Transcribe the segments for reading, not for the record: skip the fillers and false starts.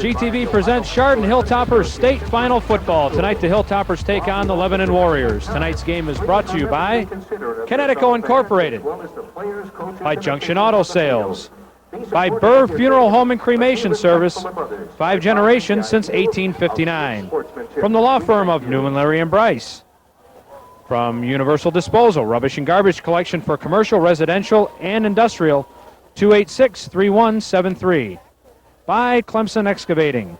GTV presents Chardon Hilltoppers State Final Football. Tonight the Hilltoppers take on the Lebanon Warriors. Tonight's game is brought to you by Connecticut Incorporated, by Junction Auto Sales, by Burr Funeral Home and Cremation Service, 5 generations since 1859, from the law firm of Newman, Larry & Bryce, from Universal Disposal, rubbish and garbage collection for commercial, residential, and industrial, 286-3173. By Clemson Excavating,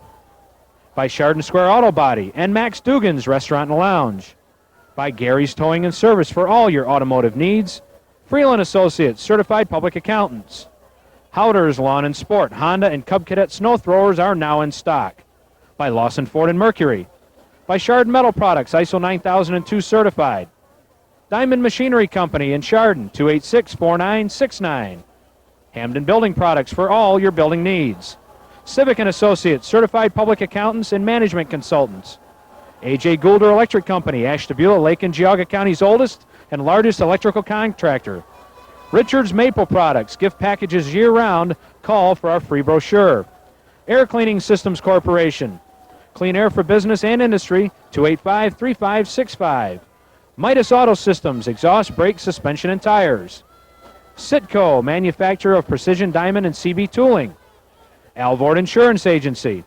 by Chardon Square Auto Body and Max Dugan's Restaurant and Lounge, by Gary's Towing and Service for all your automotive needs, Freeland Associates, Certified Public Accountants, Howder's Lawn and Sport, Honda and Cub Cadet snow throwers are now in stock, by Lawson Ford and Mercury, by Chardon Metal Products, ISO 9002 certified, Diamond Machinery Company in Chardon, 286-4969, Hamden Building Products for all your building needs, Civic & Associates, Certified Public Accountants and Management Consultants, A.J. Goulder Electric Company, Ashtabula, Lake and Geauga County's oldest and largest electrical contractor, Richard's Maple Products, gift packages year-round, call for our free brochure, Air Cleaning Systems Corporation, Clean Air for Business and Industry, 285-3565, Midas Auto Systems, exhaust, brake, suspension, and tires, Sitco, manufacturer of precision diamond and CB tooling, Alvord Insurance Agency,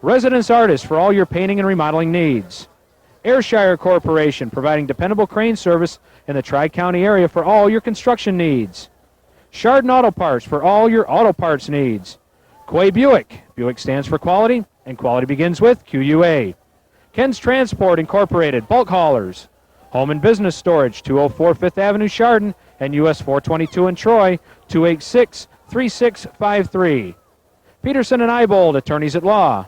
Residence Artists for all your painting and remodeling needs, Ayrshire Corporation, providing dependable crane service in the Tri-County area for all your construction needs, Chardon Auto Parts for all your auto parts needs, Quay Buick, Buick stands for quality, and quality begins with QUA, Ken's Transport Incorporated, bulk haulers, Home and Business Storage, 204 5th Avenue, Chardon, and US 422 in Troy, 286-3653. Peterson and Eibold, attorneys at law.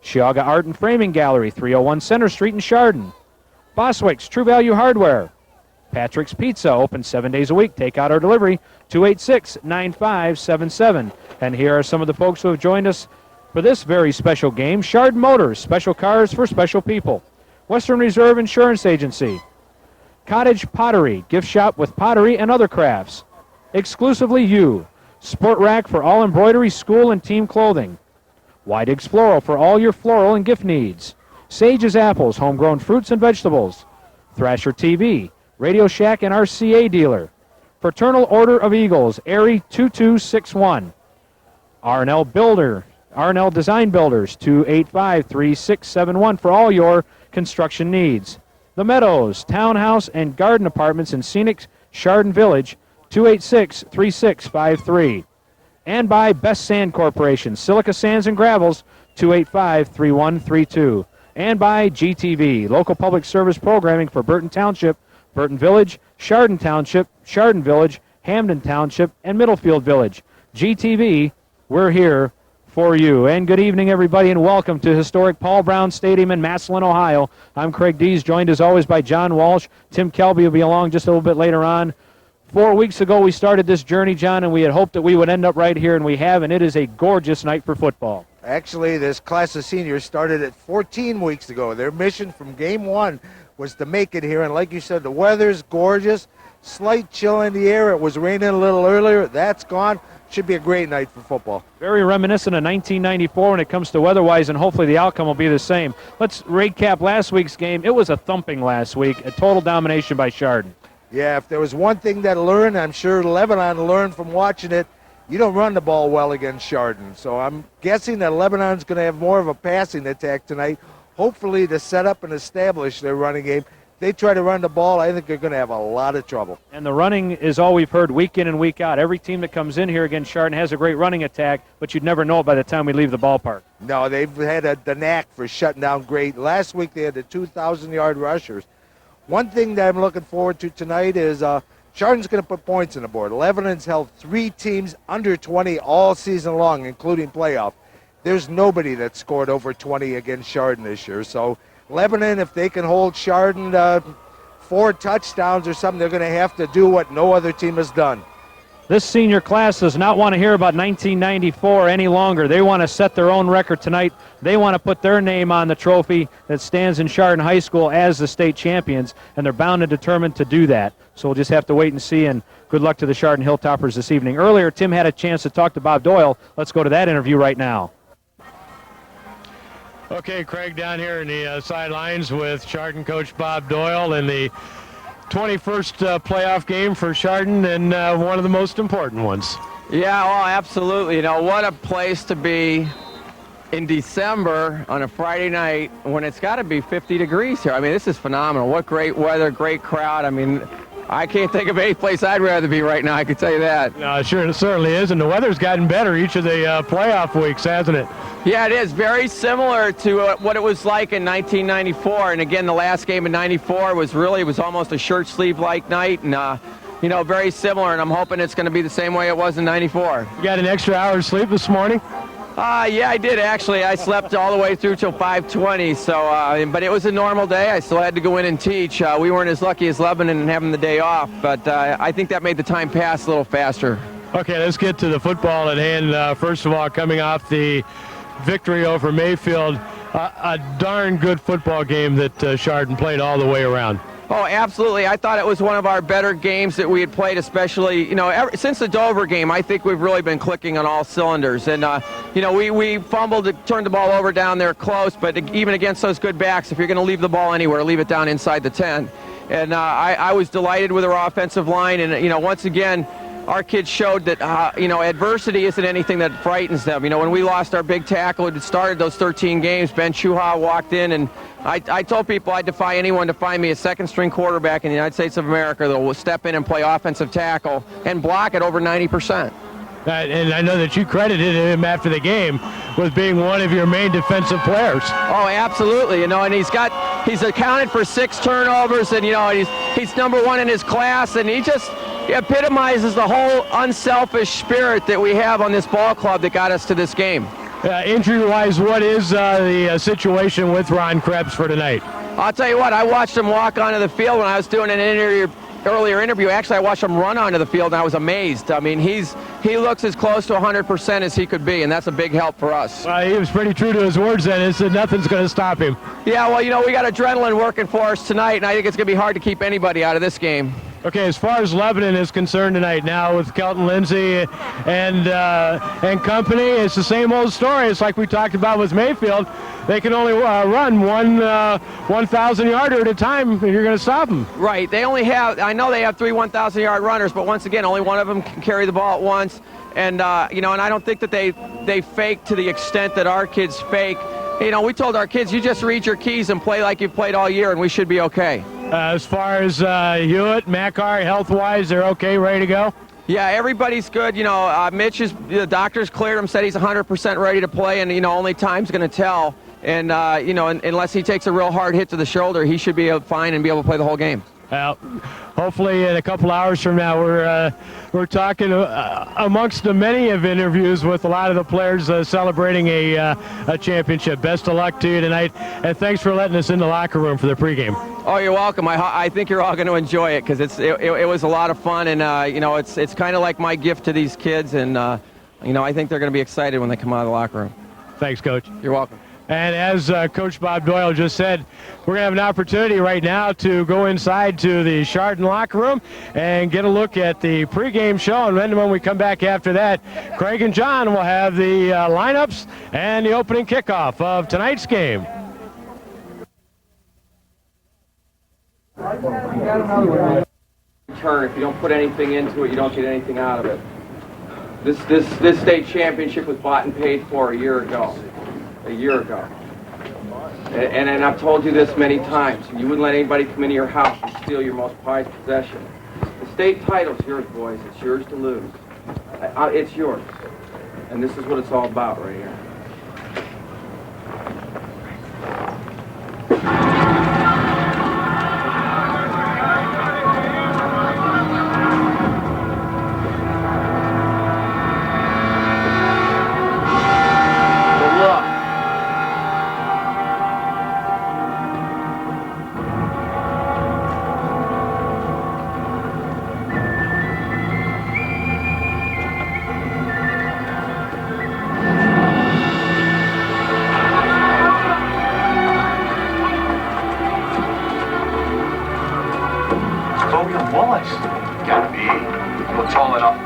Chiaga Art and Framing Gallery, 301 Center Street in Chardon. Boswick's True Value Hardware. Patrick's Pizza, open 7 days a week, takeout or delivery, 286-9577. And here are some of the folks who have joined us for this very special game. Chardon Motors, special cars for special people. Western Reserve Insurance Agency. Cottage Pottery, gift shop with pottery and other crafts. Exclusively You. Sport Rack for all embroidery, school, and team clothing. Weidig's Floral for all your floral and gift needs. Sage's Apples, homegrown fruits and vegetables. Thrasher TV, Radio Shack and RCA dealer. Fraternal Order of Eagles, Airy 2261. R&L Design Builders, 285-3671 for all your construction needs. The Meadows, Townhouse and Garden Apartments in scenic Chardon Village, 286-3653. And by Best Sand Corporation, Silica Sands and Gravels, 285-3132. And by GTV, local public service programming for Burton Township, Burton Village, Chardon Township, Chardon Village, Hamden Township, and Middlefield Village. GTV, we're here for you. And good evening, everybody, and welcome to historic Paul Brown Stadium in Massillon, Ohio. I'm Craig Dees, joined as always by John Walsh. Tim Kelby will be along just a little bit later on. 4 weeks ago, we started this journey, John, and we had hoped that we would end up right here, and we have, and it is a gorgeous night for football. Actually, this class of seniors started at 14 weeks ago. Their mission from game one was to make it here, and like you said, the weather's gorgeous. Slight chill in the air. It was raining a little earlier. That's gone. Should be a great night for football. Very reminiscent of 1994 when it comes to weather-wise, and hopefully the outcome will be the same. Let's recap last week's game. It was a thumping last week, a total domination by Chardon. Yeah, if there was one thing that I learned, I'm sure Lebanon learned from watching it, you don't run the ball well against Chardon. So I'm guessing that Lebanon's going to have more of a passing attack tonight, hopefully to set up and establish their running game. If they try to run the ball, I think they're going to have a lot of trouble. And the running is all we've heard week in and week out. Every team that comes in here against Chardon has a great running attack, but you'd never know it by the time we leave the ballpark. No, they've had the knack for shutting down great. Last week they had the 2,000-yard rushers. One thing that I'm looking forward to tonight is Chardon's going to put points on the board. Lebanon's held 3 teams under 20 all season long, including playoff. There's nobody that scored over 20 against Chardon this year. So Lebanon, if they can hold Chardon 4 touchdowns or something, they're going to have to do what no other team has done. This senior class does not want to hear about 1994 any longer. They want to set their own record tonight. They want to put their name on the trophy that stands in Chardon High School as the state champions, and they're bound and determined to do that. So we'll just have to wait and see, and good luck to the Chardon Hilltoppers this evening. Earlier, Tim had a chance to talk to Bob Doyle. Let's go to that interview right now. Okay, Craig, down here in the sidelines with Chardon coach Bob Doyle in the 21st playoff game for Chardon, and one of the most important ones. Yeah, well, absolutely. You know, what a place to be in December on a Friday night when it's got to be 50 degrees here. I mean, this is phenomenal. What great weather, great crowd. I mean, I can't think of any place I'd rather be right now, I can tell you that. Sure, it certainly is, and the weather's gotten better each of the playoff weeks, hasn't it? Yeah, it is. Very similar to what it was like in 1994. And again, the last game in 94 was almost a shirt sleeve-like night, and you know, very similar, and I'm hoping it's going to be the same way it was in 94. You got an extra hour of sleep this morning? Yeah, I did actually. I slept all the way through till 5:20. So, but it was a normal day. I still had to go in and teach. We weren't as lucky as Lebanon in having the day off, but I think that made the time pass a little faster. Okay, let's get to the football at hand. First of all, coming off the victory over Mayfield, a darn good football game that Chardon played all the way around. Oh, absolutely. I thought it was one of our better games that we had played, especially, you know, since the Dover game. I think we've really been clicking on all cylinders. And, you know, we fumbled, turned the ball over down there close, but even against those good backs, if you're going to leave the ball anywhere, leave it down inside the 10. And I was delighted with our offensive line. And, you know, once again, our kids showed that, you know, adversity isn't anything that frightens them. You know, when we lost our big tackle who started those 13 games, Ben Chuha walked in, and I told people I defy anyone to find me a second-string quarterback in the United States of America that will step in and play offensive tackle and block at over 90%. And I know that you credited him after the game with being one of your main defensive players. Oh, absolutely. You know, and he's accounted for 6 turnovers, and, you know, he's number 1 in his class, and he epitomizes the whole unselfish spirit that we have on this ball club that got us to this game. Injury-wise, what is the situation with Ron Krebs for tonight? I'll tell you what, I watched him walk onto the field when I was doing an earlier interview. Actually, I watched him run onto the field, and I was amazed. I mean, he looks as close to 100% as he could be, and that's a big help for us. He was pretty true to his words then. He said nothing's going to stop him. Yeah, well, you know, we got adrenaline working for us tonight, and I think it's going to be hard to keep anybody out of this game. Okay, as far as Lebanon is concerned tonight, now with Kelton Lindsay and company, it's the same old story. It's like we talked about with Mayfield. They can only run one 1,000-yarder at a time, and you're going to stop them. Right. I know they have 3 1,000-yard runners, but once again, only one of them can carry the ball at once. And, you know, and I don't think that they fake to the extent that our kids fake. You know, we told our kids, you just read your keys and play like you've played all year, and we should be okay. As far as Hewitt, Makar, health-wise, they're okay, ready to go? Yeah, everybody's good. You know, the doctors cleared him, said he's 100% ready to play, and, you know, only time's going to tell. And, you know, unless he takes a real hard hit to the shoulder, he should be fine and be able to play the whole game. Well, hopefully in a couple hours from now, we're talking amongst the many of interviews with a lot of the players celebrating a championship. Best of luck to you tonight, and thanks for letting us in the locker room for the pregame. Oh, you're welcome. I think you're all going to enjoy it because it was a lot of fun, and you know, it's kind of like my gift to these kids, and you know, I think they're going to be excited when they come out of the locker room. Thanks, Coach. You're welcome. And as Coach Bob Doyle just said, we're going to have an opportunity right now to go inside to the Chardon locker room and get a look at the pregame show. And then when we come back after that, Craig and John will have the lineups and the opening kickoff of tonight's game. Turn. If you don't put anything into it, you don't get anything out of it. This state championship was bought and paid for a year ago. And I've told you this many times. You wouldn't let anybody come into your house and steal your most prized possession. The state title's yours, boys. It's yours to lose. It's yours. And this is what it's all about right here. Gotta be. Look tall enough.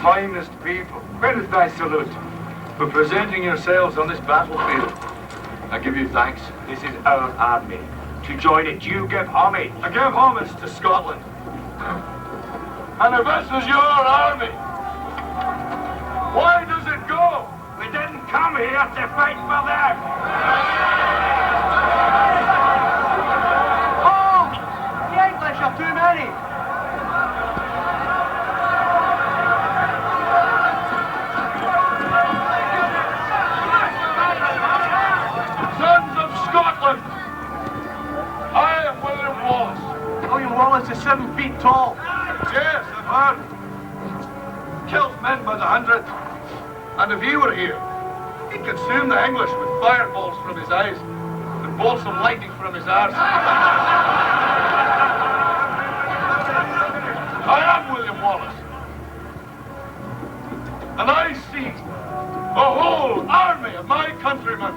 finest people. Where is thy salute for presenting yourselves on this battlefield? I give you thanks. This is our army. To join it, you give homage. I give homage to Scotland. And if this is your army, why does it go? We didn't come here to fight for them. Oh! The English are too many! Sons of Scotland, I am William Wallace. William Wallace is 7 feet tall. Yes, I've heard. Kills men by the hundred. And if he were here, he'd consume the English with fireballs from his eyes and bolts of lightning from his arse. I am William Wallace. And I see a whole army of my countrymen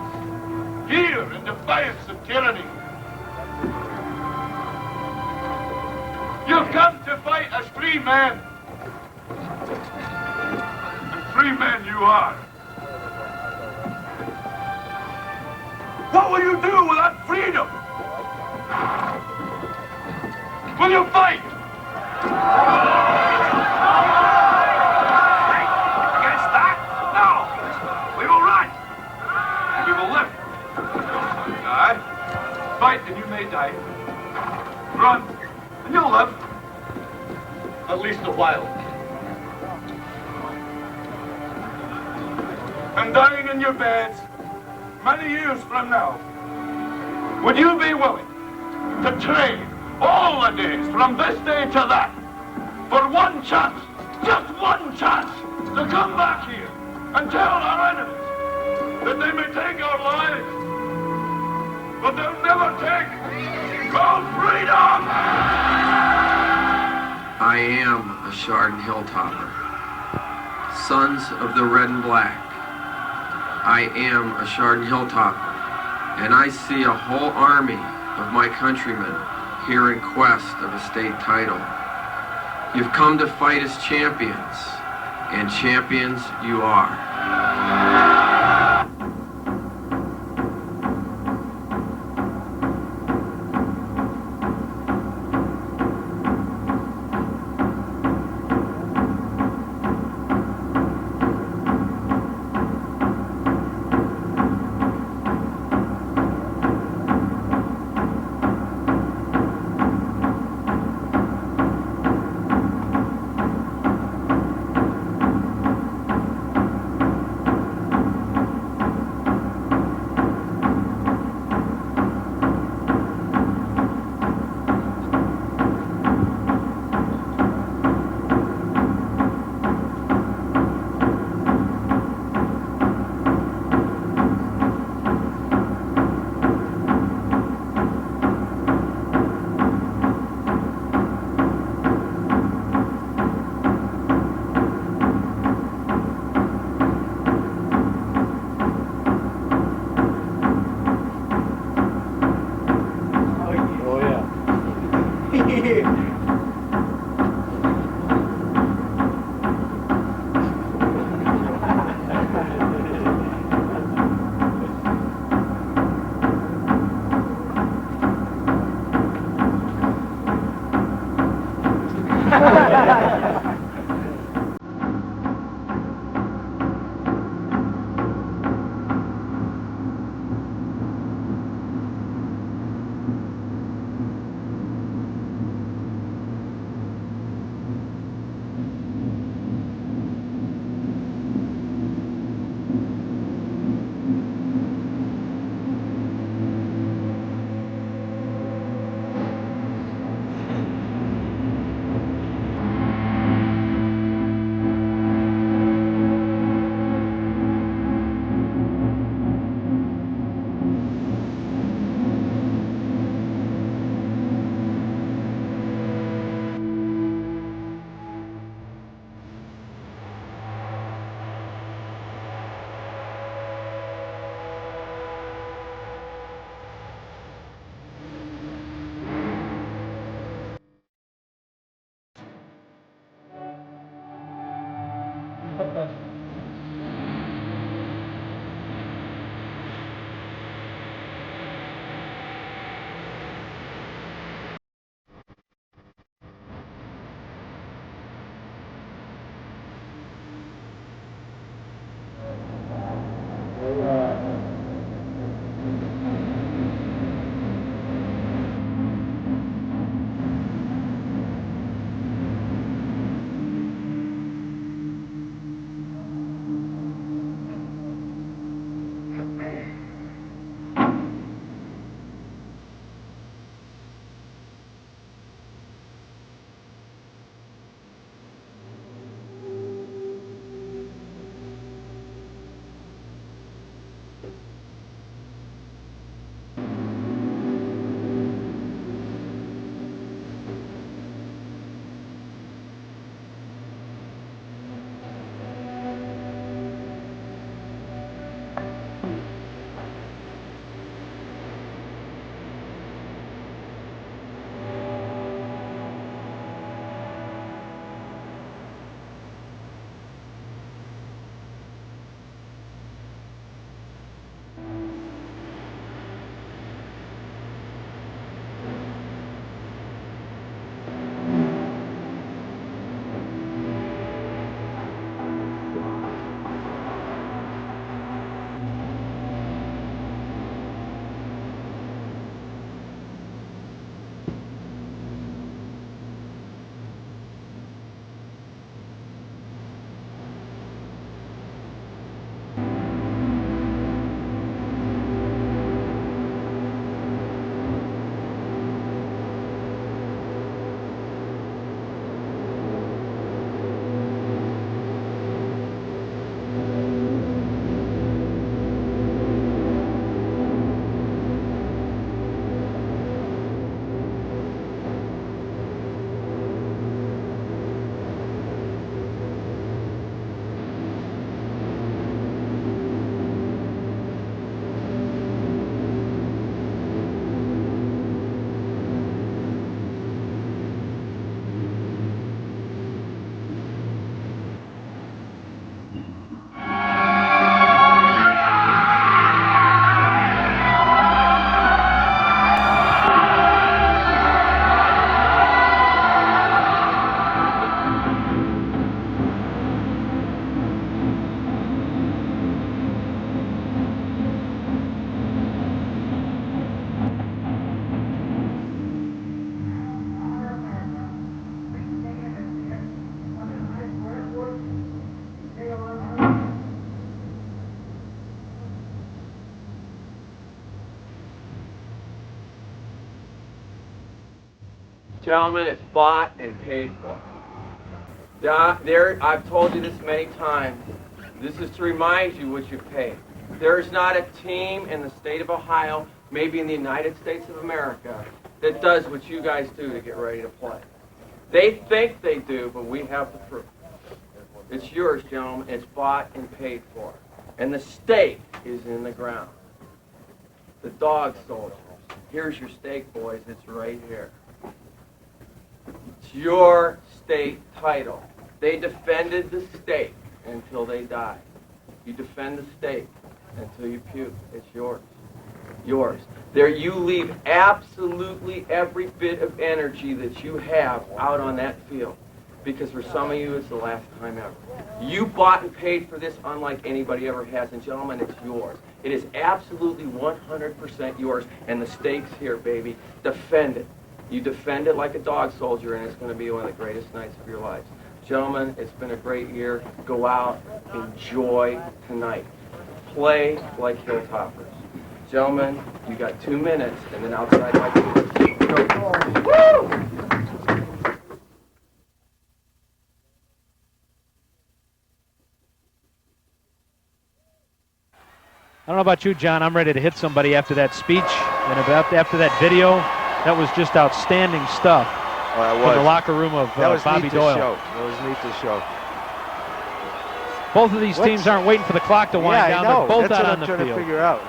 here in defiance of tyranny. You've come to fight as free men. And free men you are. What will you do with that freedom? Will you fight? Against that? No. We will run. And we will live. Aye. Fight and you may die. Run and you'll live. At least a while. And dying in your beds many years from now, would you be willing to trade all the days from this day to that for one chance, just one chance, to come back here and tell our enemies that they may take our lives, but they'll never take our freedom? I am a Chardon hilltopper, sons of the red and black. I am a Chardon hilltopper, and I see a whole army of my countrymen here in quest of a state title. You've come to fight as champions, and champions you are. Gentlemen, it's bought and paid for. I've told you this many times. This is to remind you what you paid. There is not a team in the state of Ohio, maybe in the United States of America, that does what you guys do to get ready to play. They think they do, but we have the proof. It's yours, gentlemen. It's bought and paid for. And the stake is in the ground. The dog soldiers. Here's your stake, boys. It's right here. It's your state title. They defended the stake until they died. You defend the stake until you puke. It's yours. Yours. There you leave absolutely every bit of energy that you have out on that field. Because for some of you, it's the last time ever. You bought and paid for this unlike anybody ever has. And gentlemen, it's yours. It is absolutely 100% yours. And the stake's here, baby. Defend it. You defend it like a dog soldier, and it's going to be one of the greatest nights of your lives. Gentlemen, it's been a great year. Go out, enjoy tonight. Play like Hilltoppers. Gentlemen, you got 2 minutes, and then outside my go. Woo! I don't know about you, John. I'm ready to hit somebody after that speech and after that video. That was just outstanding stuff from the locker room of Bobby Doyle. That was neat to show. Both of these teams aren't waiting for the clock to wind down. They're both out on the field. That's what I'm trying to figure out.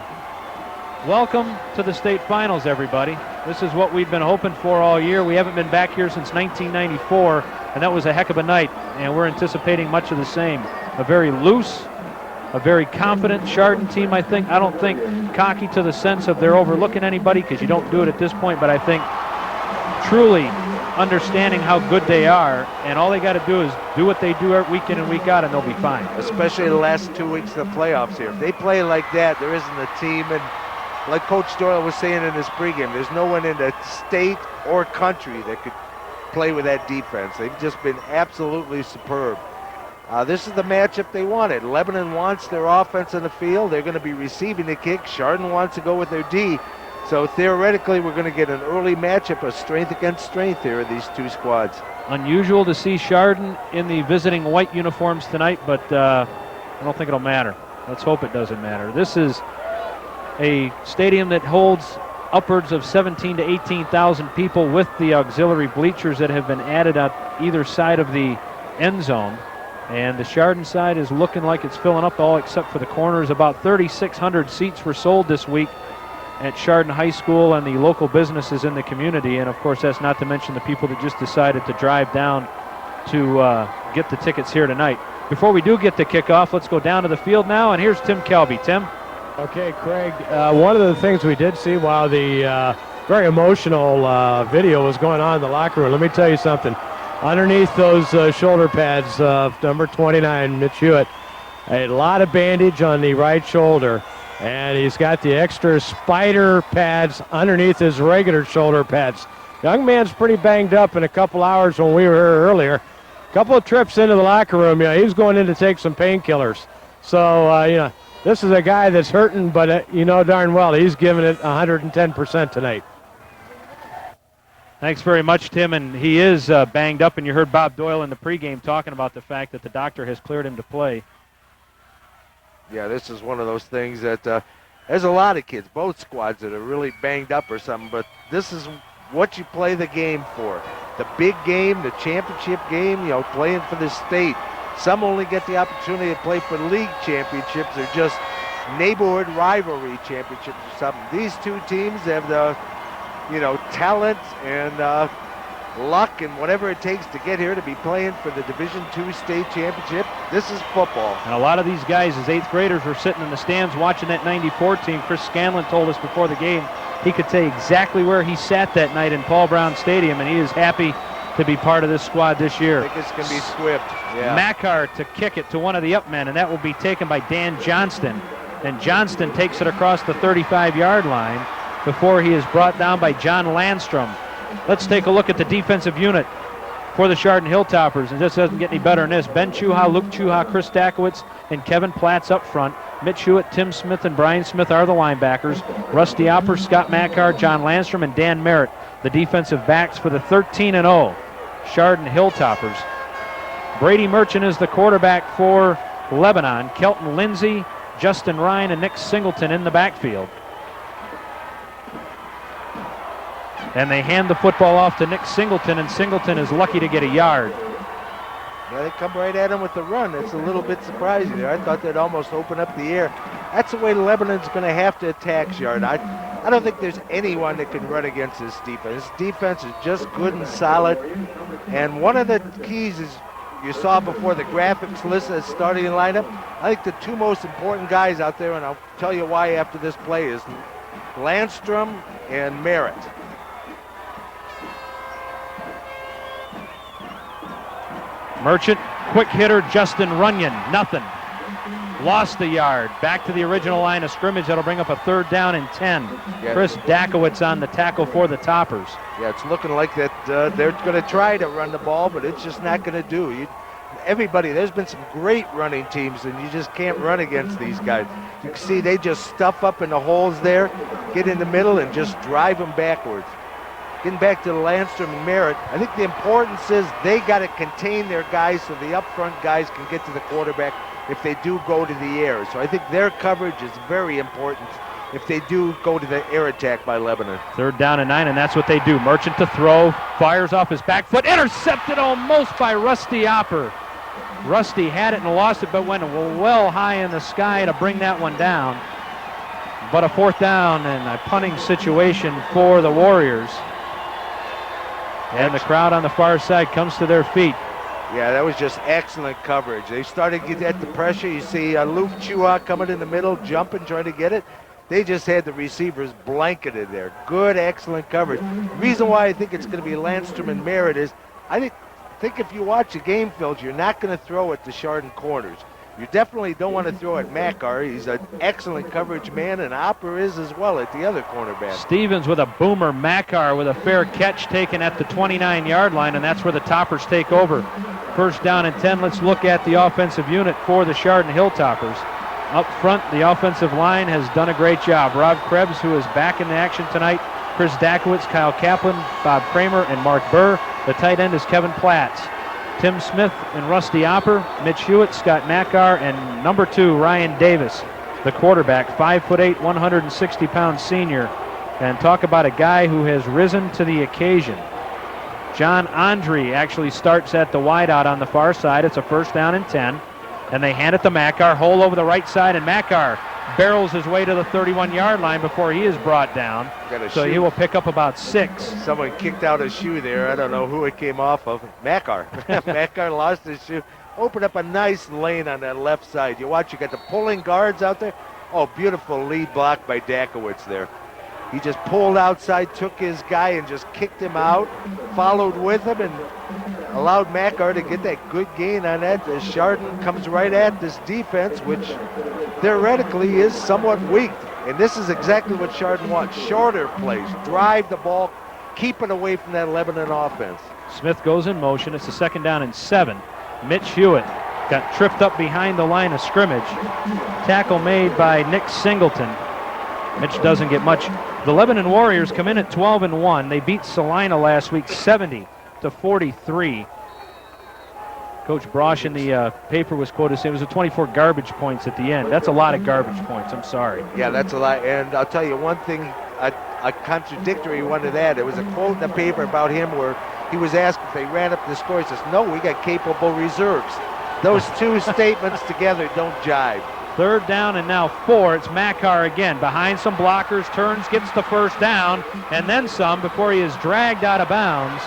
Welcome to the state finals, everybody. This is what we've been hoping for all year. We haven't been back here since 1994, and that was a heck of a night, and we're anticipating much of the same. A very loose, a very confident Chardon team, I think. I don't think cocky to the sense of they're overlooking anybody, because you don't do it at this point, but I think truly understanding how good they are, and all they got to do is do what they do week in and week out, and they'll be fine. Especially the last 2 weeks of the playoffs here. If they play like that, there isn't a team, and like Coach Doyle was saying in his pregame, there's no one in the state or country that could play with that defense. They've just been absolutely superb. This is the matchup they wanted. Lebanon wants their offense on the field. They're going to be receiving the kick. Chardon wants to go with their D. So theoretically, we're going to get an early matchup of strength against strength here of these two squads. Unusual to see Chardon in the visiting white uniforms tonight, but I don't think it'll matter. Let's hope it doesn't matter. This is a stadium that holds upwards of 17 to 18,000 people with the auxiliary bleachers that have been added on either side of the end zone. And the Chardon side is looking like it's filling up, all except for the corners. About 3,600 seats were sold this week at Chardon High School and the local businesses in the community. And, of course, that's not to mention the people that just decided to drive down to get the tickets here tonight. Before we do get the kickoff, let's go down to the field now. And here's Tim Kelby. Tim? Okay, Craig, one of the things we did see while the very emotional video was going on in the locker room, let me tell you something. Underneath those shoulder pads of number 29, Mitch Hewitt, a lot of bandage on the right shoulder, and he's got the extra spider pads underneath his regular shoulder pads. Young man's pretty banged up in a couple hours when we were here earlier. A couple of trips into the locker room, he was going in to take some painkillers. So, this is a guy that's hurting, but you know darn well he's giving it 110% tonight. Thanks very much, Tim. And he is banged up, and you heard Bob Doyle in the pregame talking about the fact that the doctor has cleared him to play. Yeah, this is one of those things that there's a lot of kids, both squads, that are really banged up or something, but this is what you play the game for. The big game, the championship game, playing for the state. Some only get the opportunity to play for league championships or just neighborhood rivalry championships or something. These two teams have the talent and luck and whatever it takes to get here to be playing for the Division II state championship. This is football. And a lot of these guys, as 8th graders, were sitting in the stands watching that 94 team. Chris Scanlon told us before the game he could say exactly where he sat that night in Paul Brown Stadium, and he is happy to be part of this squad this year. I think it's going to be swift. Yeah. Mackar to kick it to one of the up men, and that will be taken by Dan Johnston. And Johnston takes it across the 35-yard line before he is brought down by John Landstrom. Let's take a look at the defensive unit for the Chardon Hilltoppers, and this doesn't get any better than this. Ben Chuha, Luke Chuha, Chris Stakowitz, and Kevin Platts up front. Mitch Hewitt, Tim Smith, and Brian Smith are the linebackers. Rusty Opper, Scott Mackar, John Landstrom, and Dan Merritt the defensive backs for the 13-0 Chardon Hilltoppers. Brady Merchant is the quarterback for Lebanon. Kelton Lindsay, Justin Ryan, and Nick Singleton in the backfield. And they hand the football off to Nick Singleton, and Singleton is lucky to get a yard. Yeah, they come right at him with the run. It's a little bit surprising there. I thought they'd almost open up the air. That's the way Lebanon's going to have to attack Chardon. I don't think there's anyone that can run against this defense. This defense is just good and solid. And one of the keys is, you saw before the graphics list as starting lineup, I think the two most important guys out there, and I'll tell you why after this play, is Landstrom and Merritt. Merchant, quick hitter, Justin Runyon, nothing. Lost the yard. Back to the original line of scrimmage. That'll bring up a 3rd down and 10. Yeah. Chris Dakowitz on the tackle for the Toppers. Yeah, it's looking like that they're going to try to run the ball, but it's just not going to do. There's been some great running teams, and you just can't run against these guys. You can see they just stuff up in the holes there, get in the middle, and just drive them backwards. Getting back to the Landstrom and Merritt, I think the importance is they got to contain their guys so the up front guys can get to the quarterback if they do go to the air. So I think their coverage is very important if they do go to the air attack by Lebanon. 3rd down and 9, and that's what they do. Merchant to throw, fires off his back foot, intercepted almost by Rusty Opper. Rusty had it and lost it, but went well high in the sky to bring that one down. But a 4th down and a punting situation for the Warriors. And the crowd on the far side comes to their feet. Yeah, that was just excellent coverage. They started to get at the pressure. You see Luke Chua coming in the middle, jumping, trying to get it. They just had the receivers blanketed there. Good, excellent coverage. The reason why I think it's going to be Landstrom and Merritt is I think if you watch the game field, you're not going to throw at the Chardon corners. You definitely don't want to throw at Makar. He's an excellent coverage man, and Opper is as well at the other cornerback. Stevens with a boomer. Makar with a fair catch taken at the 29-yard line, and that's where the Toppers take over. 1st down and 10. Let's look at the offensive unit for the Chardon Hilltoppers. Up front, the offensive line has done a great job. Rob Krebs, who is back in the action tonight, Chris Dakowitz, Kyle Kaplan, Bob Kramer, and Mark Burr. The tight end is Kevin Platts. Tim Smith and Rusty Opper, Mitch Hewitt, Scott Makar, and number 2, Ryan Davis, the quarterback, 5'8", 160-pound senior. And talk about a guy who has risen to the occasion. John Andre actually starts at the wideout on the far side. It's a 1st down and 10. And they hand it to Makar, hole over the right side, and Makar barrels his way to the 31-yard line before he is brought down. So he will pick up about 6. Someone kicked out a shoe there. I don't know who it came off of. Makar. Makar lost his shoe. Opened up a nice lane on that left side. You watch, you got the pulling guards out there. Oh, beautiful lead block by Dakowitz there. He just pulled outside, took his guy, and just kicked him out, followed with him, and allowed Makar to get that good gain on that. As Chardon comes right at this defense, which theoretically is somewhat weak. And this is exactly what Chardon wants. Shorter plays, drive the ball, keep it away from that Lebanon offense. Smith goes in motion. It's a 2nd down and 7. Mitch Hewitt got tripped up behind the line of scrimmage. Tackle made by Nick Singleton. Mitch doesn't get much. The Lebanon Warriors come in at 12-1. They beat Salina last week 70-43. Coach Brosh in the paper was quoted saying it was a 24 garbage points at the end. That's a lot of garbage points. I'm sorry. Yeah, that's a lot. And I'll tell you one thing, a contradictory one to that. There was a quote in the paper about him where he was asked if they ran up the score. He says, no, we got capable reserves. Those two statements together don't jive. 3rd down and now 4. It's Makar again. Behind some blockers, turns, gets the 1st down, and then some before he is dragged out of bounds.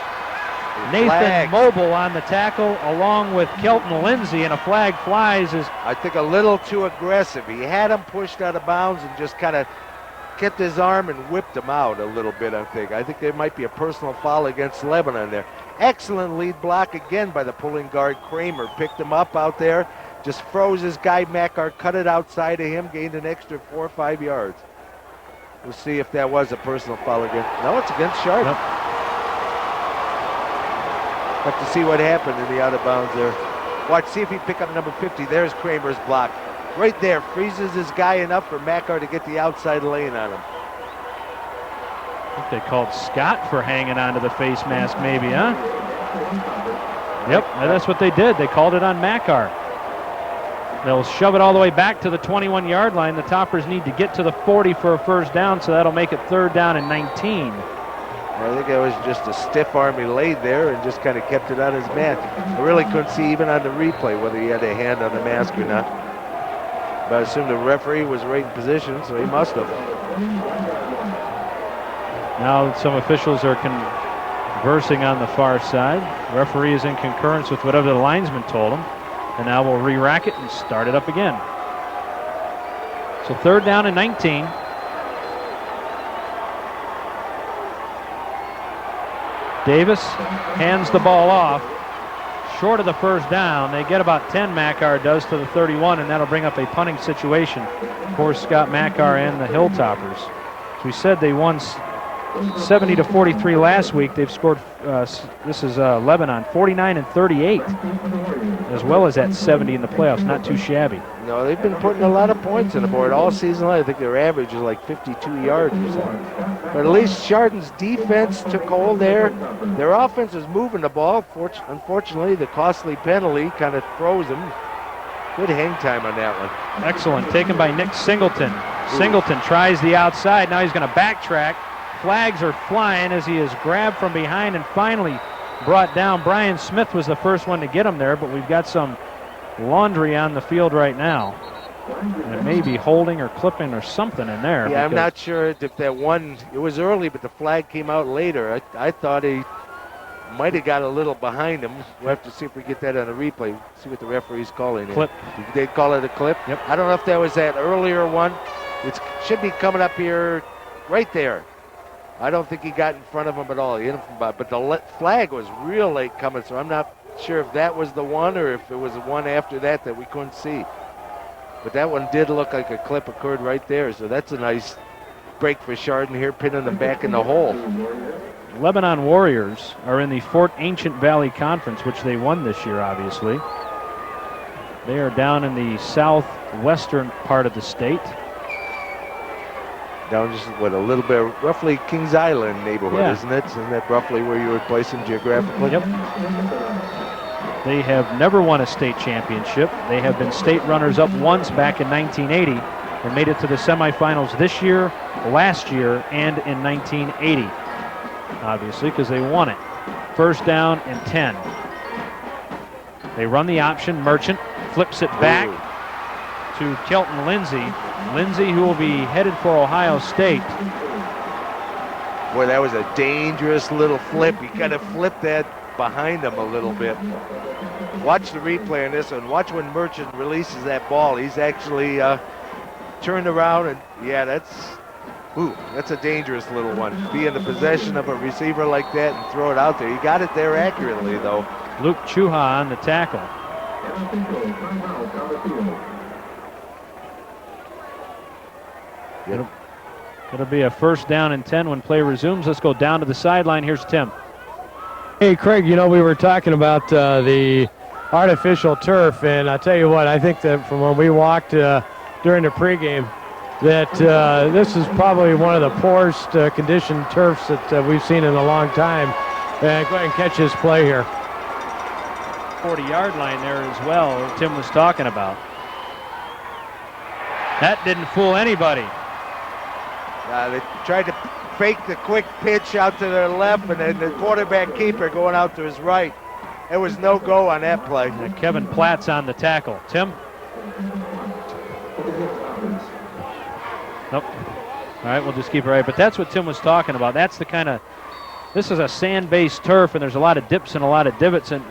Nathan Mobile on the tackle along with Kelton Lindsay, and a flag flies. I think a little too aggressive. He had him pushed out of bounds and just kind of kept his arm and whipped him out a little bit, I think. I think there might be a personal foul against Lebanon there. Excellent lead block again by the pulling guard Kramer. Picked him up out there, just froze his guy Makar, cut it outside of him, gained an extra 4 or 5 yards. We'll see if that was a personal foul again. No, it's against Chardon. Nope. Have to see what happened in the out of bounds there. Watch, see if he pick up number 50. There's Kramer's block. Right there, freezes his guy enough for Makar to get the outside lane on him. I think they called Scott for hanging onto the face mask maybe, huh? Yep, that's what they did. They called it on Makar. They'll shove it all the way back to the 21-yard line. The Toppers need to get to the 40 for a first down, so that'll make it 3rd down and 19. I think it was just a stiff arm he laid there and just kind of kept it on his mat. I really couldn't see even on the replay whether he had a hand on the mask or not. But I assume the referee was right in position, so he must have. Now some officials are conversing on the far side. Referee is in concurrence with whatever the linesman told him. And now we'll re-rack it and start it up again. So 3rd down and 19. Davis hands the ball off. Short of the first down. They get about 10, Makar does, to the 31, and that'll bring up a punting situation for Scott Makar and the Hilltoppers. As we said, they won 70-43 last week. They've scored, this is Lebanon, 49 and 38, as well as that 70 in the playoffs. Not too shabby. No, they've been putting a lot of points on the board all season long. I think their average is like 52 yards or something. But at least Chardon's defense took hold there. Their offense was moving the ball. Unfortunately, the costly penalty kind of froze them. Good hang time on that one. Excellent. Taken by Nick Singleton. Singleton tries the outside. Now he's going to backtrack. Flags are flying as he is grabbed from behind and finally brought down. Brian Smith was the first one to get him there, but we've got some laundry on the field right now. And it may be holding or clipping or something in there. Yeah, I'm not sure if that one, it was early, but the flag came out later. I thought he might have got a little behind him. We'll have to see if we get that on a replay, see what the referee's calling it. Clip. Did they call it a clip? Yep. I don't know if that was that earlier one. It should be coming up here right there. I don't think he got in front of him at all. He hit him from behind. But the flag was real late coming, so I'm not sure if that was the one or if it was the one after that we couldn't see. But that one did look like a clip occurred right there, so that's a nice break for Chardon here, pinning them back in the hole. Lebanon Warriors are in the Fort Ancient Valley Conference, which they won this year, obviously. They are down in the southwestern part of the state. Down just, what, a little bit, roughly Kings Island neighborhood, yeah. Isn't it? Isn't that roughly where you would place them geographically? Yep. They have never won a state championship. They have been state runners-up once back in 1980 and made it to the semifinals this year, last year, and in 1980, obviously, because they won it. 1st down and 10. They run the option. Merchant flips it back to Kelton Lindsay. Lindsay, who will be headed for Ohio State. Boy, that was a dangerous little flip. He kind of flipped that behind him a little bit. Watch the replay on this one. Watch when Merchant releases that ball. He's actually turned around, and yeah, that's a dangerous little one. Be in the possession of a receiver like that and throw it out there. He got it there accurately, though. Luke Chuha on the tackle. It'll be a 1st down and 10 when play resumes. Let's go down to the sideline. Here's Tim. Hey, Craig, you know, we were talking about the artificial turf, and I tell you what, I think that from when we walked during the pregame, that this is probably one of the poorest conditioned turfs that we've seen in a long time. And go ahead and catch this play here. 40-yard line there as well, Tim was talking about. That didn't fool anybody. They tried to fake the quick pitch out to their left, and then the quarterback keeper going out to his right. It was no go on that play. And Kevin Platt's on the tackle. Tim? Nope. All right, we'll just keep it right. But that's what Tim was talking about. That's the kind of, this is a sand-based turf, and there's a lot of dips and a lot of divots. And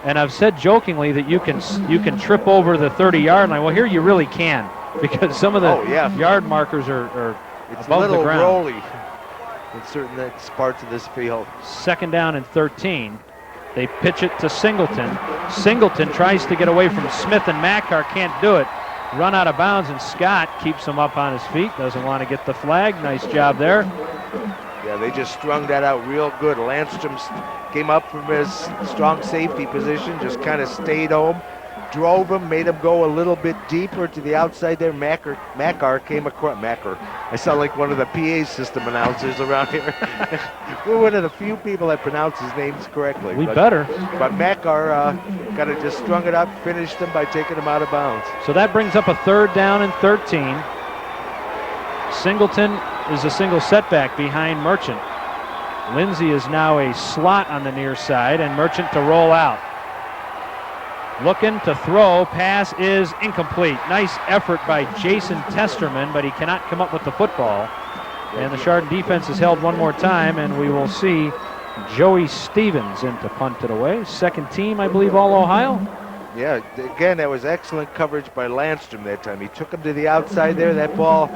I've said jokingly that you can trip over the 30-yard line. Well, here you really can, because some of the yard markers are it's above the ground. Rolly in certain parts of this field. 2nd down and 13. They pitch it to Singleton. Singleton tries to get away from Smith, and Makar can't do it. Run out of bounds, and Scott keeps him up on his feet. Doesn't want to get the flag. Nice job there. Yeah, they just strung that out real good. Landstrom came up from his strong safety position, just kind of stayed home, drove him, made him go a little bit deeper to the outside there. Makar came across. Makar. I sound like one of the PA system announcers around here. We're one of the few people that pronounce his names correctly. We better. But Makar kind of just strung it up, finished him by taking him out of bounds. So that brings up a 3rd down and 13. Singleton is a single setback behind Merchant. Lindsay is now a slot on the near side, and Merchant to roll out. Looking to throw, pass is incomplete. Nice effort by Jason Testerman, but he cannot come up with the football. And the Chardon defense is held one more time, and we will see Joey Stevens in to punt it away. 2nd team, I believe, all Ohio. Yeah, again, that was excellent coverage by Landstrom that time. He took him to the outside there. That ball,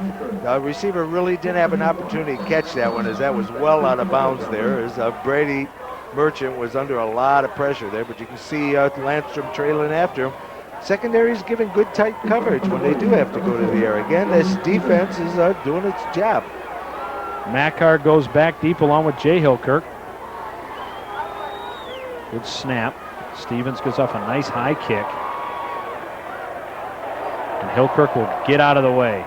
the receiver really didn't have an opportunity to catch that one, as that was well out of bounds there, as Brady Merchant was under a lot of pressure there, but you can see Landstrom trailing after him. Secondary's giving good tight coverage when they do have to go to the air. Again, this defense is doing its job. Makar goes back deep along with Jay Hilkirk. Good snap. Stevens goes off a nice high kick. And Hilkirk will get out of the way.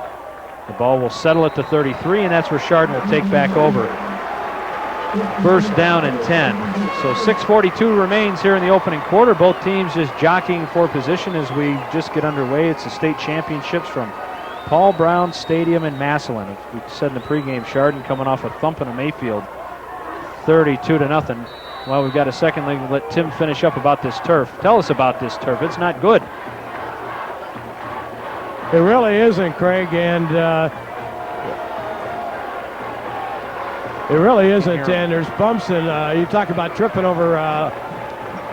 The ball will settle at the 33, and that's where Chardon will take back over. 1st down and 10. So 6:42 remains here in the opening quarter. Both teams just jockeying for position as we just get underway. It's the state championships from Paul Brown Stadium in Massillon. As we said in the pregame, Chardon coming off a thumping of Mayfield, 32-0. Well, we've got a second. Let Tim finish up about this turf. Tell us about this turf. It's not good. It really isn't, Craig, and it really isn't. And there's bumps, and you talk about tripping over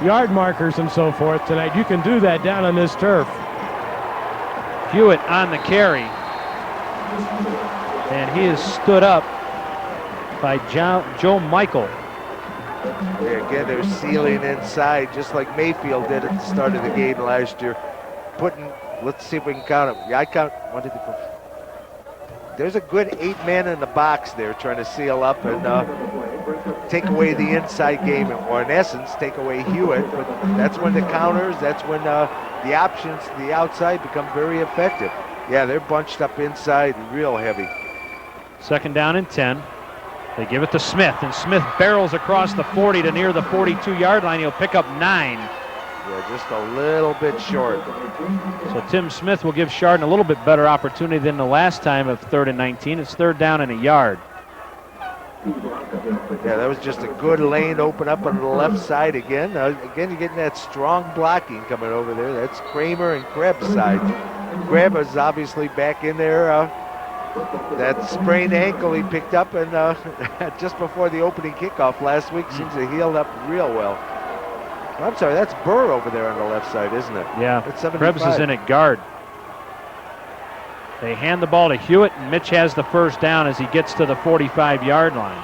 yard markers and so forth tonight. You can do that down on this turf. Hewitt on the carry. And he is stood up by Joe Michael. Yeah, again, they're sealing inside, just like Mayfield did at the start of the game last year. Let's see if we can count them. Yeah, I count 1, 2, 3, 4. There's a good 8 men in the box there trying to seal up and take away the inside game, or in essence, take away Hewitt. But that's when the counters, that's when the options to the outside become very effective. Yeah, they're bunched up inside real heavy. 2nd down and 10. They give it to Smith, and Smith barrels across the 40 to near the 42-yard line. He'll pick up 9. Yeah, just a little bit short. So Tim Smith will give Chardon a little bit better opportunity than the last time of 3rd and 19. It's 3rd down and a yard. Yeah, that was just a good lane open up on the left side again. Again, you're getting that strong blocking coming over there. That's Kramer and Krebs' side. Krebs is obviously back in there. That sprained ankle he picked up and just before the opening kickoff last week seems to heal up real well. I'm sorry, that's Burr over there on the left side, isn't it? Yeah, that's 75. Krebs is in at guard. They hand the ball to Hewitt, and Mitch has the 1st down as he gets to the 45-yard line.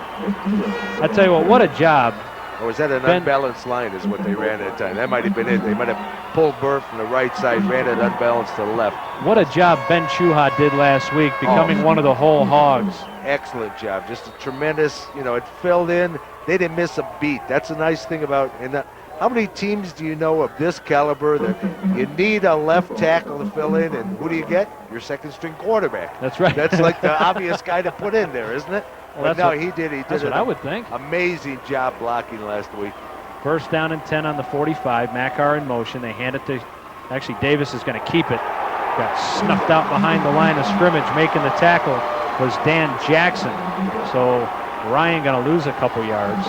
I tell you what a job. Or was that an unbalanced line is what they ran at the time? That might have been it. They might have pulled Burr from the right side, ran it unbalanced to the left. What a job Ben Chuha did last week, becoming one of the whole hogs. Excellent job. Just a tremendous, it filled in. They didn't miss a beat. That's a nice thing about, how many teams do you know of this caliber that you need a left tackle to fill in, and who do you get? Your 2nd-string quarterback. That's right. That's like the obvious guy to put in there, isn't it? Well, no, he did. That's what I would think. Amazing job blocking last week. 1st down and 10 on the 45. Makar in motion. They hand it to, actually Davis is going to keep it. Got snuffed out behind the line of scrimmage. Making the tackle was Dan Jackson. So Ryan going to lose a couple yards.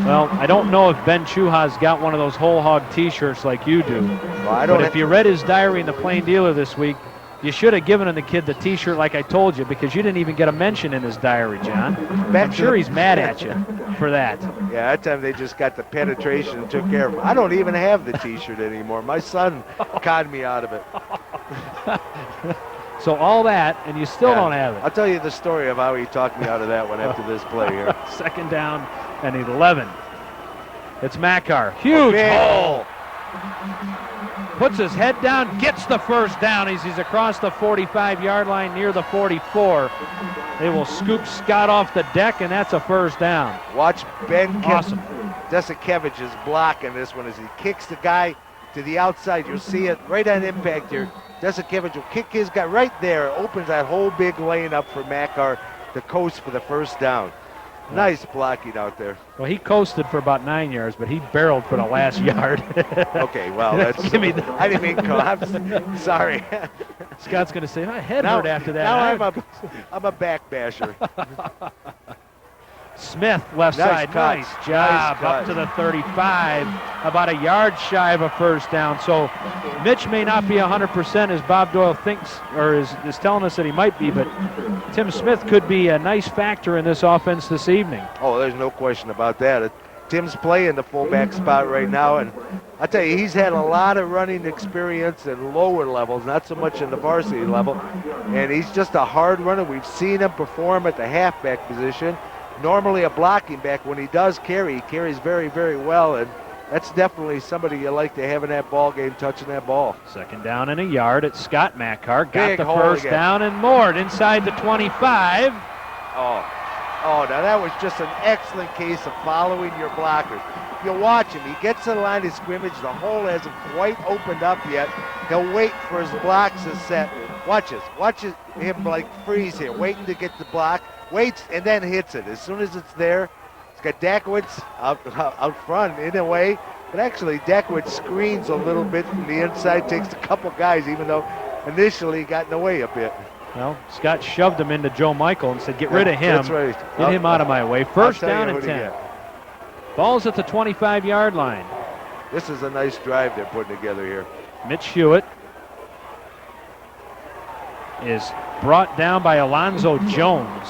Well, I don't know if Ben Chuha's got one of those whole hog t-shirts like you do. Well, but if you read his diary in the Plain Dealer this week, you should have given the kid the t-shirt like I told you, because you didn't even get a mention in his diary, John. I'm sure he's mad at you for that. Yeah, that time they just got the penetration and took care of him. I don't even have the t-shirt anymore. My son conned me out of it. So all that, and you still don't have it. I'll tell you the story of how he talked me out of that one after this play here. 2nd down and 11. It's Makar. Huge hole. Puts his head down, gets the 1st down as he's across the 45-yard line near the 44. They will scoop Scott off the deck, and that's a 1st down. Watch Ben Awesome. Desikevich's block in this one as he kicks the guy to the outside. You'll see it right on impact here. Desikevich will kick his guy right there. Opens that whole big lane up for Makar to coast for the first down. Nice blocking out there. Well, he coasted for about 9 yards, but he barreled for the last yard. Okay, well, that's. Give me the, I didn't mean to. I'm sorry. Scott's going to say, my head hurt after that. Now I'm a back basher. Smith, left side. cut. Nice job. Nice Up to the 35. About a yard shy of a first down. So Mitch may not be 100% as Bob Doyle thinks or is telling us that he might be, but Tim Smith could be a nice factor in this offense this evening. Oh, there's no question about that. Tim's playing the fullback spot right now, and I tell you, he's had a lot of running experience at lower levels, not so much in the varsity level, and he's just a hard runner. We've seen him perform at the halfback position. Normally a blocking back. When he does carry, he carries very, very well, and that's definitely somebody you like to have in that ball game, touching that ball. Second down and a yard. It's Scott Makar. Got Big the hole first again. down and more inside the 25. Oh, now that was just an excellent case of following your blockers. You watch him. He gets to the line of scrimmage. The hole hasn't quite opened up yet. He'll wait for his blocks to set. Watch this. Watch him like freeze here, waiting to get the block. Waits and then hits it. As soon as it's there, he's got Dakowitz out front in a way. But actually, Dakowitz screens a little bit from the inside, takes a couple guys, even though initially he got in the way a bit. Well, Scott shoved him into Joe Michael and said, get rid of him. That's right. Get him out of my way. First I'll tell down you and who to 10. get. Ball's at the 25-yard line. This is a nice drive they're putting together here. Mitch Hewitt is brought down by Alonzo Jones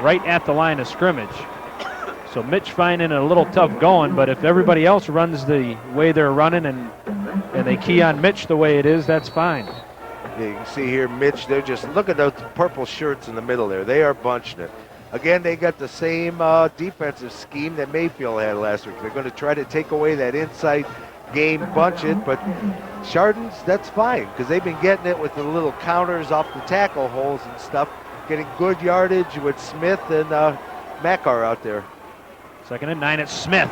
right at the line of scrimmage. So Mitch finding it a little tough going, but if everybody else runs the way they're running and they key on Mitch the way it is, that's fine. Yeah, you can see here, Mitch, they're just, look at those purple shirts in the middle there. They are bunching it. Again, they got the same defensive scheme that Mayfield had last week. They're going to try to take away that inside game, bunch it, but Chardon's, that's fine, because they've been getting it with the little counters off the tackle holes and stuff, getting good yardage with Smith and Makar out there. Second and 9, it's Smith.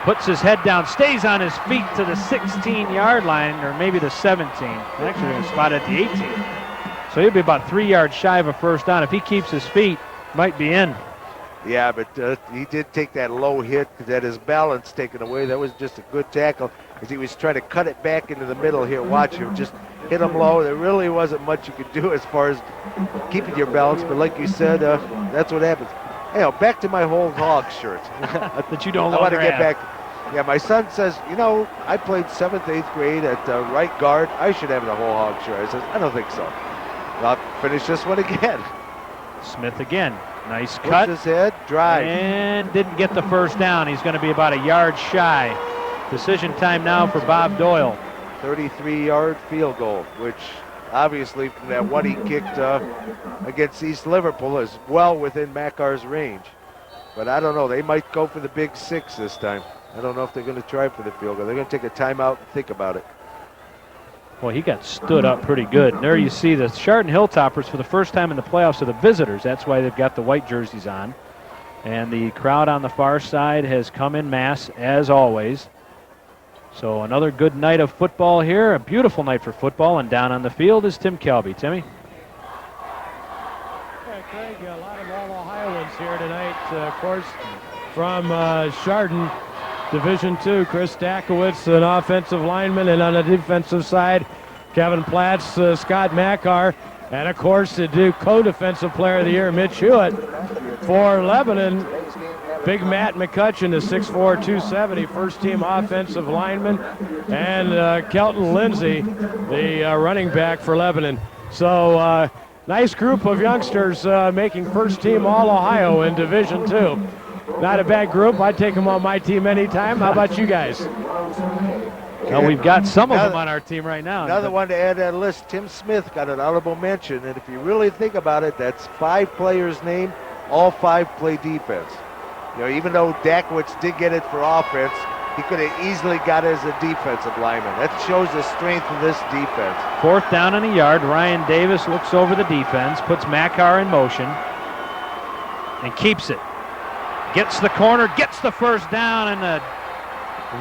Puts his head down, stays on his feet to the 16-yard line, or maybe the 17. Actually, going to spot at the 18. So he'll be about 3 yards shy of a first down. If he keeps his feet, might be in. Yeah, but he did take that low hit because had his balance taken away. That was just a good tackle as he was trying to cut it back into the middle here. Watch him just hit him low. There really wasn't much you could do as far as keeping your balance, but like you said, that's what happens. Hey, back to my whole hog shirt. That you don't I want to longer get have. back. Yeah, my son says, you know, I played 7th, 8th grade at right guard. I should have the whole hog shirt. I says, I don't think so. I'll finish this one again. Smith again. Nice cut. Puts his head, drive. And didn't get the first down. He's going to be about a yard shy. Decision time now for Bob Doyle. 33-yard field goal, which obviously from that one he kicked against East Liverpool is well within Makar's range. But I don't know. They might go for the big 6 this time. I don't know if they're going to try for the field goal. They're going to take a timeout and think about it. Well, he got stood up pretty good. And there you see the Chardon Hilltoppers for the first time in the playoffs are the visitors. That's why they've got the white jerseys on. And the crowd on the far side has come in mass, as always. So another good night of football here. A beautiful night for football. And down on the field is Tim Kelby. Timmy? Yeah, Craig, a lot of all Ohioans here tonight. Of course, from Chardon, Division II, Chris Dakowitz, an offensive lineman, and on the defensive side, Kevin Platts, Scott Makar, and of course the Duke co-defensive player of the year, Mitch Hewitt. For Lebanon, Big Matt McCutcheon, the 6'4", 270, first-team offensive lineman, and Kelton Lindsay, the running back for Lebanon. So nice group of youngsters making first-team All-Ohio in Division II. Not a bad group. I'd take them on my team anytime. How about you guys? Well, we've got some of them on our team right now. Another one to add to that list, Tim Smith got an honorable mention. And if you really think about it, that's 5 players named. All 5 play defense. You know, even though Dakowitz did get it for offense, he could have easily got it as a defensive lineman. That shows the strength of this defense. 4th down and a yard. Ryan Davis looks over the defense, puts Makar in motion, and keeps it. Gets the corner, gets the first down, and the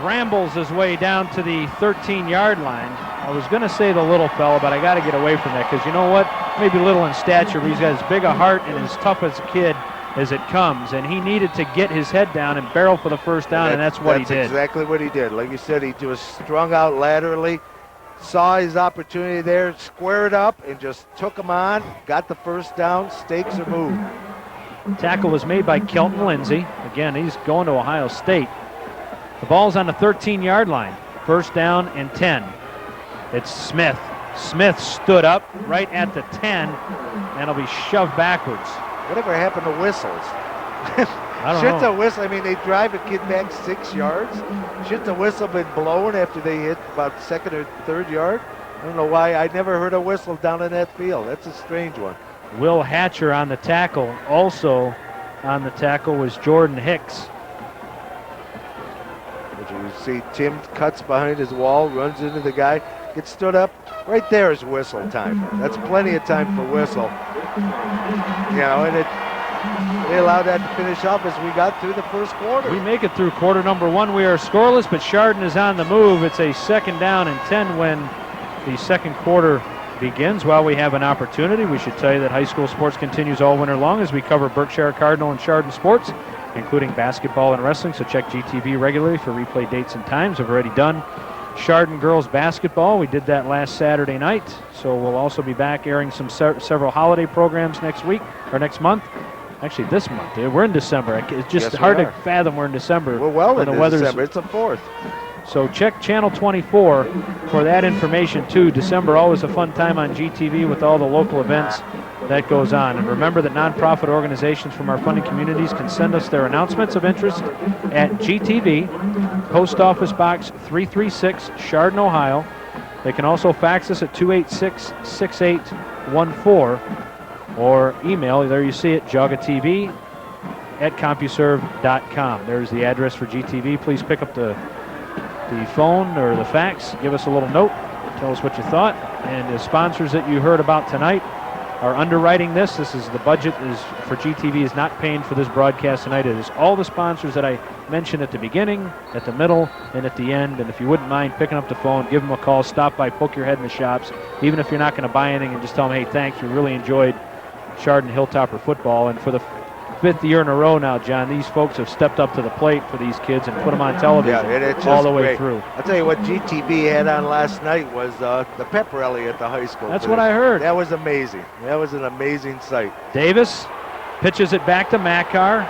rambles his way down to the 13-yard line. I was going to say the little fella, but I got to get away from that because you know what? Maybe little in stature, but he's got as big a heart and as tough as a kid as it comes, and he needed to get his head down and barrel for the first down, and that's what he did. That's exactly what he did. Like you said, he just strung out laterally, saw his opportunity there, squared up, and just took him on, got the first down, stakes are moved. Tackle was made by Kelton Lindsay. Again, he's going to Ohio State. The ball's on the 13-yard line. First down and 10. It's Smith. Smith stood up right at the 10, and he'll be shoved backwards. Whatever happened to whistles? I don't Shouldn't know. the whistle, I mean, they drive a kid back 6 yards. Shouldn't the whistle been blown after they hit about second or third yard? I don't know why. I never heard a whistle down in that field. That's a strange one. Will Hatcher on the tackle. Also on the tackle was Jordan Hicks. As you see, Tim cuts behind his wall, runs into the guy, gets stood up. Right there is whistle time. That's plenty of time for whistle. You know, and they allowed that to finish up as we got through the first quarter. We make it through quarter number 1. We are scoreless, but Chardon is on the move. It's a second down and 10 when the second quarter begins. While we have an opportunity, we should tell you that high school sports continues all winter long as we cover Berkshire, Cardinal, and Chardon sports, including basketball and wrestling. So check GTV regularly for replay dates and times. We've already done Chardon girls basketball. We did that last Saturday night. So we'll also be back airing some several holiday programs next week or next month. Actually, this month. We're in December. It's just hard to fathom we're in December. We're well when into the weather's December. It's the 4th. So check Channel 24 for that information too. December, always a fun time on GTV with all the local events that goes on. And remember that nonprofit organizations from our funding communities can send us their announcements of interest at GTV, Post Office Box 336, Chardon, Ohio. They can also fax us at 286-6814 or email, there you see it, jogatv@compuserve.com. There's the address for GTV. Please pick up the phone or the fax, give us a little note, tell us what you thought. And the sponsors that you heard about tonight are underwriting this. This is the budget is for GTV is not paying for this broadcast tonight. It is all the sponsors that I mentioned at the beginning, at the middle, and at the end. And if you wouldn't mind picking up the phone, give them a call, stop by, poke your head in the shops, even if you're not going to buy anything, and just tell them, hey, thanks, we really enjoyed Chardon Hilltopper football. And for the 5th year in a row now, John, these folks have stepped up to the plate for these kids and put them on television all the way through. I'll tell you what GTV had on last night was the pep rally at the high school. That's what I heard. That was amazing. That was an amazing sight. Davis pitches it back to Makar.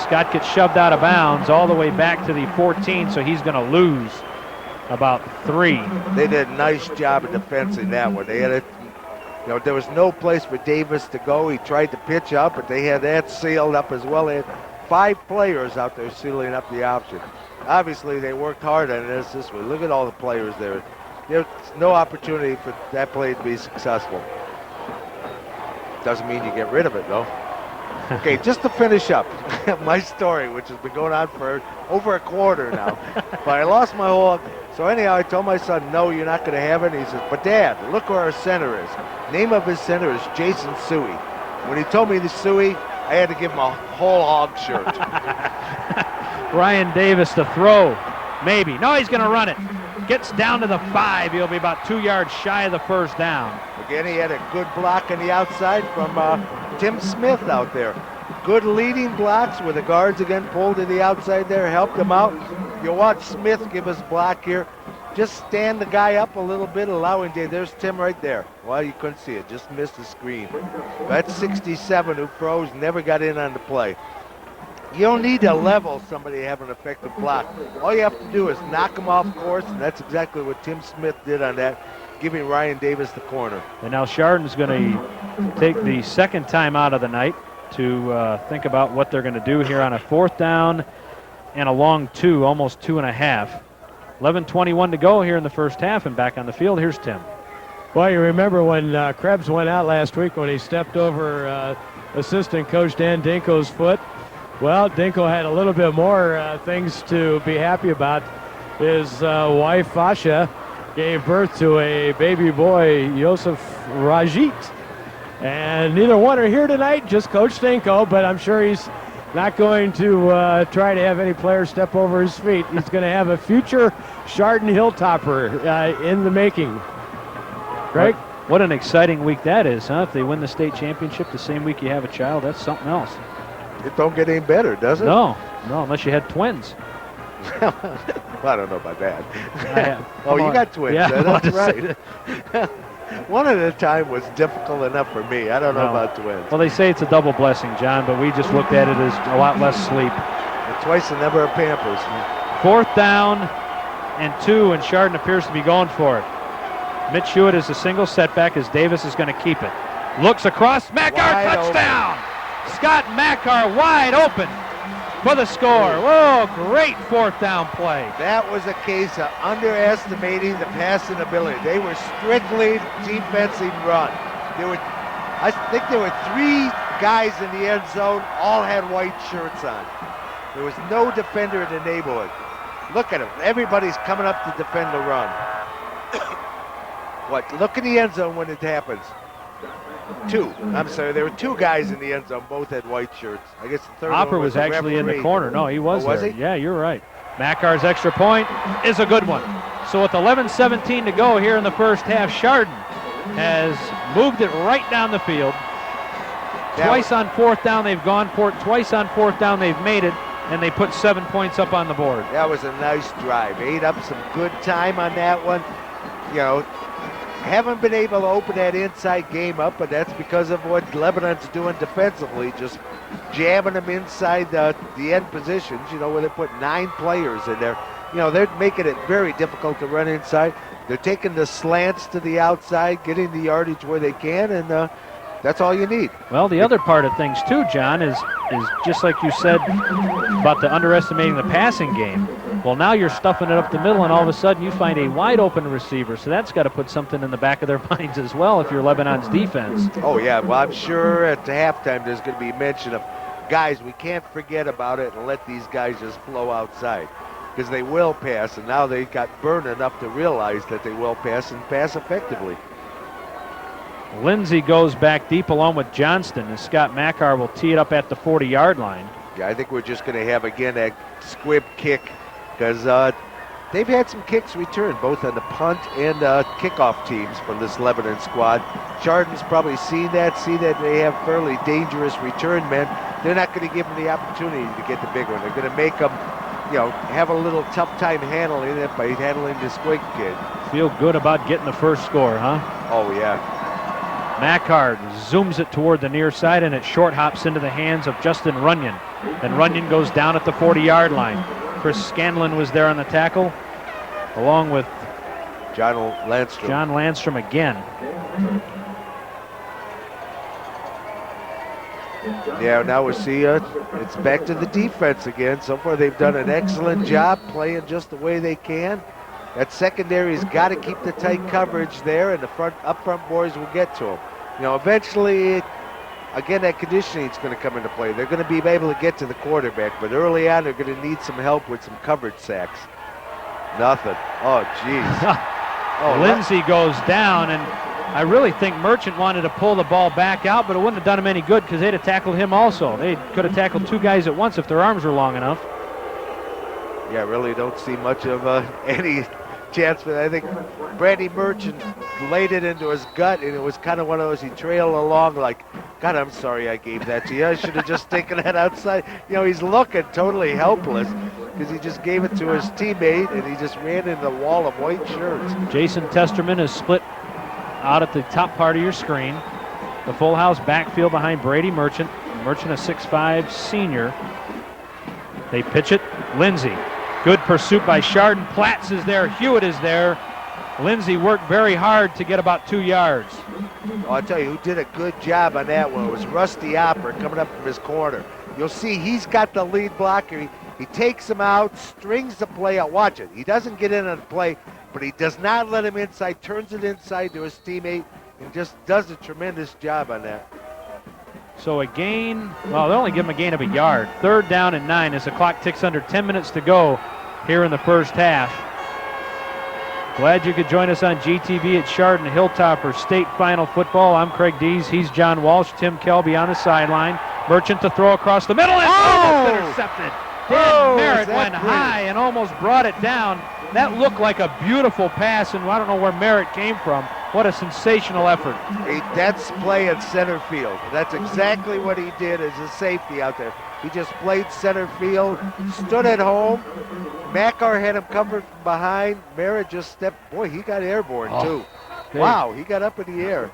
Scott gets shoved out of bounds all the way back to the 14, so he's going to lose about 3. They did a nice job of defending that one. They had it. You know, there was no place for Davis to go. He tried to pitch up, but they had that sealed up as well. They had 5 players out there sealing up the option. Obviously, they worked hard on this way. Look at all the players there. There's no opportunity for that play to be successful. Doesn't mean you get rid of it, though. Okay, just to finish up my story, which has been going on for over a quarter now. But I lost my whole... So anyhow, I told my son, no, you're not going to have it. And he says, but Dad, look where our center is. Name of his center is Jason Suey. When he told me the Suey, I had to give him a whole hog shirt. Ryan Davis to throw. Maybe. No, he's going to run it. Gets down to the 5. He'll be about 2 yards shy of the first down. Again, he had a good block on the outside from Tim Smith out there. Good leading blocks where the guards again pulled to the outside there, helped him out. You watch Smith give us block here. Just stand the guy up a little bit, allowing there's Tim right there. Well, you couldn't see it, just missed the screen. That's 67 who froze, never got in on the play. You don't need to level somebody to have an effective block. All you have to do is knock him off course, and that's exactly what Tim Smith did on that, giving Ryan Davis the corner. And now Chardon's going to take the second time out of the night to think about what they're going to do here on a 4th down and a long 2, almost 2.5. 11:21 to go here in the first half, and back on the field, here's Tim. Well, you remember when Krebs went out last week when he stepped over assistant coach Dan Dinko's foot? Well, Dinko had a little bit more things to be happy about. His wife, Fasha, gave birth to a baby boy, Yosef Rajit. And neither one are here tonight, just Coach Dinko, but I'm sure he's not going to try to have any player step over his feet. He's going to have a future Chardon Hilltopper in the making. Greg? What an exciting week that is, huh? If they win the state championship the same week you have a child, that's something else. It don't get any better, does it? No, unless you had twins. Well, I don't know about that. Oh, you got twins. Yeah, That's right. One at a time was difficult enough for me. I don't know about twins. Well, they say it's a double blessing, John, but we just looked at it as a lot less sleep. And twice the number of Pampers. 4th down and 2, and Chardon appears to be going for it. Mitch Hewitt is a single setback as Davis is going to keep it. Looks across, Mackar, touchdown! Scott Mackar wide open for the score. Whoa, great 4th down play. That was a case of underestimating the passing ability. They were strictly defensive run. I think there were 3 guys in the end zone, all had white shirts on. There was no defender in the neighborhood. Look at them. Everybody's coming up to defend the run. Look in the end zone when it happens. 2. I'm sorry, there were 2 guys in the end zone. Both had white shirts. I guess the third Hopper one was actually in the corner. No, he was was there. he? Yeah, you're right. Mackar's extra point is a good one. So with 11:17 to go here in the first half, Chardon has moved it right down the field. Twice on 4th down they've gone for it. Twice on 4th down they've made it, and they put 7 points up on the board. That was a nice drive. Ate up some good time on that one. You know, haven't been able to open that inside game up, but that's because of what Lebanon's doing defensively, just jamming them inside the end positions, you know, where they put 9 players in there. You know, they're making it very difficult to run inside. They're taking the slants to the outside, getting the yardage where they can, and that's all you need. Well, the other part of things too, John, is just like you said about the underestimating the passing game. Well, now you're stuffing it up the middle, and all of a sudden you find a wide open receiver. So that's got to put something in the back of their minds as well if you're Lebanon's defense. Oh, yeah. Well, I'm sure at the halftime there's going to be mention of, guys, we can't forget about it and let these guys just flow outside. Because they will pass, and now they got burned enough to realize that they will pass and pass effectively. Lindsey goes back deep along with Johnston, and Scott Mackar will tee it up at the 40-yard line. Yeah, I think we're just going to have, again, that squib kick, because they've had some kicks returned, both on the punt and kickoff teams from this Lebanon squad. Chardon's probably seen that they have fairly dangerous return men. They're not going to give them the opportunity to get the big one. They're going to make them, you know, have a little tough time handling it by handling this squib kid. Feel good about getting the first score, huh? Oh, yeah. Mackard zooms it toward the near side, and it short hops into the hands of Justin Runyon. Then Runyon goes down at the 40-yard line. Chris Scanlon was there on the tackle, along with John Landstrom. John Landstrom again. Yeah, now we see it's back to the defense again. So far they've done an excellent job playing just the way they can. That secondary's got to keep the tight coverage there, and the up front boys will get to them. You know, eventually, again, that conditioning is going to come into play. They're going to be able to get to the quarterback, but early on they're going to need some help with some coverage sacks. Nothing. Oh, jeez. Lindsey goes down, and I really think Merchant wanted to pull the ball back out, but it wouldn't have done him any good because they'd have tackled him also. They could have tackled 2 guys at once if their arms were long enough. Yeah, really don't see much of any chance, but I think Brandy Merchant laid it into his gut, and it was kind of one of those, he trailed along like, God, I'm sorry I gave that to you. I should have just taken that outside. You know, he's looking totally helpless because he just gave it to his teammate, and he just ran into the wall of white shirts. Jason Testerman is split out at the top part of your screen. The full house backfield behind Brady Merchant. Merchant, a 6'5 senior. They pitch it. Lindsey. Good pursuit by Chardon. Platts is there. Hewitt is there. Lindsey worked very hard to get about 2 yards. Oh, I'll tell you who did a good job on that one. It was Rusty Opper coming up from his corner. You'll see he's got the lead blocker. He takes him out, strings the play out. Watch it. He doesn't get in on the play, but he does not let him inside, turns it inside to his teammate, and just does a tremendous job on that. So a gain, well, they only give him a gain of a yard. 3rd down and 9 as the clock ticks under 10 minutes to go here in the first half. Glad you could join us on GTV at Chardon Hilltopper State Final Football. I'm Craig Dees. He's John Walsh. Tim Kelby on the sideline. Merchant to throw across the middle, and almost intercepted. Dan Merritt went high and almost brought it down. That looked like a beautiful pass, and I don't know where Merritt came from. What a sensational effort. That's play at center field. That's exactly what he did as a safety out there. He just played center field, stood at home. Makar had him covered from behind. Merritt just stepped. Boy, he got airborne too. Wow, he got up in the air.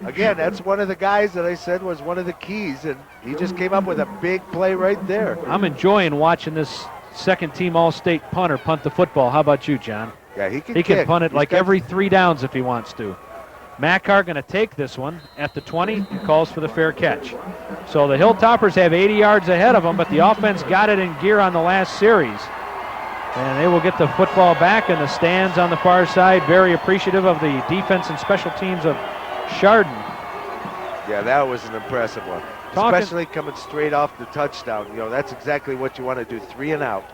Again, that's one of the guys that I said was one of the keys, and he just came up with a big play right there. I'm enjoying watching this second-team All-State punter punt the football. How about you, John? Yeah, he can kick. Punt it like every 3 downs if he wants to. Makar going to take this one at the 20 and calls for the fair catch. So the Hilltoppers have 80 yards ahead of them, but the offense got it in gear on the last series. And they will get the football back in the stands on the far side. Very appreciative of the defense and special teams of Chardon. Yeah, that was an impressive one. Especially coming straight off the touchdown. You know, that's exactly what you want to do, 3 and out.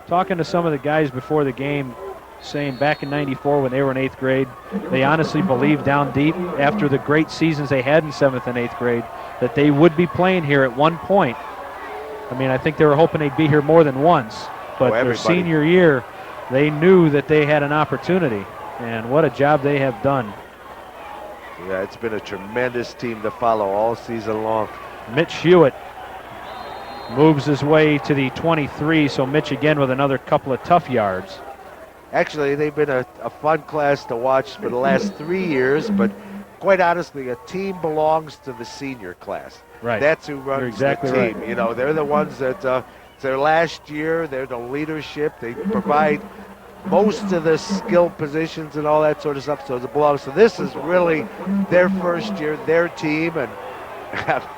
Talking to some of the guys before the game, saying back in '94 when they were in 8th grade, they honestly believed down deep after the great seasons they had in 7th and 8th grade that they would be playing here at one point. I mean, I think they were hoping they'd be here more than once. But their senior year, they knew that they had an opportunity, and what a job they have done. Yeah, it's been a tremendous team to follow all season long. Mitch Hewitt moves his way to the 23, so Mitch again with another couple of tough yards. Actually, they've been a fun class to watch for the last 3 years, but quite honestly, a team belongs to the senior class. Right. That's who runs the team. Right. You know, they're the ones that it's their last year. They're the leadership. They provide most of the skill positions and all that sort of stuff, so it belongs. So this is really their first year, their team, and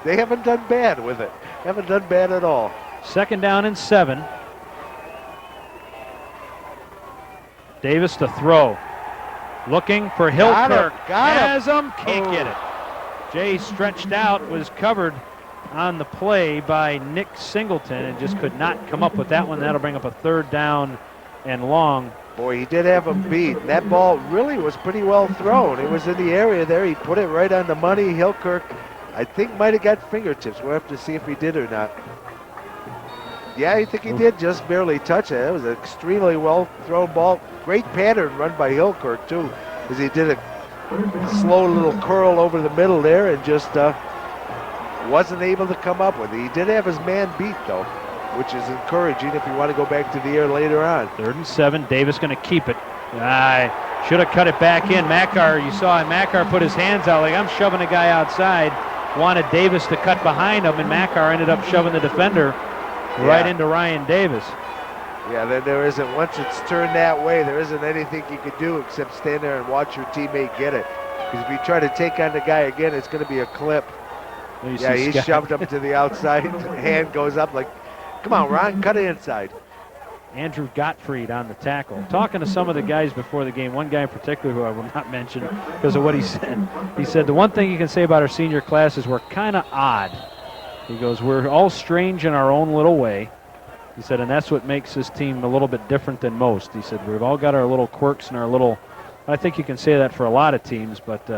they haven't done bad with it. Haven't done bad at all. 2nd down and 7. Davis to throw. Looking for Hillkirk. Has him. Can't get it. Jay stretched out, was covered on the play by Nick Singleton and just could not come up with that one. That'll bring up a 3rd down and long. Boy, he did have him beat. That ball really was pretty well thrown. It was in the area there. He put it right on the money. Hillkirk, I think, might have got fingertips. We'll have to see if he did or not. Yeah, I think he did just barely touch it. It was an extremely well thrown ball. Great pattern run by Hillkirk, too, as he did a slow little curl over the middle there and just wasn't able to come up with it. He did have his man beat, though, which is encouraging if you want to go back to the air later on. 3rd and 7. Davis going to keep it. Should have cut it back in. Makar, you saw Makar put his hands out like, I'm shoving a guy outside. Wanted Davis to cut behind him, and Makar ended up shoving the defender right into Ryan Davis. Yeah, then there isn't, once it's turned that way, there isn't anything you could do except stand there and watch your teammate get it. Because if you try to take on the guy again, it's going to be a clip. Yeah, he shoved him to the outside. Hand goes up like, come on, Ron, cut it inside. Andrew Gottfried on the tackle. Talking to some of the guys before the game, one guy in particular who I will not mention because of what he said. He said, the one thing you can say about our senior class is we're kind of odd. He goes, we're all strange in our own little way. He said, and that's what makes this team a little bit different than most. He said, we've all got our little quirks and our little, I think you can say that for a lot of teams, but,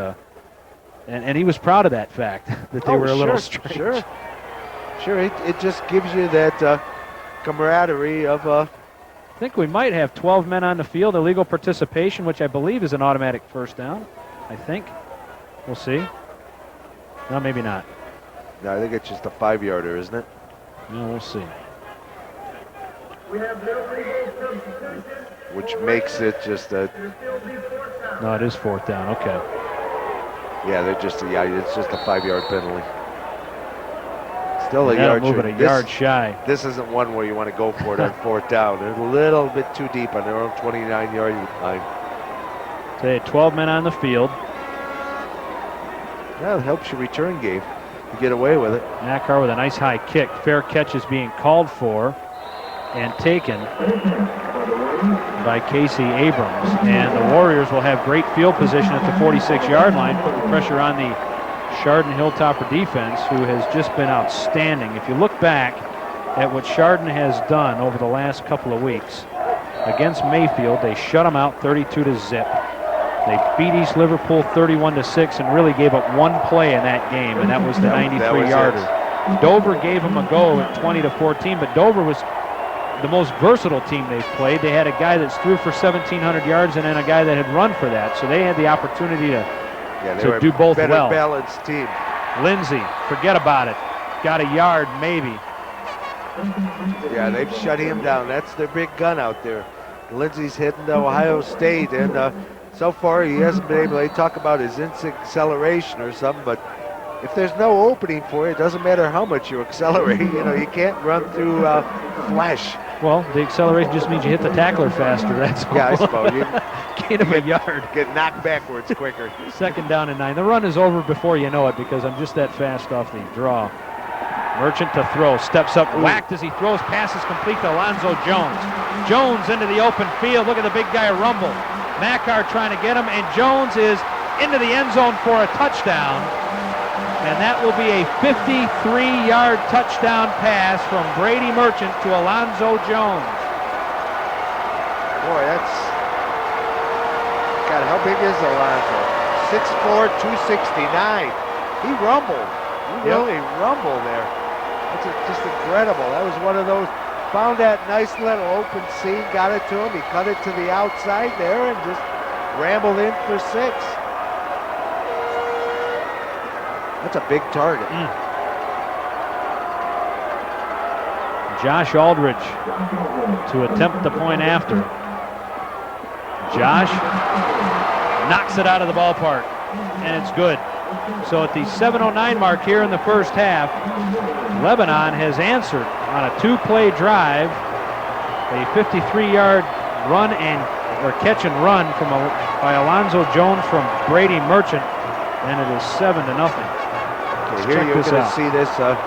and he was proud of that fact, that they were a little strange. Sure, it just gives you that camaraderie of... I think we might have 12 men on the field, illegal participation, which I believe is an automatic 1st down, I think. We'll see. No, maybe not. No, I think it's just a 5-yarder, isn't it? No, we'll see. Which makes it just a... No, it is 4th down, okay. Yeah, it's just a 5-yard penalty. Still a yard shy. This isn't one where you want to go for it on 4th down. They're a little bit too deep on their own 29-yard line. So they had 12 men on the field. That helps your return game. You get away with it. Makar with a nice high kick. Fair catch is being called for and taken by Casey Abrams. And the Warriors will have great field position at the 46-yard line, putting pressure on the Chardon Hilltopper defense, who has just been outstanding. If you look back at what Chardon has done over the last couple of weeks, against Mayfield, they shut them out 32-0. They beat East Liverpool 31-6 and really gave up one play in that game, and that was the 93-yarder. Dover gave them a go at 20-14, but Dover was the most versatile team they've played. They had a guy that's threw for 1,700 yards and then a guy that had run for that, so they had the opportunity to do both better well. Balanced team. Lindsey, forget about it. Got a yard, maybe. Yeah, they've shut him down. That's their big gun out there. Lindsey's heading to Ohio State, and so far he hasn't been able. They talk about his instant acceleration or something, but if there's no opening for you, it doesn't matter how much you accelerate. You know, you can't run through flesh. Well, the acceleration just means you hit the tackler faster. That's all. Yeah, I suppose. You gain him a yard. Get knocked backwards quicker. 2nd down and 9. The run is over before you know it because I'm just that fast off the draw. Merchant to throw, steps up, whacked as he throws, passes complete to Alonzo Jones. Jones into the open field. Look at the big guy rumble. Macar trying to get him, and Jones is into the end zone for a touchdown. And that will be a 53-yard touchdown pass from Brady Merchant to Alonzo Jones. Boy, that's... God, how big is Alonzo? 6'4", 269. He rumbled. He really rumbled there. That's just incredible. That was one of those, found that nice little open seam, got it to him. He cut it to the outside there and just rambled in for 6. That's a big target. Josh Aldridge to attempt the point after. Josh knocks it out of the ballpark, and it's good. So at the 7:09 mark here in the first half, Lebanon has answered on a 2-play drive, a 53-yard run or catch and run by Alonzo Jones from Brady Merchant, and it is 7-0. Okay, here you're going to see this. I'm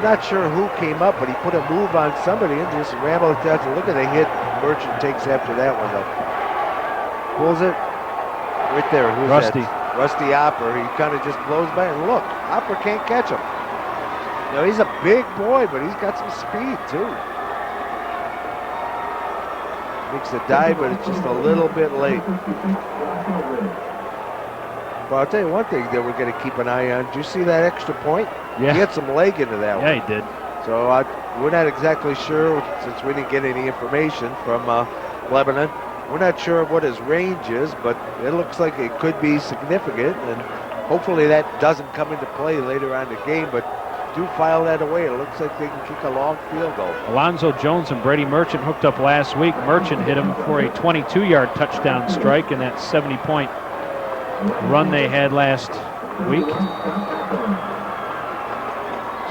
not sure who came up, but he put a move on somebody and just rambled it down. Look at the hit Merchant takes after that one, though. Pulls it right there. Who's Rusty. That? Rusty Opper. He kind of just blows by, and look, Opper can't catch him. You know, he's a big boy, but he's got some speed too. Makes the dive, but it's just a little bit late. But I'll tell you one thing that we're going to keep an eye on. Did you see that extra point? Yeah. He had some leg into that one. Yeah, he did. So we're not exactly sure, since we didn't get any information from Lebanon. We're not sure what his range is, but it looks like it could be significant, and hopefully that doesn't come into play later on in the game, but do file that away. It looks like they can kick a long field goal. Alonzo Jones and Brady Merchant hooked up last week. Merchant hit him for a 22-yard touchdown strike in that 70-point run they had last week.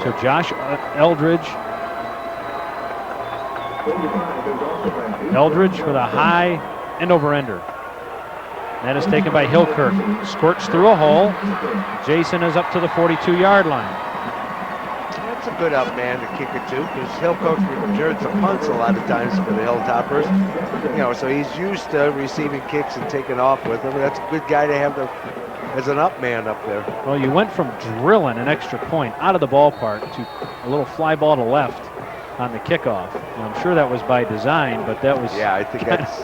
So Josh Eldridge with a high end over ender. That is taken by Hillkirk. Squirts through a hole. Jason is up to the 42-yard line. That's a good up man to kick it to, because Hillkirk returns the punts a lot of times for the Hilltoppers. You know, so he's used to receiving kicks and taking off with them. That's a good guy to have as an up man up there. Well, you went from drilling an extra point out of the ballpark to a little fly ball to left on the kickoff. Now, I'm sure that was by design, but that was... Yeah, I think that's...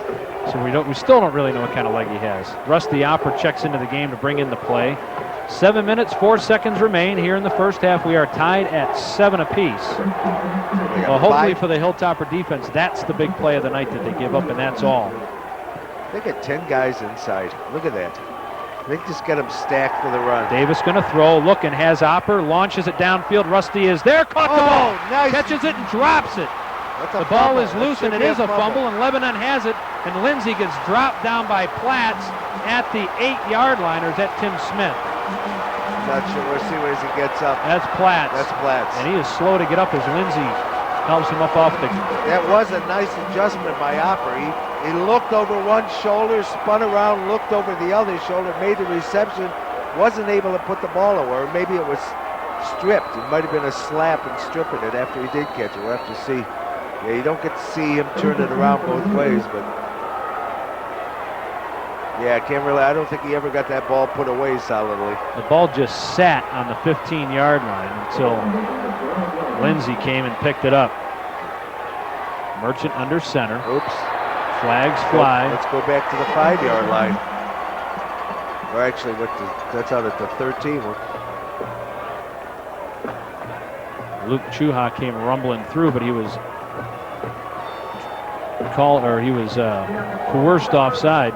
So we still don't really know what kind of leg he has. Rusty Opper checks into the game to bring in the play. 7 minutes, 4 seconds remain here in the first half. We are tied at 7 apiece. Well, hopefully for the Hilltopper defense, that's the big play of the night that they give up, and that's all. They got 10 guys inside. Look at that. They just get them stacked for the run. Davis going to throw, looking, has Opper, launches it downfield. Rusty is there, caught the ball, nice. Catches it and drops it. The ball is loose, and it is a fumble, and Lebanon has it, and Lindsey gets dropped down by Platts at the 8-yard line, or is that Tim Smith? Not sure. We'll see as he gets up. That's Platts. That's Platts. And he is slow to get up as Lindsey helps him up off the... That was a nice adjustment by Opper. He looked over one shoulder, spun around, looked over the other shoulder, made the reception, wasn't able to put the ball away, or maybe it was stripped. It might have been a slap and stripping it after he did catch it. We'll have to see. Yeah, you don't get to see him turn it around both ways, but yeah, I don't think he ever got that ball put away solidly. The ball just sat on the 15-yard line until Lindsey came and picked it up. Merchant under center. Oops. Flags fly. Let's go back to the 5-yard line. Or actually, that's out at the 13. Luke Chuha came rumbling through, but he was coerced offside.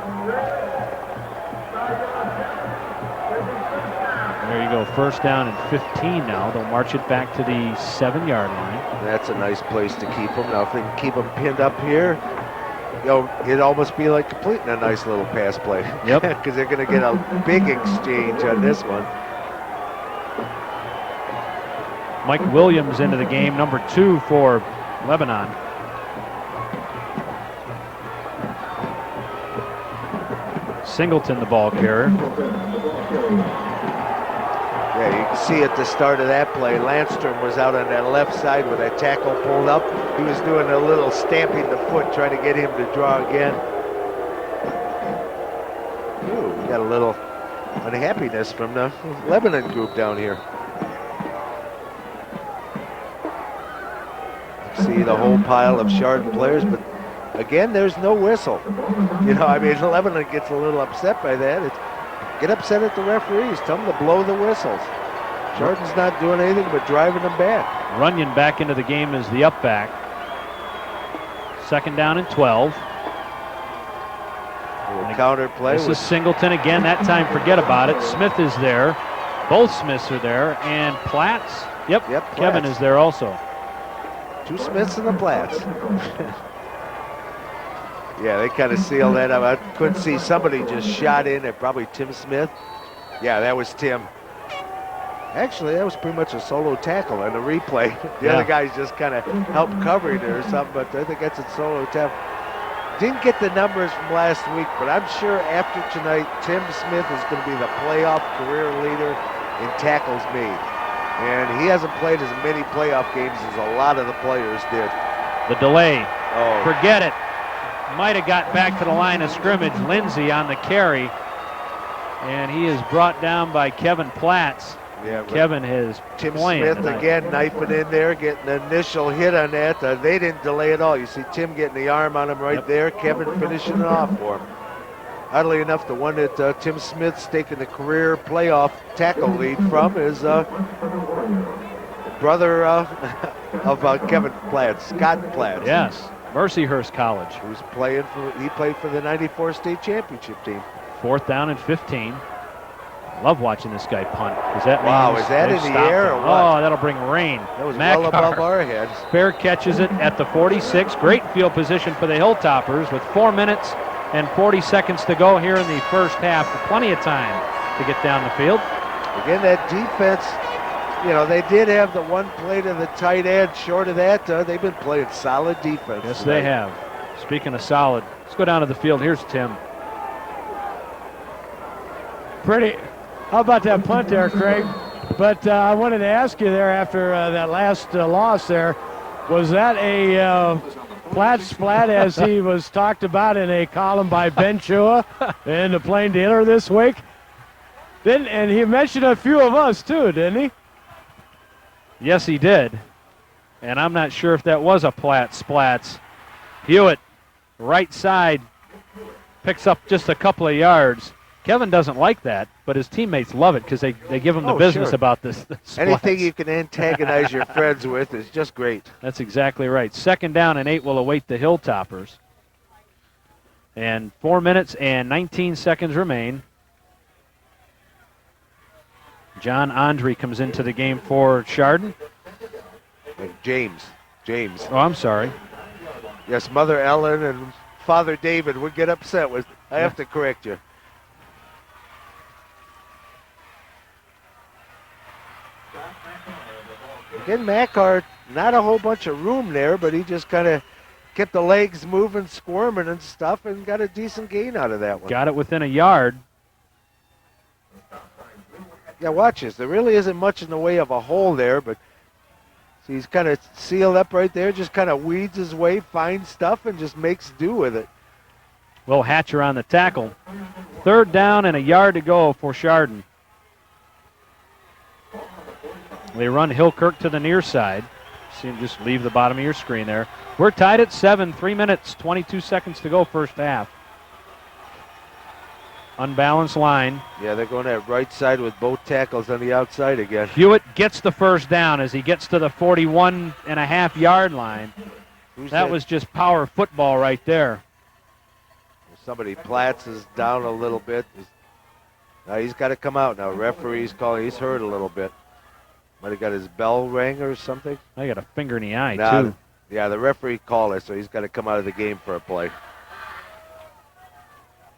There you go, first down and 15 now. They'll march it back to the 7-yard line. That's a nice place to keep them. Now, if they can keep them pinned up here, it'd almost be like completing a nice little pass play. Yep. Because they're going to get a big exchange on this one. Mike Williams into the game, number 2 for Lebanon. Singleton, the ball carrier. Yeah, you can see at the start of that play, Landstrom was out on that left side with that tackle pulled up. He was doing a little stamping the foot, trying to get him to draw again. Ooh, we got a little unhappiness from the Lebanon group down here. See the whole pile of Chardon players, but again, there's no whistle. Lebanon gets a little upset by that. Get upset at the referees. Tell them to blow the whistles. Chardon's not doing anything but driving them back. Runyon back into the game as the up back. 2nd down and 12. Counter play. This is Singleton again. That time, forget about it. Smith is there. Both Smiths are there. And Platts. Yep, Kevin Platts. is there also. 2 Smiths and the Platts. Yeah, they kind of sealed that up. I couldn't see. Somebody just shot in at probably Tim Smith. Yeah, that was Tim. Actually, that was pretty much a solo tackle on the replay. The other guys just kind of helped covering it or something, but I think that's a solo tackle. Didn't get the numbers from last week, but I'm sure after tonight, Tim Smith is going to be the playoff career leader in tackles made. And he hasn't played as many playoff games as a lot of the players did. The delay. Oh. Forget it. Might have got back to the line of scrimmage. Lindsey on the carry. And he is brought down by Kevin Platts. Yeah, Kevin has Tim Smith tonight. again knifing in there, getting an initial hit on that. They didn't delay at all. You see Tim getting the arm on him right there. Kevin finishing it off for him. Oddly enough, the one that Tim Smith's taking the career playoff tackle lead from is brother of Kevin Platts, Scott Platts. Yes, Mercyhurst College. He played for the '94 state championship team. 4th down and 15. Love watching this guy punt. Is that in the air or what? Oh, that'll bring rain. That was well above our heads. Fair catches it at the 46. Great field position for the Hilltoppers with 4 minutes and 40 seconds to go here in the first half. Plenty of time to get down the field. Again, that defense, they did have the one play to the tight end. Short of that, they've been playing solid defense. Yes, tonight. they have. Speaking of solid, let's go down to the field. Here's Tim. Pretty. How about that punt there, Craig? But I wanted to ask you there after that last loss there, was that a flat splat as he was talked about in a column by Ben Chua in the Plain Dealer this week? And he mentioned a few of us too, didn't he? Yes, he did. And I'm not sure if that was a splats. Hewitt, right side, picks up just a couple of yards. Kevin doesn't like that, but his teammates love it because they give him the business about this. Anything you can antagonize your friends with is just great. That's exactly right. 2nd down and 8 will await the Hilltoppers. And 4 minutes and 19 seconds remain. John Andre comes into the game for Chardon. James. Oh, I'm sorry. Yes, Mother Ellen and Father David would get upset with. I have to correct you. Again, Mackhart, not a whole bunch of room there, but he just kind of kept the legs moving, squirming and stuff, and got a decent gain out of that one. Got it within a yard. Yeah, watch this. There really isn't much in the way of a hole there, but see, he's kind of sealed up right there, just kind of weeds his way, finds stuff, and just makes do with it. Will Hatcher on the tackle. 3rd down and a yard to go for Chardon. They run Hillkirk to the near side. See him just leave the bottom of your screen there. We're tied at 7, 3 minutes, 22 seconds to go first half. Unbalanced line. Yeah, they're going that right side with both tackles on the outside again. Hewitt gets the first down as he gets to the 41.5-yard line. That was just power football right there. Somebody, Platts is down a little bit. Now he's got to come out now. Referee's calling. He's hurt a little bit. Might have got his bell rang or something. I got a finger in the eye, too. Yeah, the referee called it, so he's got to come out of the game for a play.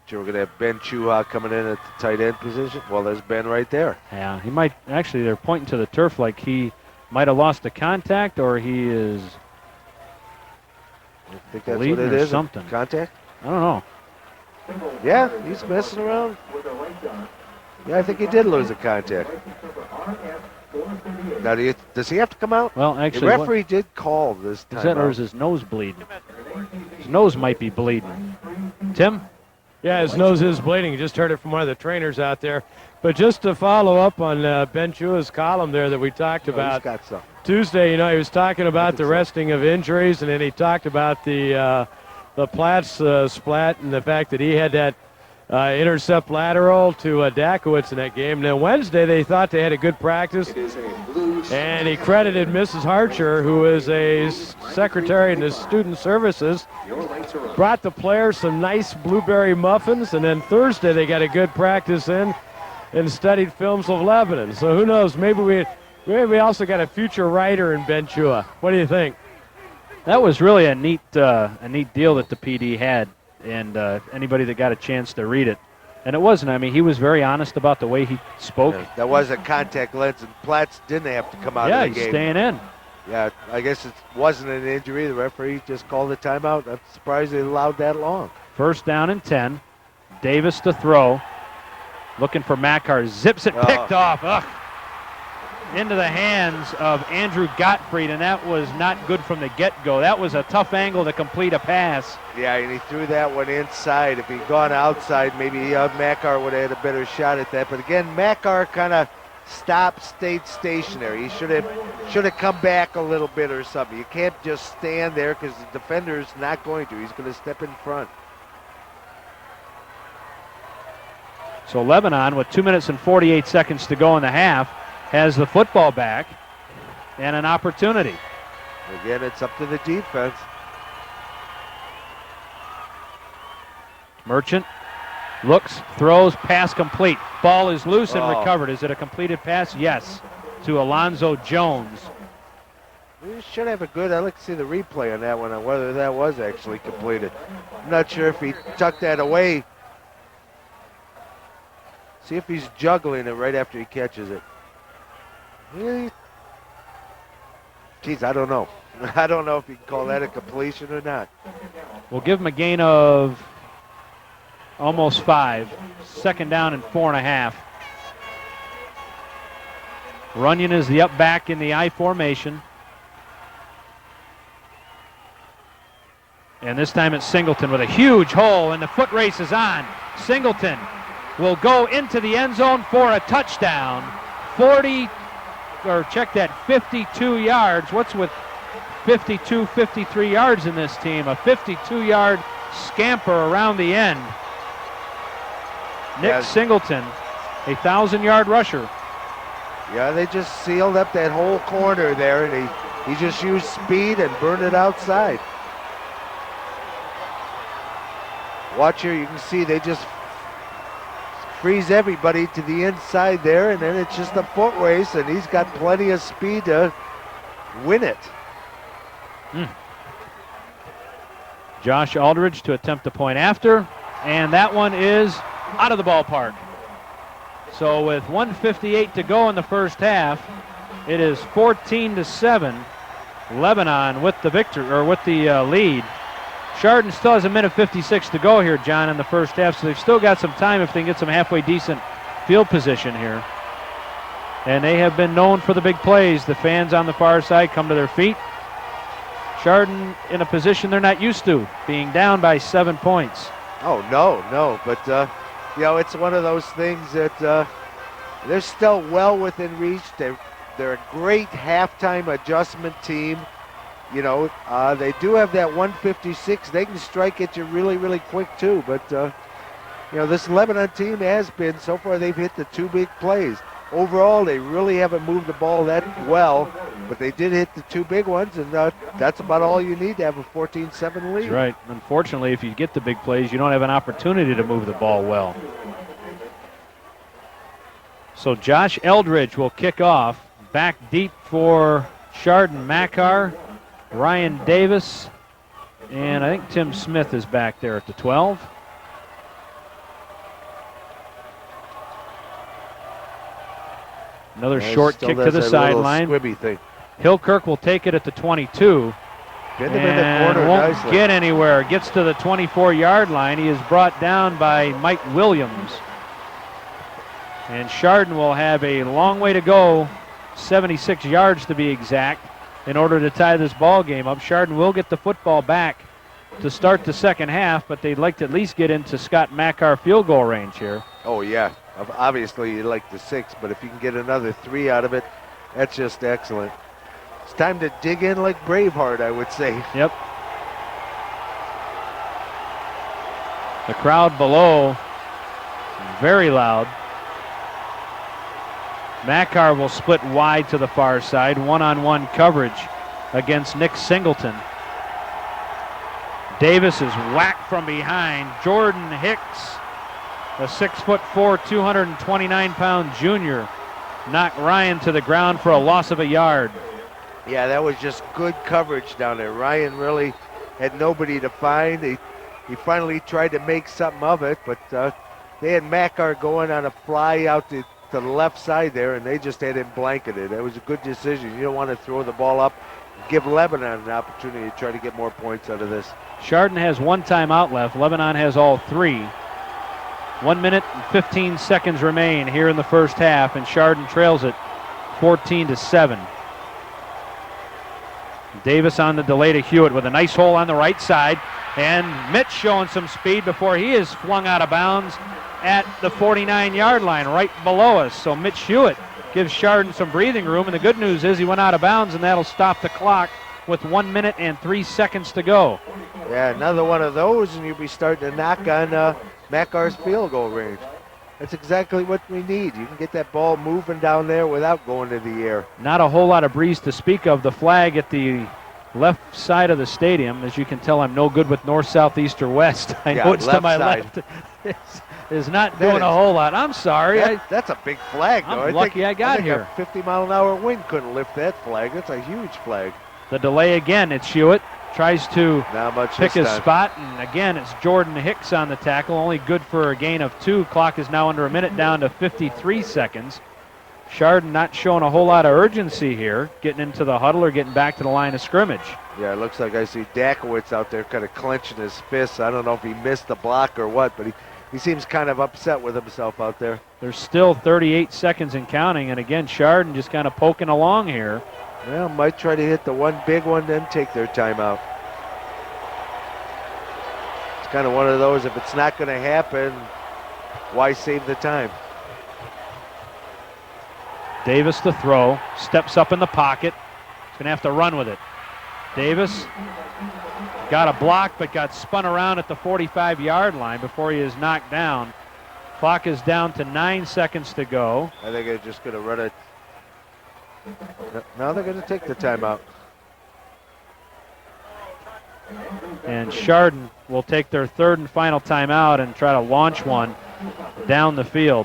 Sure, we're going to have Ben Chuha coming in at the tight end position. Well, there's Ben right there. Yeah, he might. Actually, they're pointing to the turf like he might have lost the contact, or he is I think that's bleeding what it or is. something. Contact? I don't know. Yeah, he's messing around. Yeah, I think he did lose the contact. Now, does he have to come out? Well, actually, the referee did call this time. Is that, or is his nose bleeding? His nose might be bleeding. Tim? Yeah, his nose is bleeding. You just heard it from one of the trainers out there. But just to follow up on Ben Chua's column there that we talked about. He's got something. Tuesday, he was talking about the resting of injuries, and then he talked about the Platts splat and the fact that he had that intercept lateral to Dakowitz in that game. And then Wednesday, they thought they had a good practice. And he credited Mrs. Harcher, who is a secretary in the student services, brought the players some nice blueberry muffins. And then Thursday, they got a good practice in and studied films of Lebanon. So who knows, maybe we also got a future writer in Ben Chua. What do you think? That was really a neat deal that the PD had, and anybody that got a chance to read it. And it wasn't. I mean, he was very honest about the way he spoke. Yeah, that was a contact lens, and Platts didn't have to come out of the game. Yeah, he's staying in. Yeah, I guess it wasn't an injury. The referee just called a timeout. I'm surprised they allowed that long. First down and 10. Davis to throw. Looking for Makar. Zips it, picked off. Ugh. Into the hands of Andrew Gottfried, and that was not good from the get-go. That was a tough angle to complete a pass. Yeah, and he threw that one inside. If he'd gone outside, maybe Makar would have had a better shot at that. But again, Makar kind of stayed stationary. He should have come back a little bit or something. You can't just stand there because the defender's not going to. He's going to step in front. So Lebanon, with 2 minutes and 48 seconds to go in the half, has the football back and an opportunity. Again, it's up to the defense. Merchant looks, throws, pass complete. Ball is loose and recovered. Is it a completed pass? Yes, to Alonzo Jones. We should have a good, I'd like to see the replay on that one, on whether that was actually completed. I'm not sure if he tucked that away. See if he's juggling it right after he catches it. Really? Geez, I don't know. I don't know if you can call that a completion or not. We'll give him a gain of almost 5. Second down and 4.5. Runyon is the up back in the I formation. And this time it's Singleton with a huge hole, and the foot race is on. Singleton will go into the end zone for a touchdown. 52 yards. What's with 52, 53 yards in this team? A 52-yard scamper around the end. Nick Singleton, a 1,000-yard rusher. Yeah, they just sealed up that whole corner there, and he just used speed and burned it outside. Watch here, you can see they just freeze everybody to the inside there, and then it's just a foot race, and he's got plenty of speed to win it. Josh Aldridge to attempt the point after, and that one is out of the ballpark. So with 1:58 to go in the first half, it is 14-7. Lebanon with the lead. Chardon still has 1:56 to go here, John, in the first half, so they've still got some time if they can get some halfway decent field position here. And they have been known for the big plays. The fans on the far side come to their feet. Chardon in a position they're not used to, being down by 7 points. Oh, no, but, it's one of those things that they're still well within reach. They're a great halftime adjustment team. They do have that 156. They can strike at you really, really quick, too. But this Lebanon team has been, so far they've hit the 2 big plays. Overall, they really haven't moved the ball that well, but they did hit the 2 big ones, and that's about all you need to have a 14-7 lead. That's right. Unfortunately, if you get the big plays, you don't have an opportunity to move the ball well. So Josh Eldridge will kick off. Back deep for Chardon Makar, Ryan Davis, and I think Tim Smith is back there at the 12. Another short kick to the sideline. Hillkirk will take it at the 22. And won't get anywhere. Gets to the 24-yard line. He is brought down by Mike Williams. And Chardon will have a long way to go, 76 yards to be exact, in order to tie this ball game up. Chardon will get the football back to start the second half, but they'd like to at least get into Scott Makar field goal range here. Oh, yeah. Obviously, you'd like the 6, but if you can get another 3 out of it, that's just excellent. It's time to dig in like Braveheart, I would say. Yep. The crowd below, very loud. Makar will split wide to the far side, one-on-one coverage against Nick Singleton. Davis is whacked from behind. Jordan Hicks, a 6'4", 229-pound junior, knocked Ryan to the ground for a loss of a yard. Yeah, that was just good coverage down there. Ryan really had nobody to find. He finally tried to make something of it, but they had Makar going on a fly out to the left side there, and they just had him blanketed. It was a good decision. You don't want to throw the ball up and give Lebanon an opportunity to try to get more points out of this. Chardon has 1 timeout left. Lebanon has all 3. 1 minute and 15 seconds remain here in the first half, and Chardon trails it 14-7. Davis on the delay to Hewitt with a nice hole on the right side, and Mitch showing some speed before he is flung out of bounds at the 49-yard line right below us. So Mitch Hewitt gives Chardon some breathing room, and the good news is he went out of bounds, and that'll stop the clock with 1 minute and 3 seconds to go. Yeah, another one of those, and you'll be starting to knock on Makar's field goal range. That's exactly what we need. You can get that ball moving down there without going to the air. Not a whole lot of breeze to speak of. The flag at the left side of the stadium, as you can tell, I'm no good with north, south, east, or west. I know it's to my left. Is not doing a whole lot. I'm sorry. That's a big flag, though. I'm lucky I got here. A 50-mile-an-hour wind couldn't lift that flag. That's a huge flag. The delay again. It's Hewitt. Tries to pick his spot, and again it's Jordan Hicks on the tackle, only good for a gain of 2. Clock is now under a minute, down to 53 seconds. Chardon not showing a whole lot of urgency here, getting into the huddle or getting back to the line of scrimmage. Yeah, it looks like I see Dakowitz out there kind of clenching his fists. I don't know if he missed the block or what, but he seems kind of upset with himself out there. There's still 38 seconds and counting, and again Chardon just kind of poking along here. Well, might try to hit the one big one, then take their timeout. It's kind of one of those, if it's not going to happen, why save the time? Davis to throw, steps up in the pocket. He's going to have to run with it. Davis got a block, but got spun around at the 45-yard line before he is knocked down. Clock is down to 9 seconds to go. I think they're just going to run it. Now they're going to take the timeout. And Chardon will take their 3rd and final timeout and try to launch one down the field.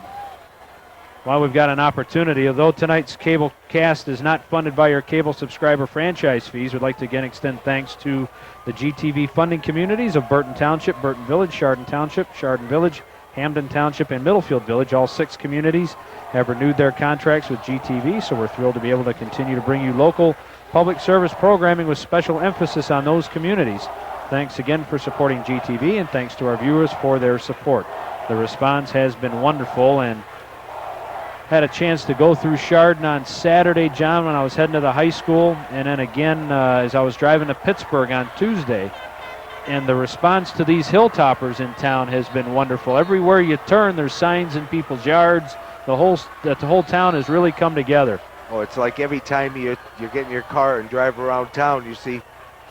While we've got an opportunity, although tonight's cable cast is not funded by your cable subscriber franchise fees, we'd like to again extend thanks to the GTV funding communities of Burton Township, Burton Village, Chardon Township, Chardon Village, Hamden Township, and Middlefield Village. All 6 communities have renewed their contracts with GTV, so we're thrilled to be able to continue to bring you local public service programming with special emphasis on those communities. Thanks again for supporting GTV, and thanks to our viewers for their support. The response has been wonderful, and had a chance to go through Chardon on Saturday, John, when I was heading to the high school, and then again as I was driving to Pittsburgh on Tuesday. And the response to these Hilltoppers in town has been wonderful. Everywhere you turn, there's signs in people's yards. The whole town has really come together. Oh, it's like every time you get in your car and drive around town, you see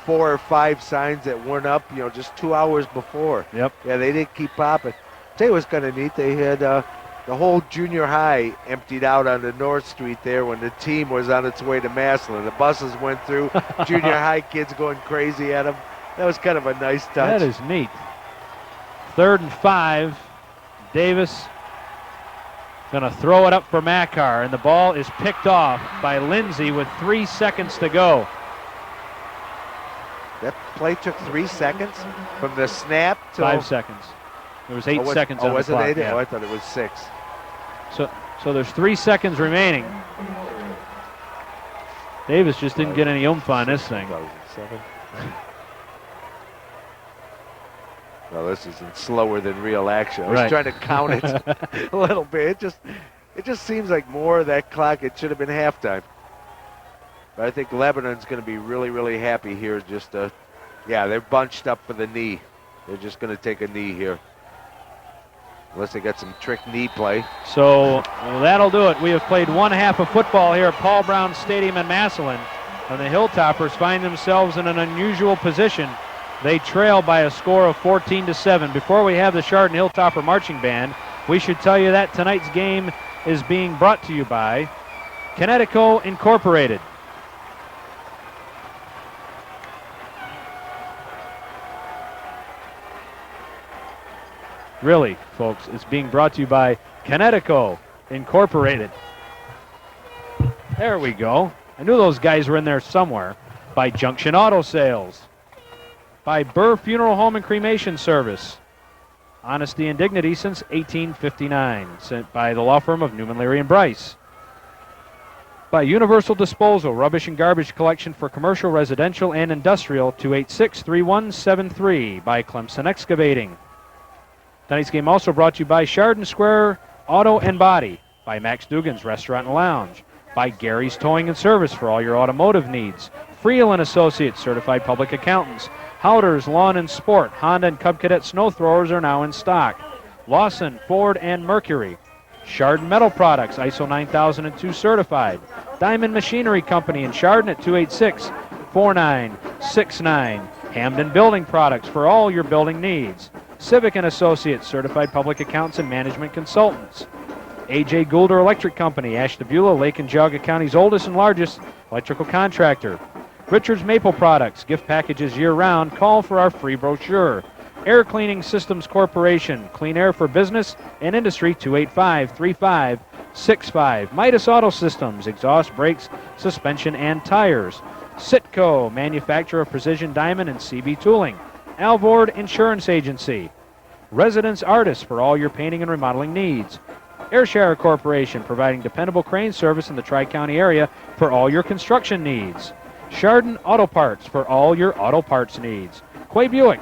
4 or 5 signs that weren't up, just 2 hours before. Yep. Yeah, they did keep popping. tell you what's kind of neat. They had the whole junior high emptied out on the North Street there when the team was on its way to Massillon. The buses went through, junior high kids going crazy at them. That was kind of a nice touch. That is neat. 3rd and 5. Davis going to throw it up for Makar, and the ball is picked off by Lindsay with 3 seconds to go. That play took 3 seconds from the snap to 5 seconds. There was 8 seconds on the was clock. it 8? Yeah. Oh, I thought it was 6. So there's 3 seconds remaining. Davis just didn't get any oomph on this thing. 7. Well, this is slower than real action. I was trying to count it a little bit. It just seems like more of that clock. It should have been halftime. But I think Lebanon's going to be really, really happy here. They're bunched up for the knee. They're just going to take a knee here. Unless they got some trick knee play. So that'll do it. We have played 1 half of football here at Paul Brown Stadium in Massillon. And the Hilltoppers find themselves in an unusual position. They trail by a score of 14-7. Before we have the Chardon Hilltopper Marching Band, we should tell you that tonight's game is being brought to you by Connecticut Incorporated. Really, folks, it's being brought to you by Connecticut Incorporated. There we go. I knew those guys were in there somewhere. By Junction Auto Sales. By Burr Funeral Home and Cremation Service. Honesty and dignity since 1859. Sent by the law firm of Newman, Leary, and Bryce. By Universal Disposal, rubbish and garbage collection for commercial, residential, and industrial, 286-3173. By Clemson Excavating. Tonight's game also brought to you by Chardon Square Auto and Body. By Max Dugan's Restaurant and Lounge. By Gary's Towing and Service for all your automotive needs. Friel and Associates, certified public accountants. Howders Lawn and Sport, Honda and Cub Cadet snow throwers are now in stock. Lawson, Ford, and Mercury. Chardon Metal Products, ISO 9002 certified. Diamond Machinery Company in Chardon at 286-4969. Hamden Building Products for all your building needs. Civic and Associates, certified public accountants and management consultants. A.J. Goulder Electric Company, Ashtabula, Lake and Geauga County's oldest and largest electrical contractor. Richard's Maple Products, gift packages year-round. Call for our free brochure. Air Cleaning Systems Corporation, clean air for business and industry, 285-3565. Midas Auto Systems, exhaust, brakes, suspension, and tires. Sitco, manufacturer of precision diamond and CB tooling. Alvord Insurance Agency. Residence Artists for all your painting and remodeling needs. Ayrshire Corporation, providing dependable crane service in the Tri-County area for all your construction needs. Chardon Auto Parts for all your auto parts needs. Quay Buick.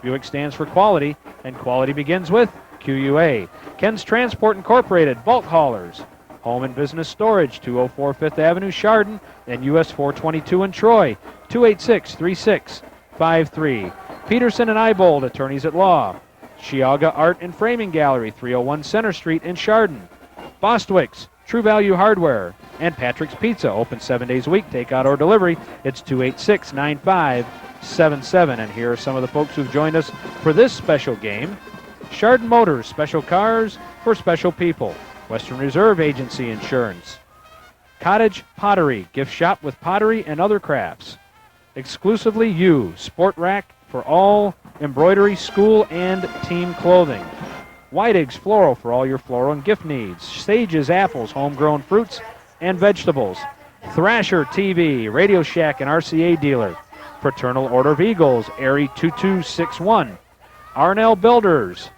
Buick stands for quality, and quality begins with QUA. Ken's Transport Incorporated, bulk haulers. Home and Business Storage, 204 5th Avenue, Chardon, and US 422 in Troy, 286-3653. Peterson and Eibold, attorneys at law. Chiaga Art and Framing Gallery, 301 Center Street in Chardon. Bostwick's, True Value Hardware, and Patrick's Pizza, open 7 days a week, takeout or delivery. It's 286-9577. And here are some of the folks who've joined us for this special game. Chardon Motors, special cars for special people. Western Reserve Agency Insurance. Cottage Pottery, gift shop with pottery and other crafts. Exclusively You, Sport Rack for all embroidery, school, and team clothing. White Floral for all your floral and gift needs. Sage's Apples, homegrown fruits and vegetables. Thrasher TV, Radio Shack and RCA dealer. Fraternal Order of Eagles, Airy 2261. Arnell Builders,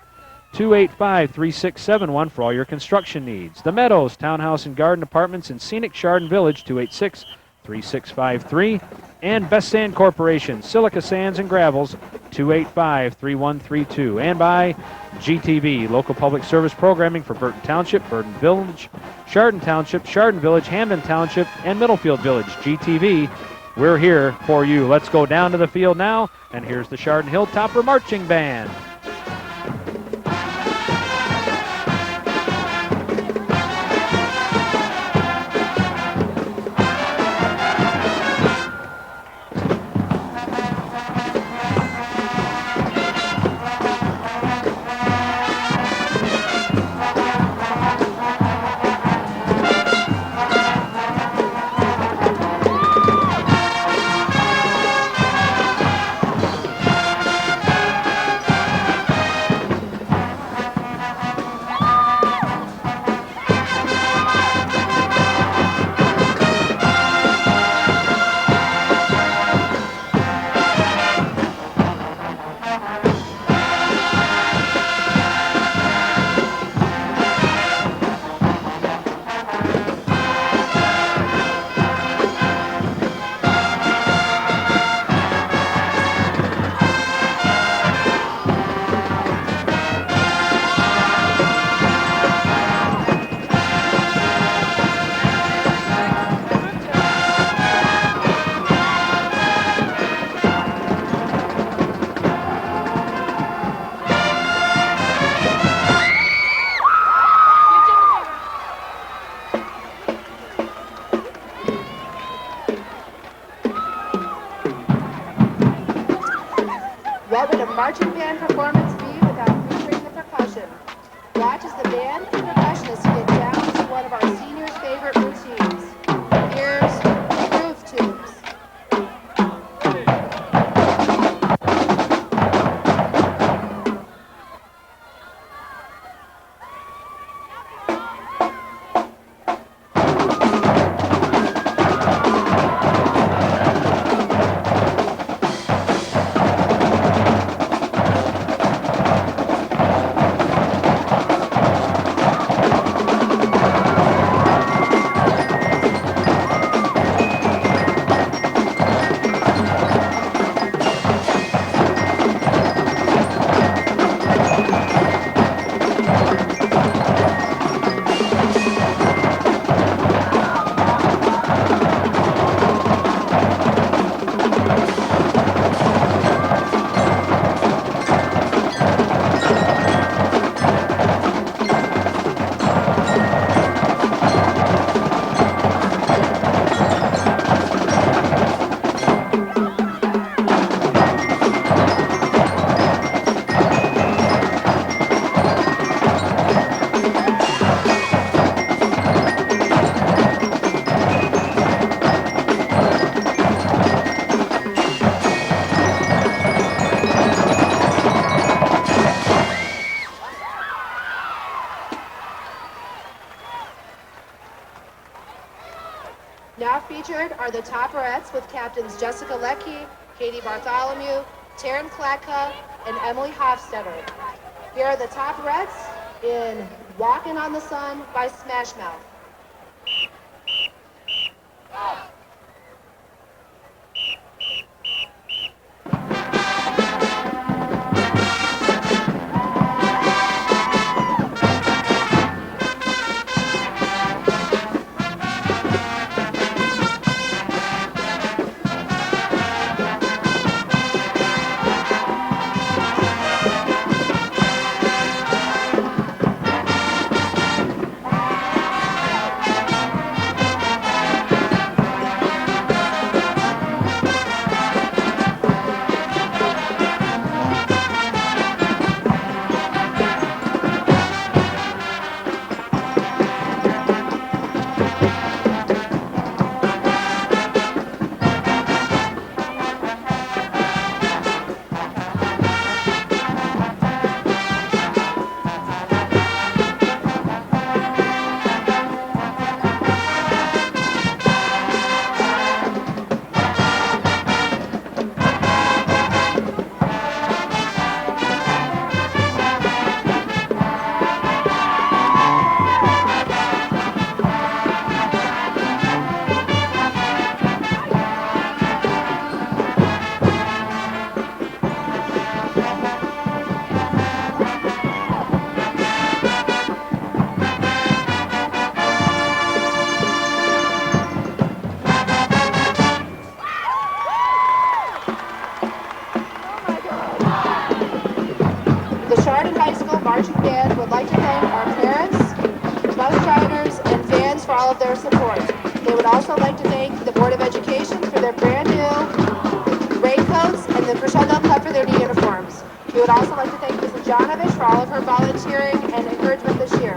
285-3671 for all your construction needs. The Meadows, Townhouse and Garden Apartments in scenic Chardon Village, 286-3653. And Best Sand Corporation, Silica Sands and Gravels, 285-3132. And by GTV, local public service programming for Burton Township, Burton Village, Chardon Township, Chardon Village, Hamden Township, and Middlefield Village. GTV, we're here for you. Let's go down to the field now, and here's the Chardon Hilltopper Marching Band. What would a marching band performance be without featuring the percussion? Watch as the band and percussionists get down to one of our seniors' favorite routines. Here's Groove Tubes. Now featured are the Topperettes with captains Jessica Leckie, Katie Bartholomew, Taryn Klatka, and Emily Hofstetter. Here are the Topperettes in Walkin' on the Sun by Smash Mouth. The Chardon High School Marching Band would like to thank our parents, bus drivers, and fans for all of their support. They would also like to thank the Board of Education for their brand new raincoats and the Crescendo Club for their new uniforms. We would also like to thank Mrs. Janovich for all of her volunteering and encouragement this year.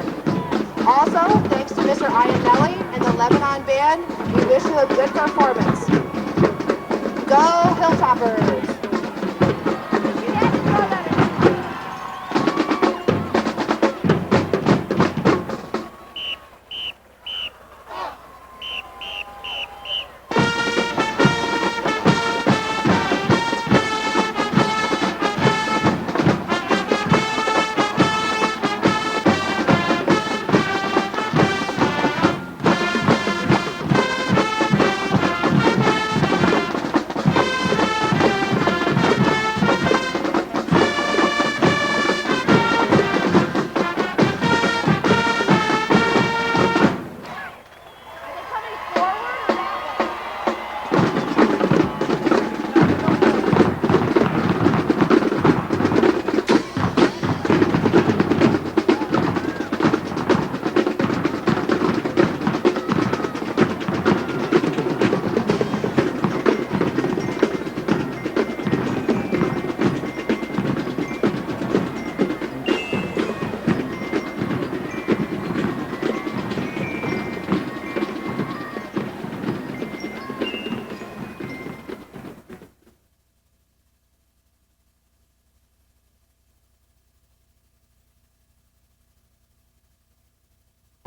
Also, thanks to Mr. Iannelli and the Lebanon Band, we wish you a good performance. Go Hilltoppers!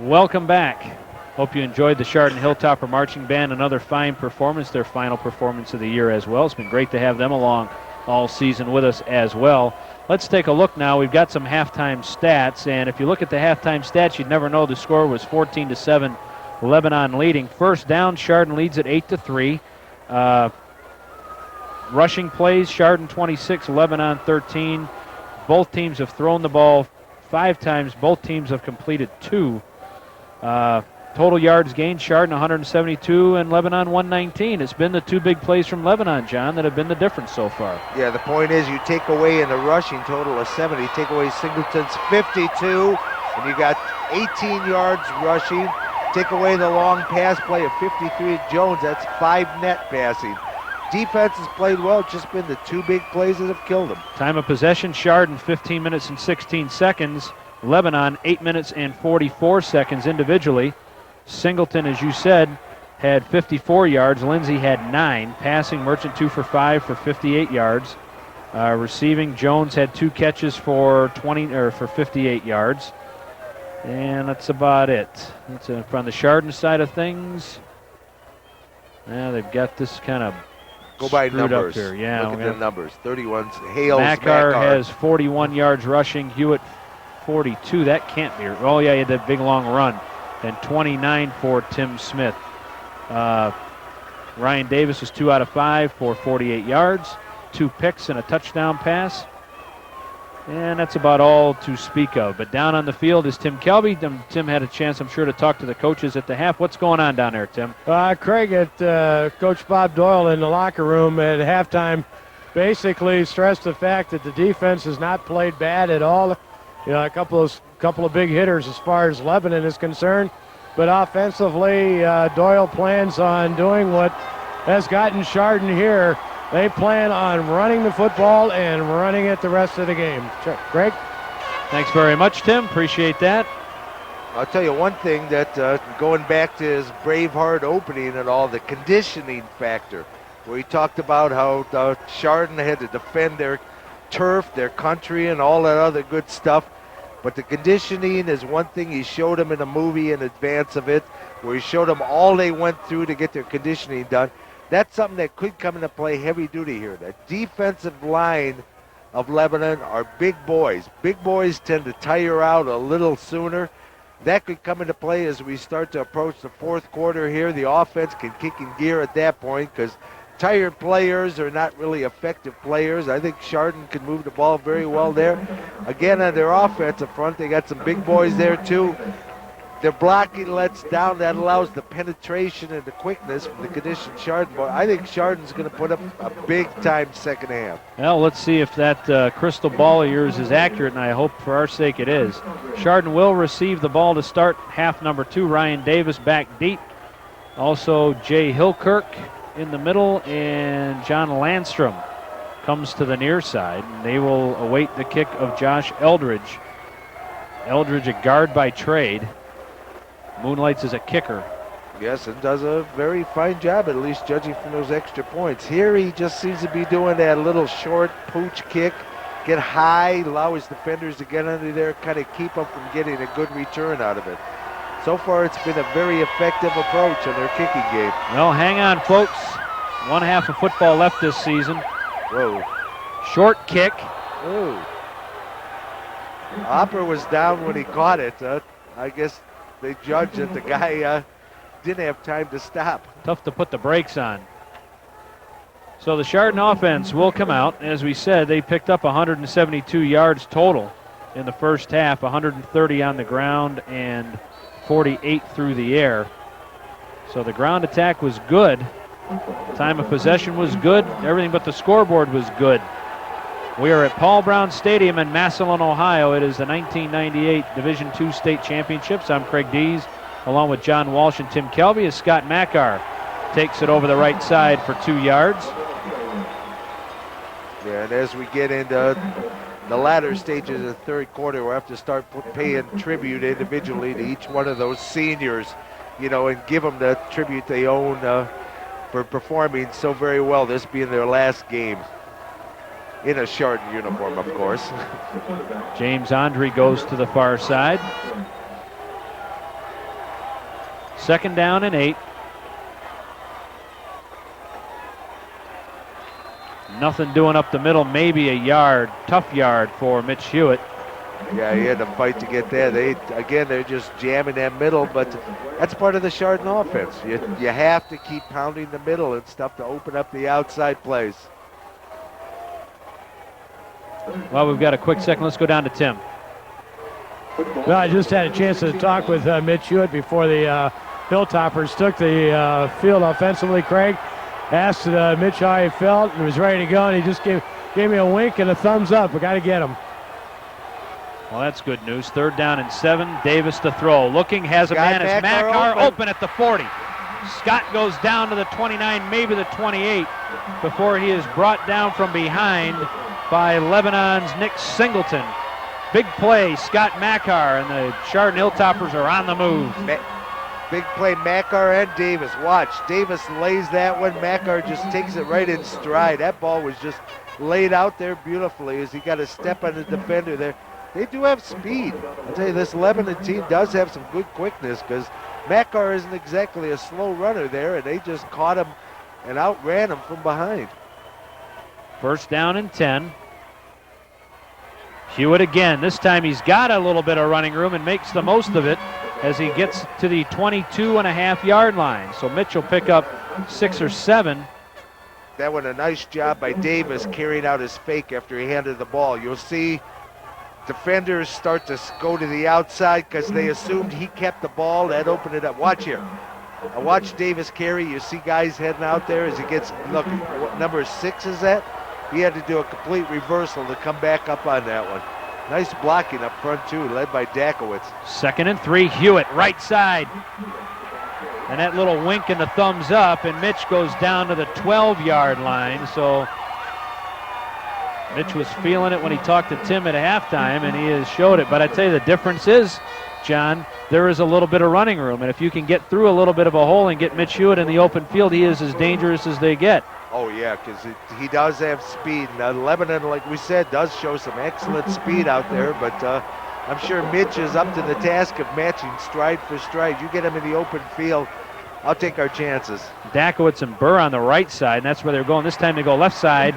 welcome back. Hope you enjoyed the Chardon Hilltopper Marching Band. Another fine performance, their final performance of the year as well. It's been great to have them along all season with us as well. Let's take a look now. We've got some halftime stats, and if you look at the halftime stats, you'd never know the score was 14-7, Lebanon leading. First down, Chardon leads at 8-3. Rushing plays, Chardon 26, Lebanon 13. Both teams have thrown the ball 5 times. Both teams have completed 2. Total yards gained, Chardon 172 and Lebanon 119. It's been the 2 big plays from Lebanon, John, that have been the difference so far. Yeah, the point is you take away in the rushing total of 70, take away Singleton's 52, and you got 18 yards rushing. Take away the long pass play of 53 Jones, that's 5 net passing. Defense has played well, it's just been the 2 big plays that have killed them. Time of possession, Chardon 15 minutes and 16 seconds. Lebanon 8 minutes and 44 seconds individually. Singleton, as you said, had 54 yards. Lindsay had 9. Passing, Merchant 2 for 5 for 58 yards. Receiving, Jones had 2 catches for 58 yards. And that's about it. That's from the Chardon side of things. Now they've got this kind of go by screwed numbers. up here. Yeah, look at the numbers. 31. Hales Macar has 41 yards rushing. Hewitt 42. That can't be. Oh yeah, he had that big long run. And 29 for Tim Smith. Ryan Davis was 2 out of 5 for 48 yards, 2 picks and a touchdown pass. And that's about all to speak of. But down on the field is Tim Kelby. Tim had a chance, I'm sure, to talk to the coaches at the half. What's going on down there, Tim? Craig, Coach Bob Doyle in the locker room at halftime basically stressed the fact that the defense has not played bad at all. You know, a couple of big hitters as far as Lebanon is concerned. But offensively, Doyle plans on doing what has gotten Chardon here. They plan on running the football and running it the rest of the game. Greg? Thanks very much, Tim. Appreciate that. I'll tell you one thing that going back to his Braveheart opening and all, the conditioning factor, where he talked about how Chardon had to defend their turf, their country, and all that other good stuff. But the conditioning is one thing. He showed them in a movie in advance of it, where he showed them all they went through to get their conditioning done. That's something that could come into play heavy duty here. The defensive line of Lebanon are big boys. Big boys tend to tire out a little sooner. That could come into play as we start to approach the 4th quarter here. The offense can kick in gear at that point because tired players are not really effective players. I think Chardon can move the ball very well there. Again, on their offensive front, they got some big boys there too. Their blocking lets down. That allows the penetration and the quickness from the conditioned Chardon. But I think Chardon's going to put up a big-time second half. Well, let's see if that crystal ball of yours is accurate, and I hope for our sake it is. Chardon will receive the ball to start half number 2. Ryan Davis back deep. Also, Jay Hillkirk in the middle, and John Landstrom comes to the near side. And they will await the kick of Josh Eldridge. Eldridge, a guard by trade. Moonlights as a kicker. Yes, and does a very fine job, at least judging from those extra points. Here he just seems to be doing that little short pooch kick, get high, allow his defenders to get under there, kind of keep them from getting a good return out of it. So far, it's been a very effective approach on their kicking game. Well, hang on, folks. 1 half of football left this season. Whoa. Short kick. Oh. Hopper was down when he caught it. I guess they judged that the guy didn't have time to stop. Tough to put the brakes on. So the Chardon offense will come out. As we said, they picked up 172 yards total in the first half, 130 on the ground and 48 through the air. So the ground attack was good. Time of possession was good. Everything but the scoreboard was good. We are at Paul Brown Stadium in Massillon, Ohio. It is the 1998 Division II State Championships. I'm Craig Dees, along with John Walsh and Tim Kelby, as Scott Macar takes it over the right side for 2 yards. Yeah, and as we get into the latter stages of the 3rd quarter, we'll have to start paying tribute individually to each one of those seniors, you know, and give them the tribute they own for performing so very well, this being their last game. In a Chardon uniform, of course. James Andre goes to the far side. 2nd down and 8. Nothing doing up the middle, maybe a yard, tough yard for Mitch Hewitt. Yeah, he had to fight to get there. They're just jamming that middle, but that's part of the Chardon offense. You have to keep pounding the middle and stuff to open up the outside plays. Well, we've got a quick second. Let's go down to Tim. Well, I just had a chance to talk with Mitch Hewitt before the Hilltoppers took the field offensively. Craig asked Mitch how he felt and was ready to go, and he just gave me a wink and a thumbs up. We got to get him. Well, that's good news. 3rd down and 7. Davis to throw. Looking, has a man. It's Makar open at the 40. Scott goes down to the 29, maybe the 28, before he is brought down from behind by Lebanon's Nick Singleton. Big play, Scott Makar, and the Chardon Hilltoppers are on the move. Big play, Makar and Davis. Watch, Davis lays that one. Makar just takes it right in stride. That ball was just laid out there beautifully as he got a step on the defender there. They do have speed. I'll tell you, this Lebanon team does have some good quickness because Makar isn't exactly a slow runner there, and they just caught him and outran him from behind. 1st down and 10. Hewitt again. This time he's got a little bit of running room and makes the most of it as he gets to the 22.5-yard line. So Mitch will pick up 6 or 7. That one, a nice job by Davis carrying out his fake after he handed the ball. You'll see defenders start to go to the outside because they assumed he kept the ball. That opened it up. Watch here. Now watch Davis carry. You see guys heading out there as he gets, look, what number 6 is that? He had to do a complete reversal to come back up on that one. Nice blocking up front, too, led by Dakowitz. 2nd and 3, Hewitt, right side. And that little wink and the thumbs up, and Mitch goes down to the 12-yard line. So Mitch was feeling it when he talked to Tim at halftime, and he has showed it. But I tell you, the difference is, John, there is a little bit of running room. And if you can get through a little bit of a hole and get Mitch Hewitt in the open field, he is as dangerous as they get. Oh, yeah, because he does have speed. Now, Lebanon, like we said, does show some excellent speed out there, but I'm sure Mitch is up to the task of matching stride for stride. You get him in the open field, I'll take our chances. Dakowitz and Burr on the right side, and that's where they're going. This time they go left side,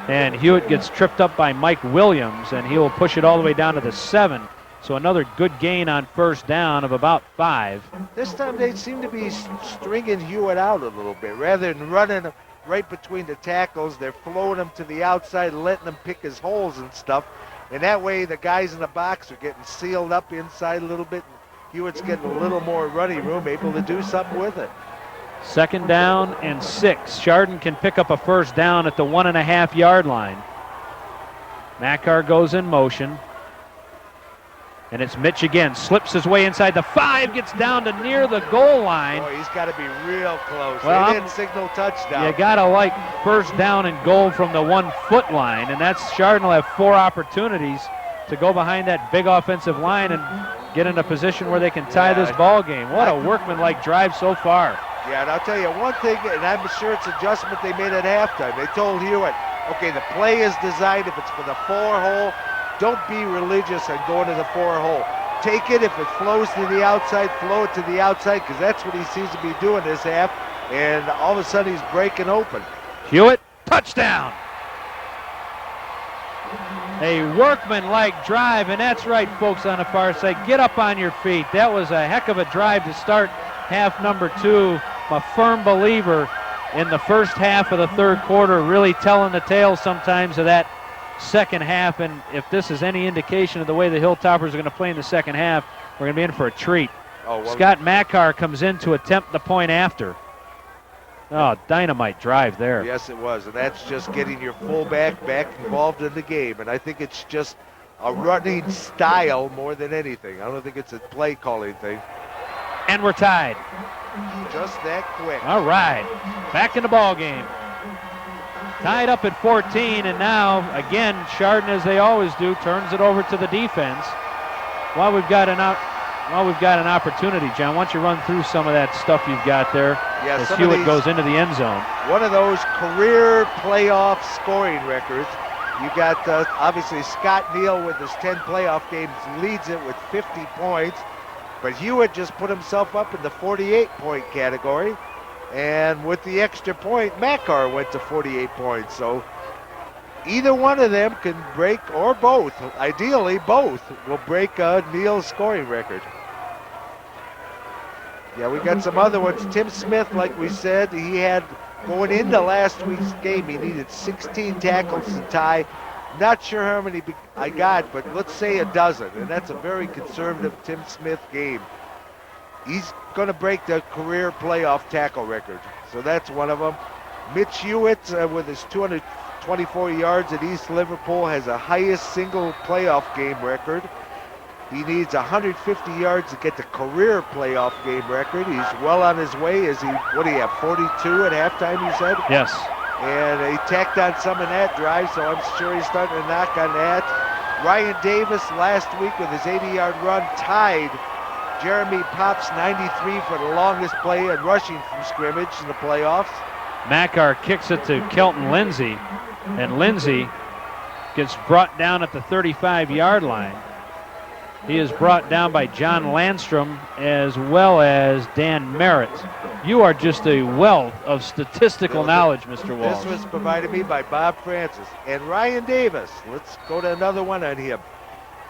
and Hewitt gets tripped up by Mike Williams, and he will push it all the way down to the 7. So another good gain on 1st down of about 5. This time they seem to be stringing Hewitt out a little bit. Rather than running right between the tackles, they're flowing him to the outside, letting him pick his holes and stuff. And that way the guys in the box are getting sealed up inside a little bit. And Hewitt's getting a little more running room, able to do something with it. 2nd down and 6. Chardon can pick up a 1st down at the 1.5-yard line. Makar goes in motion. And it's Mitch again, slips his way inside the 5, gets down to near the goal line. Oh, he's got to be real close. Well, they didn't signal touchdown. You got to like 1st down and goal from the 1-foot line, and that's Chardon will have 4 opportunities to go behind that big offensive line and get in a position where they can tie this ball game. What a workmanlike drive so far. Yeah, and I'll tell you one thing, and I'm sure it's an adjustment they made at halftime. They told Hewitt, okay, the play is designed if it's for the 4-hole, don't be religious on going to the 4-hole. Take it. If it flows to the outside, flow it to the outside, because that's what he seems to be doing this half. And all of a sudden, he's breaking open. Hewitt, touchdown. A workmanlike drive, and that's right, folks on the far side. Get up on your feet. That was a heck of a drive to start half number 2. I'm a firm believer in the first half of the 3rd quarter, really telling the tale sometimes of that second half, and if this is any indication of the way the Hilltoppers are going to play in the second half, we're going to be in for a treat. Oh, well, Scott Makar comes in to attempt the point after. Oh, dynamite drive there. Yes, it was, and that's just getting your fullback back involved in the game, and I think it's just a running style more than anything. I don't think it's a play calling thing. And we're tied. Just that quick. All right, back in the ball game. Tied up at 14, and now, again, Chardon, as they always do, turns it over to the defense. While we've got an opportunity, John, why don't you run through some of that stuff you've got there as Hewitt goes into the end zone. One of those career playoff scoring records. You got, obviously, Scott Neal with his 10 playoff games leads it with 50 points. But Hewitt just put himself up in the 48-point category. And with the extra point, Makar went to 48 points. So either one of them can break, or both, ideally both, will break Neal's scoring record. Yeah, we got some other ones. Tim Smith, like we said, he had, going into last week's game, he needed 16 tackles to tie. Not sure how many I got, but let's say a dozen, and that's a very conservative Tim Smith game. He's going to break the career playoff tackle record, so that's one of them. Mitch Hewitt, with his 224 yards at East Liverpool, has the highest single playoff game record. He needs 150 yards to get the career playoff game record. He's well on his way. What do you have, 42 at halftime, you said? Yes. And he tacked on some in that drive, so I'm sure he's starting to knock on that. Ryan Davis last week with his 80-yard run tied Jeremy Pop's 93 for the longest play in rushing from scrimmage in the playoffs. Makar kicks it to Kelton Lindsay, and Lindsay gets brought down at the 35-yard line. He is brought down by John Landstrom as well as Dan Merritt. You are just a wealth of statistical knowledge, Mr. Walsh. This was provided me by Bob Francis. And Ryan Davis, let's go to another one on him.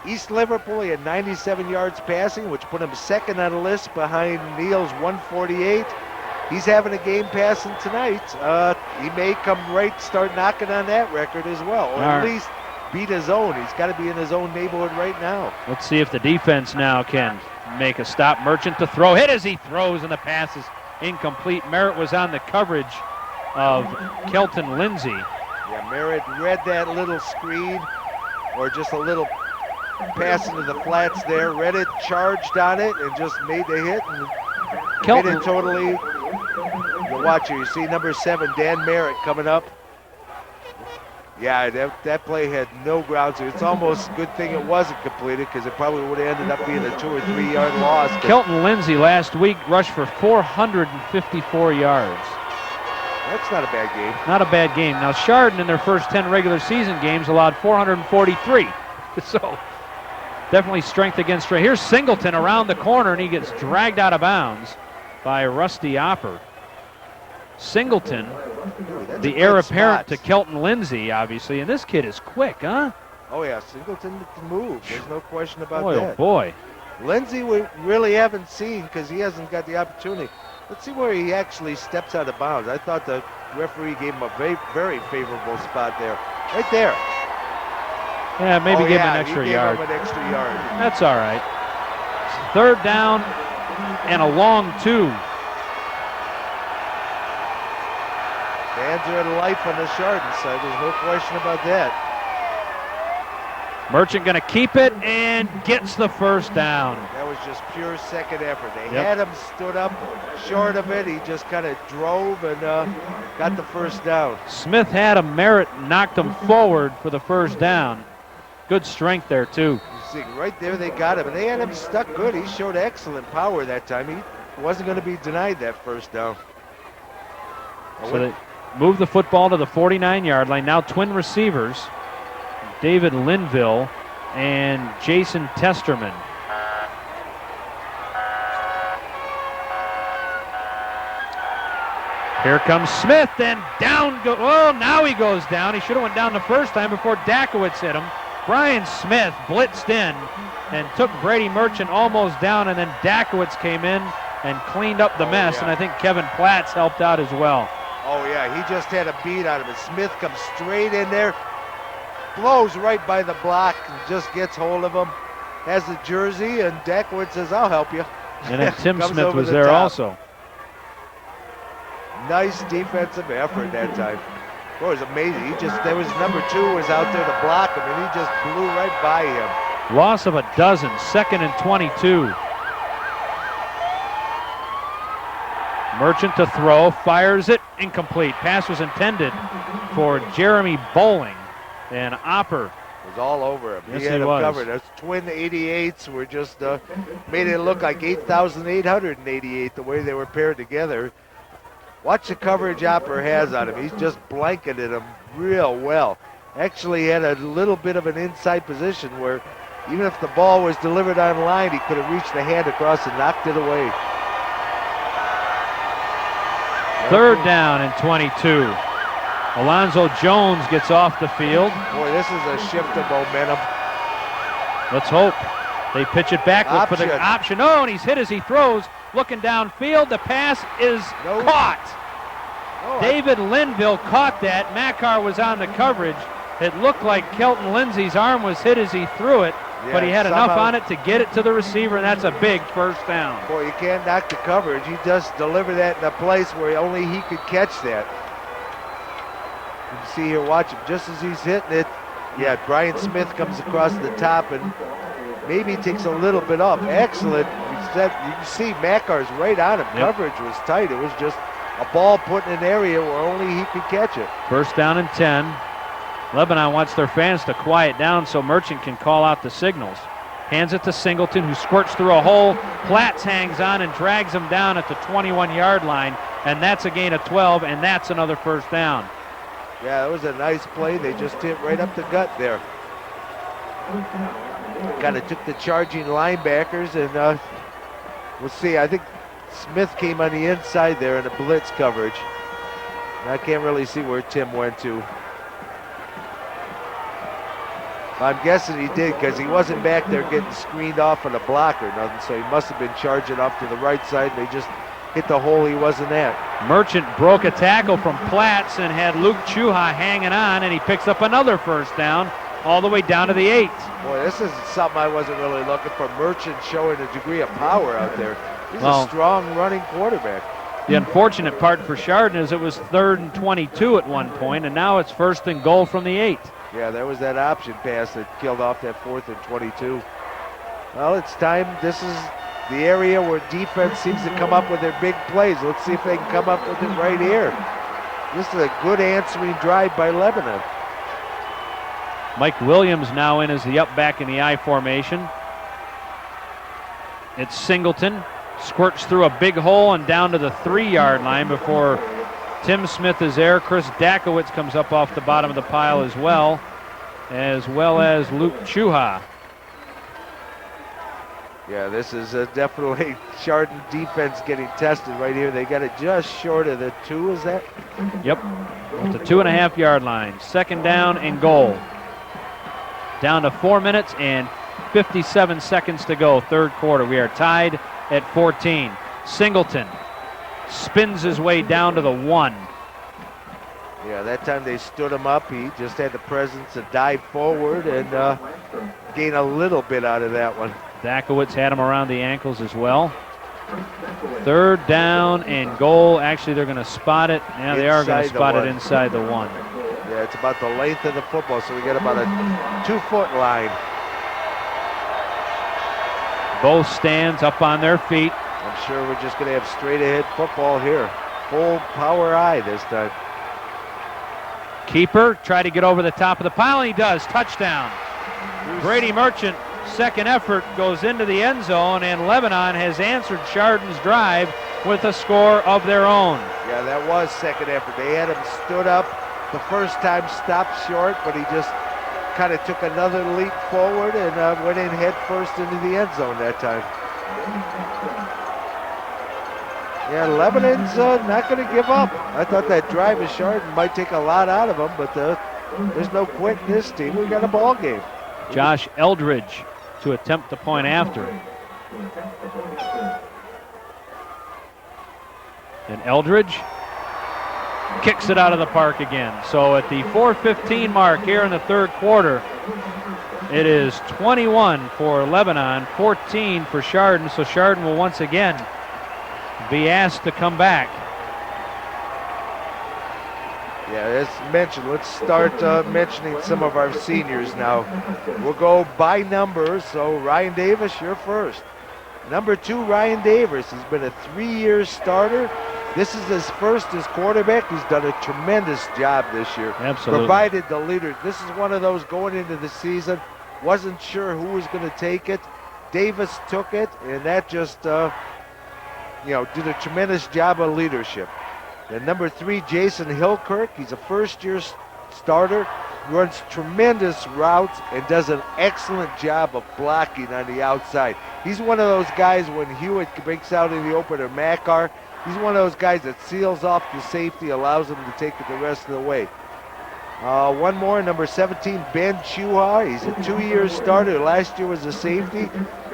East Liverpool, he had 97 yards passing, which put him second on the list behind Neal's 148. He's having a game passing tonight. He may come start knocking on that record as well, or at least beat his own. He's got to be in his own neighborhood right now. Let's see if the defense now can make a stop. Merchant to throw. Hit as he throws, and the pass is incomplete. Merritt was on the coverage of Kelton Lindsay. Yeah, Merritt read that little screen, or just a little pass into the flats there, read it, charged on it, and just made the hit, and Kelton. made it totally. You watch here, you see number 7, Dan Merritt, coming up. Yeah, that play had no grounds. It's almost a good thing it wasn't completed, because it probably would have ended up being a 2 or 3 yard loss. Kelton Lindsay last week rushed for 454 yards. That's not a bad game. Not a bad game. Now, Chardon in their first 10 regular season games allowed 443. So, definitely strength against strength. Here's Singleton around the corner, and he gets dragged out of bounds by Rusty Opper. Singleton, the heir apparent to Kelton Lindsay, obviously, and this kid is quick, huh? Oh yeah, Singleton can move. There's no question about boy, that. Oh boy. Lindsay we really haven't seen, because he hasn't got the opportunity. Let's see where he actually steps out of bounds. I thought the referee gave him a very favorable spot there. Right there. Yeah, maybe give him an extra yard. Him an extra yard. That's all right. 3rd down and a long 2. Fans are in life on the Chardon side. There's no question about that. Merchant going to keep it and gets the first down. That was just pure second effort. They had him stood up short of it. He just kind of drove and got the first down. Smith had him. Merritt knocked him forward for the first down. Good strength there, too. You see, right there they got him. And they had him stuck good. He showed excellent power that time. He wasn't going to be denied that first down. So they move the football to the 49-yard line. Now twin receivers, David Linville and Jason Testerman. Here comes Smith, and down go. Oh, now he goes down. He should have went down the first time before Dakowitz hit him. Brian Smith blitzed in and took Brady Merchant almost down, and then Dakowitz came in and cleaned up the mess, and I think Kevin Platts helped out as well. Oh, yeah, he just had a beat on him. And Smith comes straight in there, blows right by the block, and just gets hold of him. Has the jersey, and Dakowitz says, I'll help you. And then Tim Smith was there also. Nice defensive effort that time. Boy, it was amazing. There was number 2 was out there to block him, and he just blew right by him. Loss of a dozen, 2nd and 22. Merchant to throw, fires it, incomplete. Pass was intended for Jeremy Bowling, and Opper was all over him. Yes, he had he him was. covered. Those twin 88s were just made it look like 8,888 the way they were paired together. Watch the coverage Opper has on him. He's just blanketed him real well. Actually had a little bit of an inside position where Even if the ball was delivered on line, he could have reached the hand across and knocked it away. Third down and 22. Alonzo Jones gets off the field. Boy, this is a shift of momentum. Let's hope. They pitch it back for the option. Oh, and he's hit as he throws. Looking downfield, the pass is caught. David Linville caught that. Makar was on the coverage. It looked like Kelton Lindsay's arm was hit as he threw it, but he had enough on it to get it to the receiver, and that's a big first down. Boy, you can't knock the coverage. You just deliver that in a place where only he could catch that. You can see here, watch him, just as he's hitting it. Yeah, Brian Smith comes across the top and maybe takes a little bit off. Excellent. You can see Makar's right on him. Yep. Coverage was tight. It was just a ball put in an area where only he could catch it. First down and 10. Lebanon wants their fans to quiet down so Merchant can call out the signals. Hands it to Singleton, who squirts through a hole. Platts hangs on and drags him down at the 21-yard line, and that's a gain of 12, and that's another first down. Yeah, it was a nice play. They just hit right up the gut there. Kind of took the charging linebackers, and we'll see. I think Smith came on the inside there in a blitz coverage. And I can't really see where Tim went to. I'm guessing he did because he wasn't back there getting screened off on a block or nothing, so he must have been charging off to the right side. They just hit the hole he wasn't at. Merchant broke a tackle from Platts and had Luke Chuha hanging on, and he picks up another first down all the way down to the 8. Boy, this is something I wasn't really looking for. Merchant showing a degree of power out there. He's a strong running quarterback. The unfortunate part for Chardon is it was 3rd and 22 at one point, and now it's 1st and goal from the 8. Yeah, there was that option pass that killed off that 4th and 22. Well, it's time. This is the area where defense seems to come up with their big plays. Let's see if they can come up with it right here. This is a good answering drive by Lebanon. Mike Williams now in as the up back in the I formation. It's Singleton. Squirts through a big hole and down to the 3-yard line before Tim Smith is there. Chris Dakowitz comes up off the bottom of the pile as well as Luke Chuha. Yeah, this is definitely Chardon defense getting tested right here. They got it just short of the 2, is that? Yep, at the 2.5-yard line. 2nd down and goal. Down to 4 minutes and 57 seconds to go, 3rd quarter. We are tied at 14. Singleton spins his way down to the 1. Yeah, that time they stood him up. He just had the presence to dive forward and gain a little bit out of that one. Dakowitz had him around the ankles as well. 3rd down and goal. Actually, they're going to spot it. Yeah, they are going to spot it inside the 1. Yeah, it's about the length of the football, so we got about a 2-foot line. Both stands up on their feet. I'm sure we're just going to have straight-ahead football here. Full power eye this time. Keeper tried to get over the top of the pile, and he does. Touchdown. Brady Merchant, second effort, goes into the end zone, and Lebanon has answered Chardon's drive with a score of their own. Yeah, that was second effort. They had him stood up the first time, stopped short, but he just kind of took another leap forward and went in head first into the end zone that time. Yeah, Lebanon's not going to give up. I thought that drive of Chardon might take a lot out of them, but there's no quit in this team. We got a ball game. Josh Eldridge to attempt the point after. And Eldridge kicks it out of the park again. So at the 4:15 mark here in the 3rd quarter, it is 21 for Lebanon, 14 for Chardon. So Chardon will once again be asked to come back. Yeah, as mentioned, let's start mentioning some of our seniors now. We'll go by numbers. So Ryan Davis, you're first. Number 2, Ryan Davis. He's been a 3-year starter. This is his first as quarterback. He's done a tremendous job this year. Absolutely. Provided the leader. This is one of those going into the season, wasn't sure who was going to take it. Davis took it, and that just, did a tremendous job of leadership. And number 3, Jason Hillkirk. He's a first-year starter. runs tremendous routes and does an excellent job of blocking on the outside. He's one of those guys when Hewitt breaks out in the open or Makar, he's one of those guys that seals off the safety, allows him to take it the rest of the way. One more, number 17, Ben Chuha. He's a 2-year starter. Last year was a safety.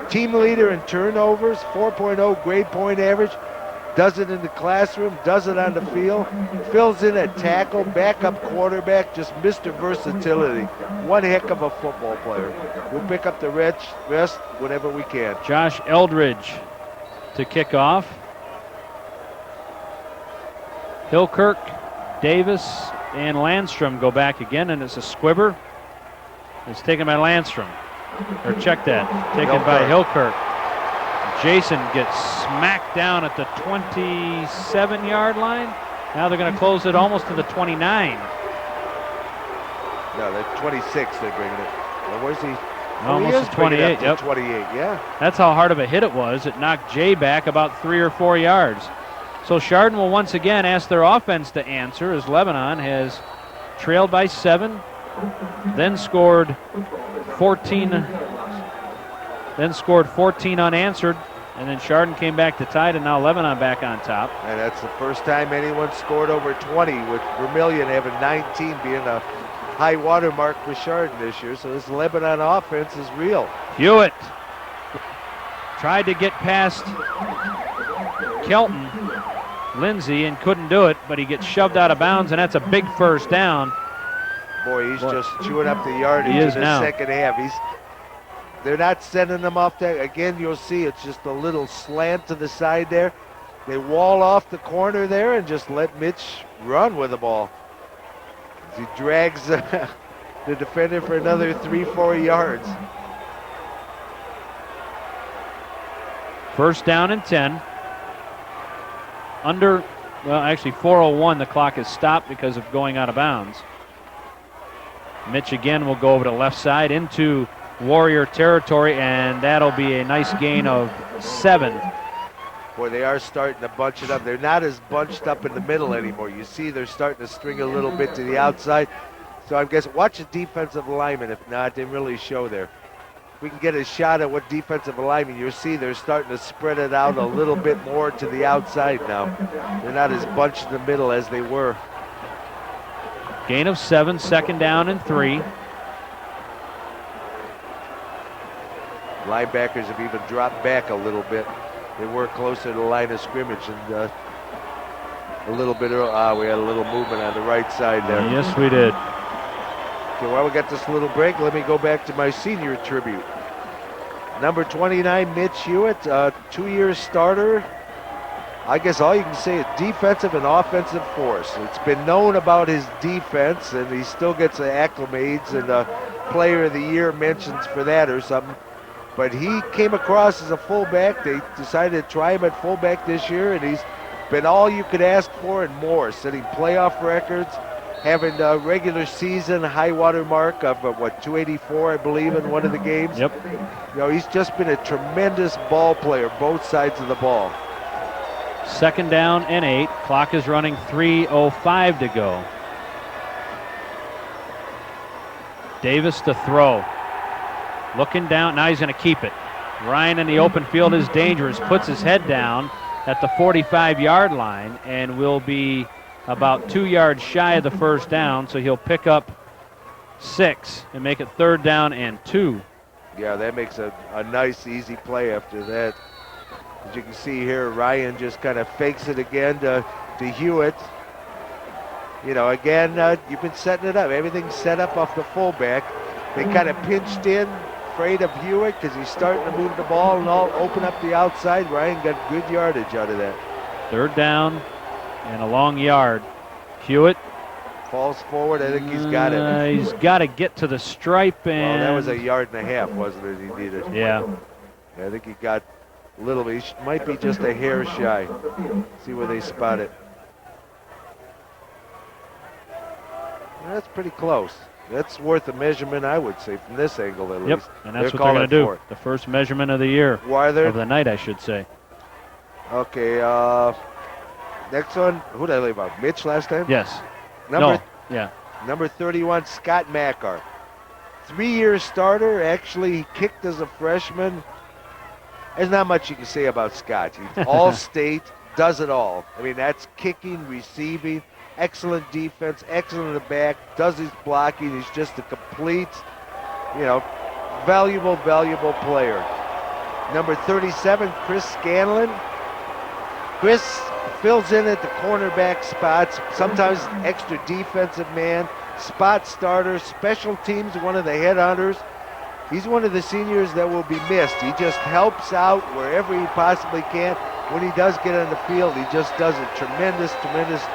Team leader in turnovers, 4.0 grade point average. Does it in the classroom, does it on the field. Fills in at tackle, backup quarterback, just Mr. Versatility. One heck of a football player. We'll pick up the rest whenever we can. Josh Eldridge to kick off. Hilkirk, Davis, and Landstrom go back again, and it's a squibber. It's taken by Landstrom. Or check that. Taken by Hilkirk. Jason gets smacked down at the 27-yard line. Now they're going to close it almost to the 29. No, that's 26 they're bringing it. Well, where's he? Almost to 28, yep. 28, yeah. That's how hard of a hit it was. It knocked Jay back about 3 or 4 yards. So Chardon will once again ask their offense to answer as Lebanon has trailed by 7, then scored 14 unanswered, and then Chardon came back to tie it, and now Lebanon back on top. And that's the first time anyone scored over 20, with Vermilion having 19 being a high water mark for Chardon this year. So this Lebanon offense is real. Hewitt tried to get past Kelton Lindsay and couldn't do it, but he gets shoved out of bounds, and that's a big first down. Boy, he's just chewing up the yardage He is in the now. second half. They're not sending them off that. Again, you'll see it's just a little slant to the side there. They wall off the corner there and just let Mitch run with the ball. As he drags the defender for another 3-4 yards. First down and 10. Actually 4:01, the clock is stopped because of going out of bounds. Mitch again will go over to the left side into Warrior territory, and that'll be a nice gain of 7. Boy, they are starting to bunch it up. They're not as bunched up in the middle anymore. You see they're starting to string a little bit to the outside. So I guess watch the defensive lineman. If not, didn't really show there. If we can get a shot at what defensive lineman, you'll see they're starting to spread it out a little bit more to the outside now. They're not as bunched in the middle as they were. Gain of 7, second down and 3. Linebackers have even dropped back a little bit. They were closer to the line of scrimmage, and a little bit we had a little movement on the right side there. Yes, we did. Okay, while we got this little break, let me go back to my senior tribute. Number 29, Mitch Hewitt, 2-year starter. I guess all you can say is defensive and offensive force. It's been known about his defense, and he still gets acclimates and player of the year mentions for that or something. But he came across as a fullback. They decided to try him at fullback this year, and he's been all you could ask for and more, setting playoff records, having a regular season high water mark of 284, I believe, in one of the games. Yep. You know, he's just been a tremendous ball player, both sides of the ball. Second down and 8. Clock is running, 3:05 to go. Davis to throw. Looking down, now he's going to keep it. Ryan in the open field is dangerous, puts his head down at the 45-yard line and will be about 2 yards shy of the first down, so he'll pick up 6 and make it 3rd down and 2. Yeah, that makes a nice, easy play after that. As you can see here, Ryan just kind of fakes it again to Hewitt. You know, again, you've been setting it up. Everything's set up off the fullback. They kind of pinched in, afraid of Hewitt because he's starting to move the ball and all open up the outside. Ryan got good yardage out of that. 3rd down and a long yard. Hewitt falls forward. I think he's got it. He's got to get to the stripe. And well, that was a yard and a half, wasn't it? He needed. Yeah. I think he got a little bit. He might be just a hair shy. See where they spot it. That's pretty close. That's worth a measurement, I would say, from this angle at least. Yep, and that's what they're going to do. The first measurement of the year. Warther. Of the night, I should say. Okay, next one. Who did I leave out? Mitch last time? Yes. Number, no. Yeah. Number 31, Scott Mackar. 3-year starter, actually kicked as a freshman. There's not much you can say about Scott. He's all-state, does it all. I mean, that's kicking, receiving, excellent defense, excellent in the back, does his blocking. He's just a complete, valuable player. Number 37, Chris Scanlon. Chris fills in at the cornerback spots, sometimes extra defensive man, spot starter, special teams, one of the headhunters. He's one of the seniors that will be missed. He just helps out wherever he possibly can. When he does get on the field, he just does a tremendous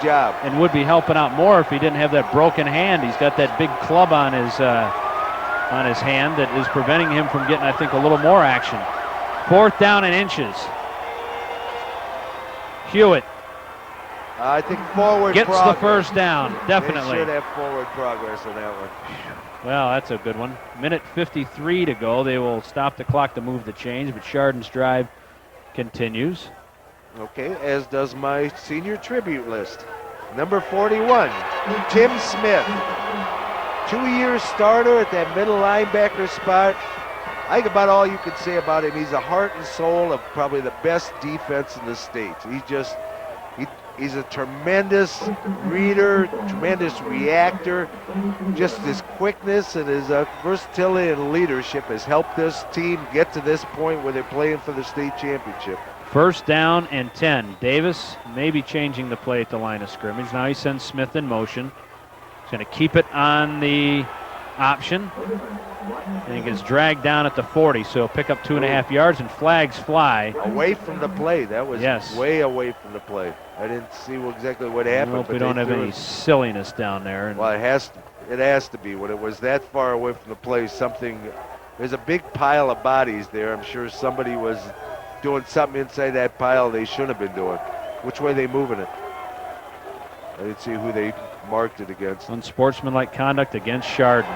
job. And would be helping out more if he didn't have that broken hand. He's got that big club on his hand that is preventing him from getting, I think, a little more action. 4th down and inches. Hewitt. I think forward gets progress. the first down, definitely. They should have forward progress on that one. Well, that's a good one. Minute 53 to go. They will stop the clock to move the chains, but Chardon's drive continues. Okay, as does my senior tribute list. Number 41, Tim Smith. 2-year starter at that middle linebacker spot. I think about all you can say about him. He's the heart and soul of probably the best defense in the state. He's a tremendous reader, tremendous reactor. Just his quickness and his versatility and leadership has helped this team get to this point where they're playing for the state championship. 1st down and 10. Davis may be changing the play at the line of scrimmage. Now he sends Smith in motion. He's going to keep it on the option. And he gets dragged down at the 40, so he'll pick up 2.5 yards, and flags fly. Away from the play. That was way away from the play. I didn't see exactly what happened. I hope we don't have any silliness down there. Well, it has to be. When it was that far away from the play, there's a big pile of bodies there. I'm sure somebody was doing something inside that pile they shouldn't have been doing. Which way are they moving it? I didn't see who they marked it against. Unsportsmanlike conduct against Chardon.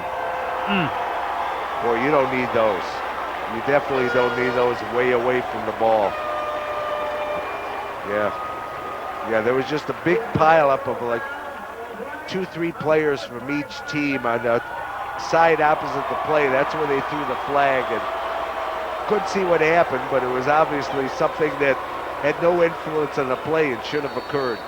Boy, you don't need those. You definitely don't need those way away from the ball. Yeah, there was just a big pile up of like 2-3 players from each team on the side opposite the play. That's where they threw the flag, and couldn't see what happened, but it was obviously something that had no influence on the play and should have occurred.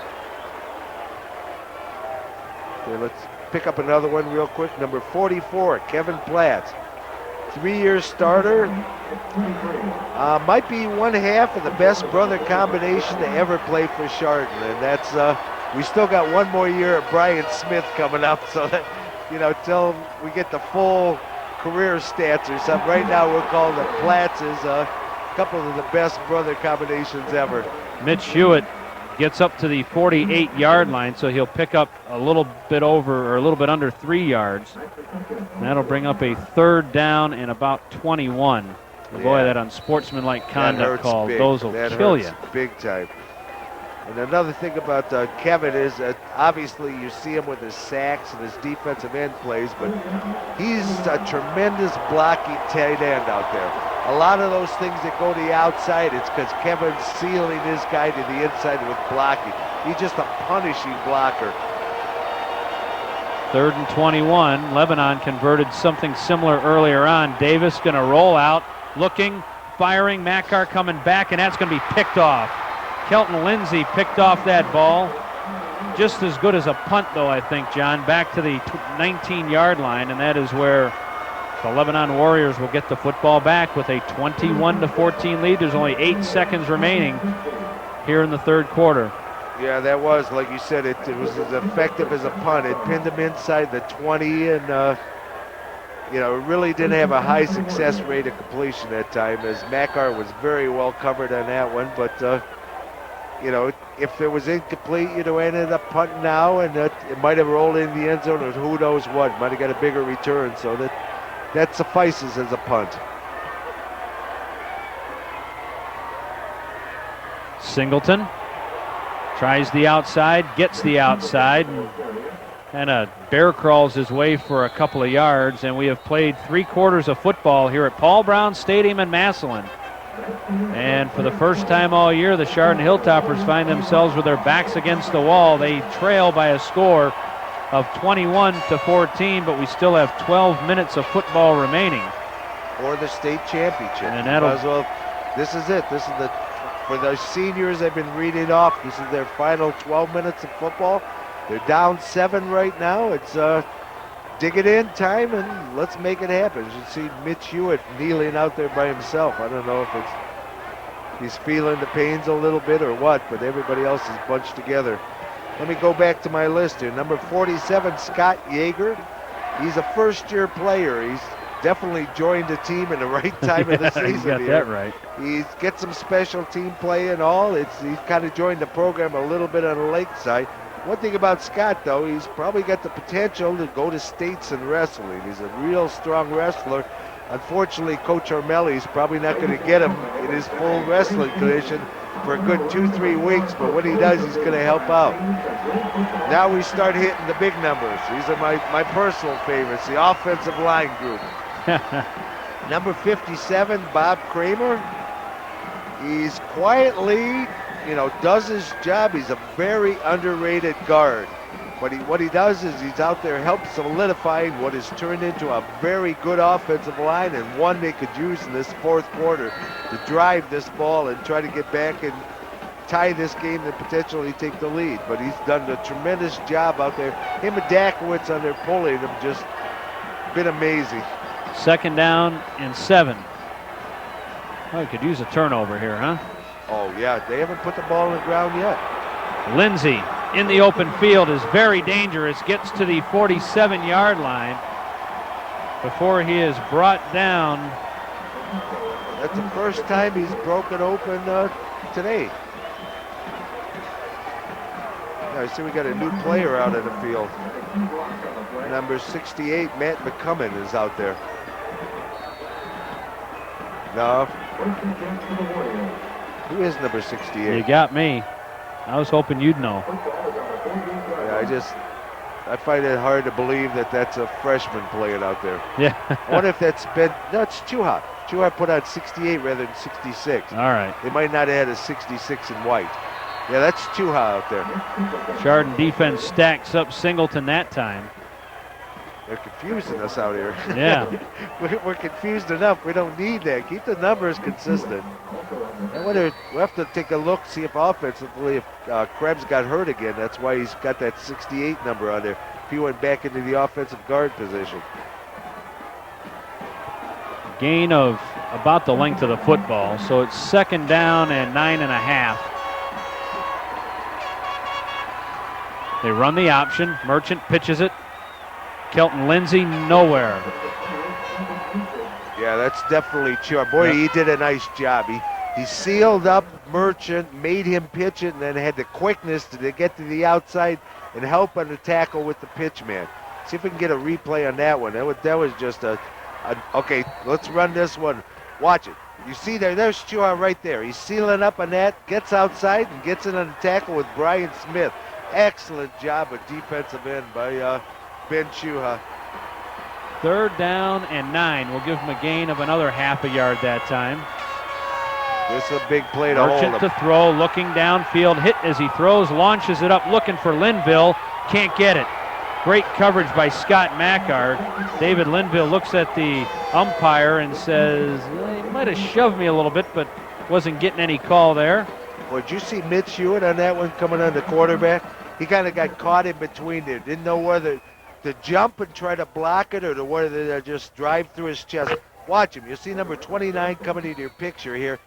Okay, let's pick up another one real quick. Number 44, Kevin Platt. 3-year starter. Might be one half of the best brother combination to ever play for Chardon. And that's, we still got one more year of Brian Smith coming up, so that, till we get the full career stats or something. Right now we'll call the Platts as a couple of the best brother combinations ever. Mitch Hewitt gets up to the 48-yard line, so he'll pick up a little bit over, or a little bit under 3 yards. And that'll bring up a 3rd down and about 21. Boy, that unsportsmanlike conduct call, those will kill you. Big time. And another thing about Kevin is that obviously you see him with his sacks and his defensive end plays, but he's a tremendous blocking tight end out there. A lot of those things that go to the outside, it's because Kevin's sealing his guy to the inside with blocking. He's just a punishing blocker. 3rd and 21. Lebanon converted something similar earlier on. Davis going to roll out, looking, firing. Mackar coming back, and that's going to be picked off. Kelton Lindsay picked off that ball. Just as good as a punt, though, I think, John. Back to the 19-yard line, and that is where the Lebanon Warriors will get the football back with a 21-14 lead. There's only 8 seconds remaining here in the 3rd quarter. Yeah, that was, like you said, it was as effective as a punt. It pinned him inside the 20, and really didn't have a high success rate of completion that time, as Mackar was very well covered on that one. But if it was incomplete, ended up punting now, and it might have rolled in the end zone, or who knows what. Might have got a bigger return, so that suffices as a punt. Singleton tries the outside, gets the outside, and bear crawls his way for a couple of yards, and we have played 3 quarters of football here at Paul Brown Stadium in Massillon. And for the first time all year, the Chardon Hilltoppers find themselves with their backs against the wall. They trail by a score of 21-14, but we still have 12 minutes of football remaining. For the state championship. And that'll, well, this is it. This is for the seniors I've been reading off, this is their final 12 minutes of football. They're down 7 right now. It's dig it in time, and let's make it happen. You should see Mitch Hewitt kneeling out there by himself. I don't know if he's feeling the pains a little bit or what, but everybody else is bunched together. Let me go back to my list here. Number 47, Scott Yeager. He's a first-year player. He's definitely joined the team in the right time of the season. He's got that right. He's got some special team play and all. He's kind of joined the program a little bit on the lake side. One thing about Scott, though, he's probably got the potential to go to states in wrestling. He's a real strong wrestler. Unfortunately, Coach Armelli's probably not going to get him in his full wrestling condition for a good 2-3 weeks, but when he does, he's going to help out. Now we start hitting the big numbers. These are my personal favorites, the offensive line group. Number 57, Bob Kramer. He's quietly, does his job. He's a very underrated guard. But what he does is he's out there helps solidifying what has turned into a very good offensive line, and one they could use in this fourth quarter to drive this ball and try to get back and tie this game and potentially take the lead. But he's done a tremendous job out there. Him and Dakowitz on there pulling him, just been amazing. 2nd down and 7. Oh, you could use a turnover here, huh? Oh, yeah. They haven't put the ball on the ground yet. Lindsay in the open field is very dangerous. Gets to the 47-yard line before he is brought down. That's the first time he's broken open today. Now, I see we got a new player out in the field. Number 68, Matt McCummon, is out there. No. Who is number 68? You got me. I was hoping you'd know. Yeah, I find it hard to believe that that's a freshman playing out there. Yeah. I wonder if that's it's Chuha. Chuha put out 68 rather than 66. All right. They might not add a 66 in white. Yeah, that's Chuha out there. Chardon defense stacks up Singleton that time. They're confusing us out here. Yeah. We're confused enough. We don't need that. Keep the numbers consistent. I wonder, we'll have to take a look, see if offensively, if Krebs got hurt again. That's why he's got that 68 number on there. If he went back into the offensive guard position. Gain of about the length of the football. So it's 2nd down and 9.5. They run the option. Merchant pitches it. Kelton Lindsay, nowhere. Yeah, that's definitely true. Boy, he did a nice job. He sealed up Merchant, made him pitch it, and then had the quickness to get to the outside and help on the tackle with the pitch man. See if we can get a replay on that one. That was just okay, let's run this one. Watch it. You see there's Chua right there. He's sealing up on that, gets outside, and gets in on the tackle with Brian Smith. Excellent job of defensive end by Ben Chuha. 3rd down and 9. We'll give him a gain of another half a yard that time. This is a big play to hold him. Merchant to throw, looking downfield, hit as he throws, launches it up, looking for Linville. Can't get it. Great coverage by Scott Mackar. David Linville looks at the umpire and says, he might have shoved me a little bit, but wasn't getting any call there. Well, did you see Mitch Hewitt on that one coming on the quarterback? He kind of got caught in between there. Didn't know whether to jump and try to block it or to whether to just drive through his chest. Watch him. You'll see number 29 coming into your picture here.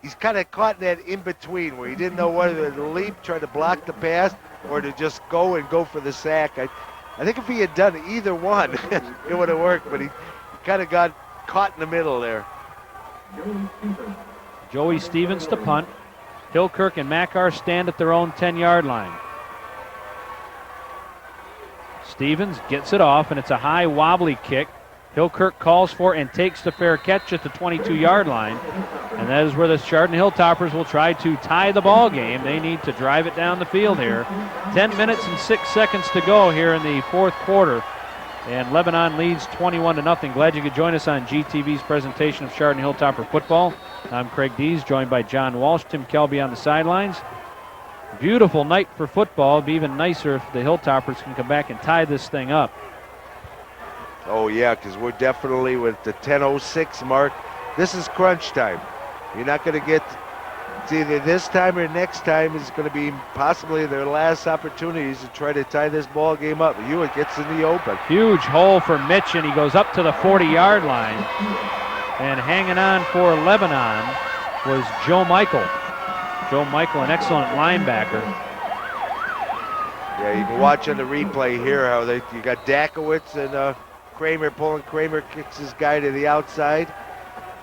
He's kind of caught in that in-between where he didn't know whether to leap, try to block the pass, or to just go for the sack. I think if he had done either one, it would have worked, but he kind of got caught in the middle there. Joey Stevens to punt. Hillkirk and Mackar stand at their own 10-yard line. Stevens gets it off, and it's a high, wobbly kick. Hillkirk calls for and takes the fair catch at the 22-yard line. And that is where the Chardon Hilltoppers will try to tie the ball game. They need to drive it down the field here. 10 minutes and 6 seconds to go here in the fourth quarter. And Lebanon leads 21-0. Glad you could join us on GTV's presentation of Chardon Hilltopper football. I'm Craig Dees, joined by John Walsh, Tim Kelby on the sidelines. Beautiful night for football. It'd be even nicer if the Hilltoppers can come back and tie this thing up. Oh, yeah, because we're definitely with the 10:06 mark. This is crunch time. You're not going to get, it's either this time or next time is going to be possibly their last opportunities to try to tie this ball game up. Hewitt gets in the open. Huge hole for Mitch, and he goes up to the 40-yard line. And hanging on for Lebanon was Joe Michael. Joe Michael, an excellent linebacker. Yeah, you can watch on the replay here how you got Dakowitz and Kramer pulling. Kramer kicks his guy to the outside.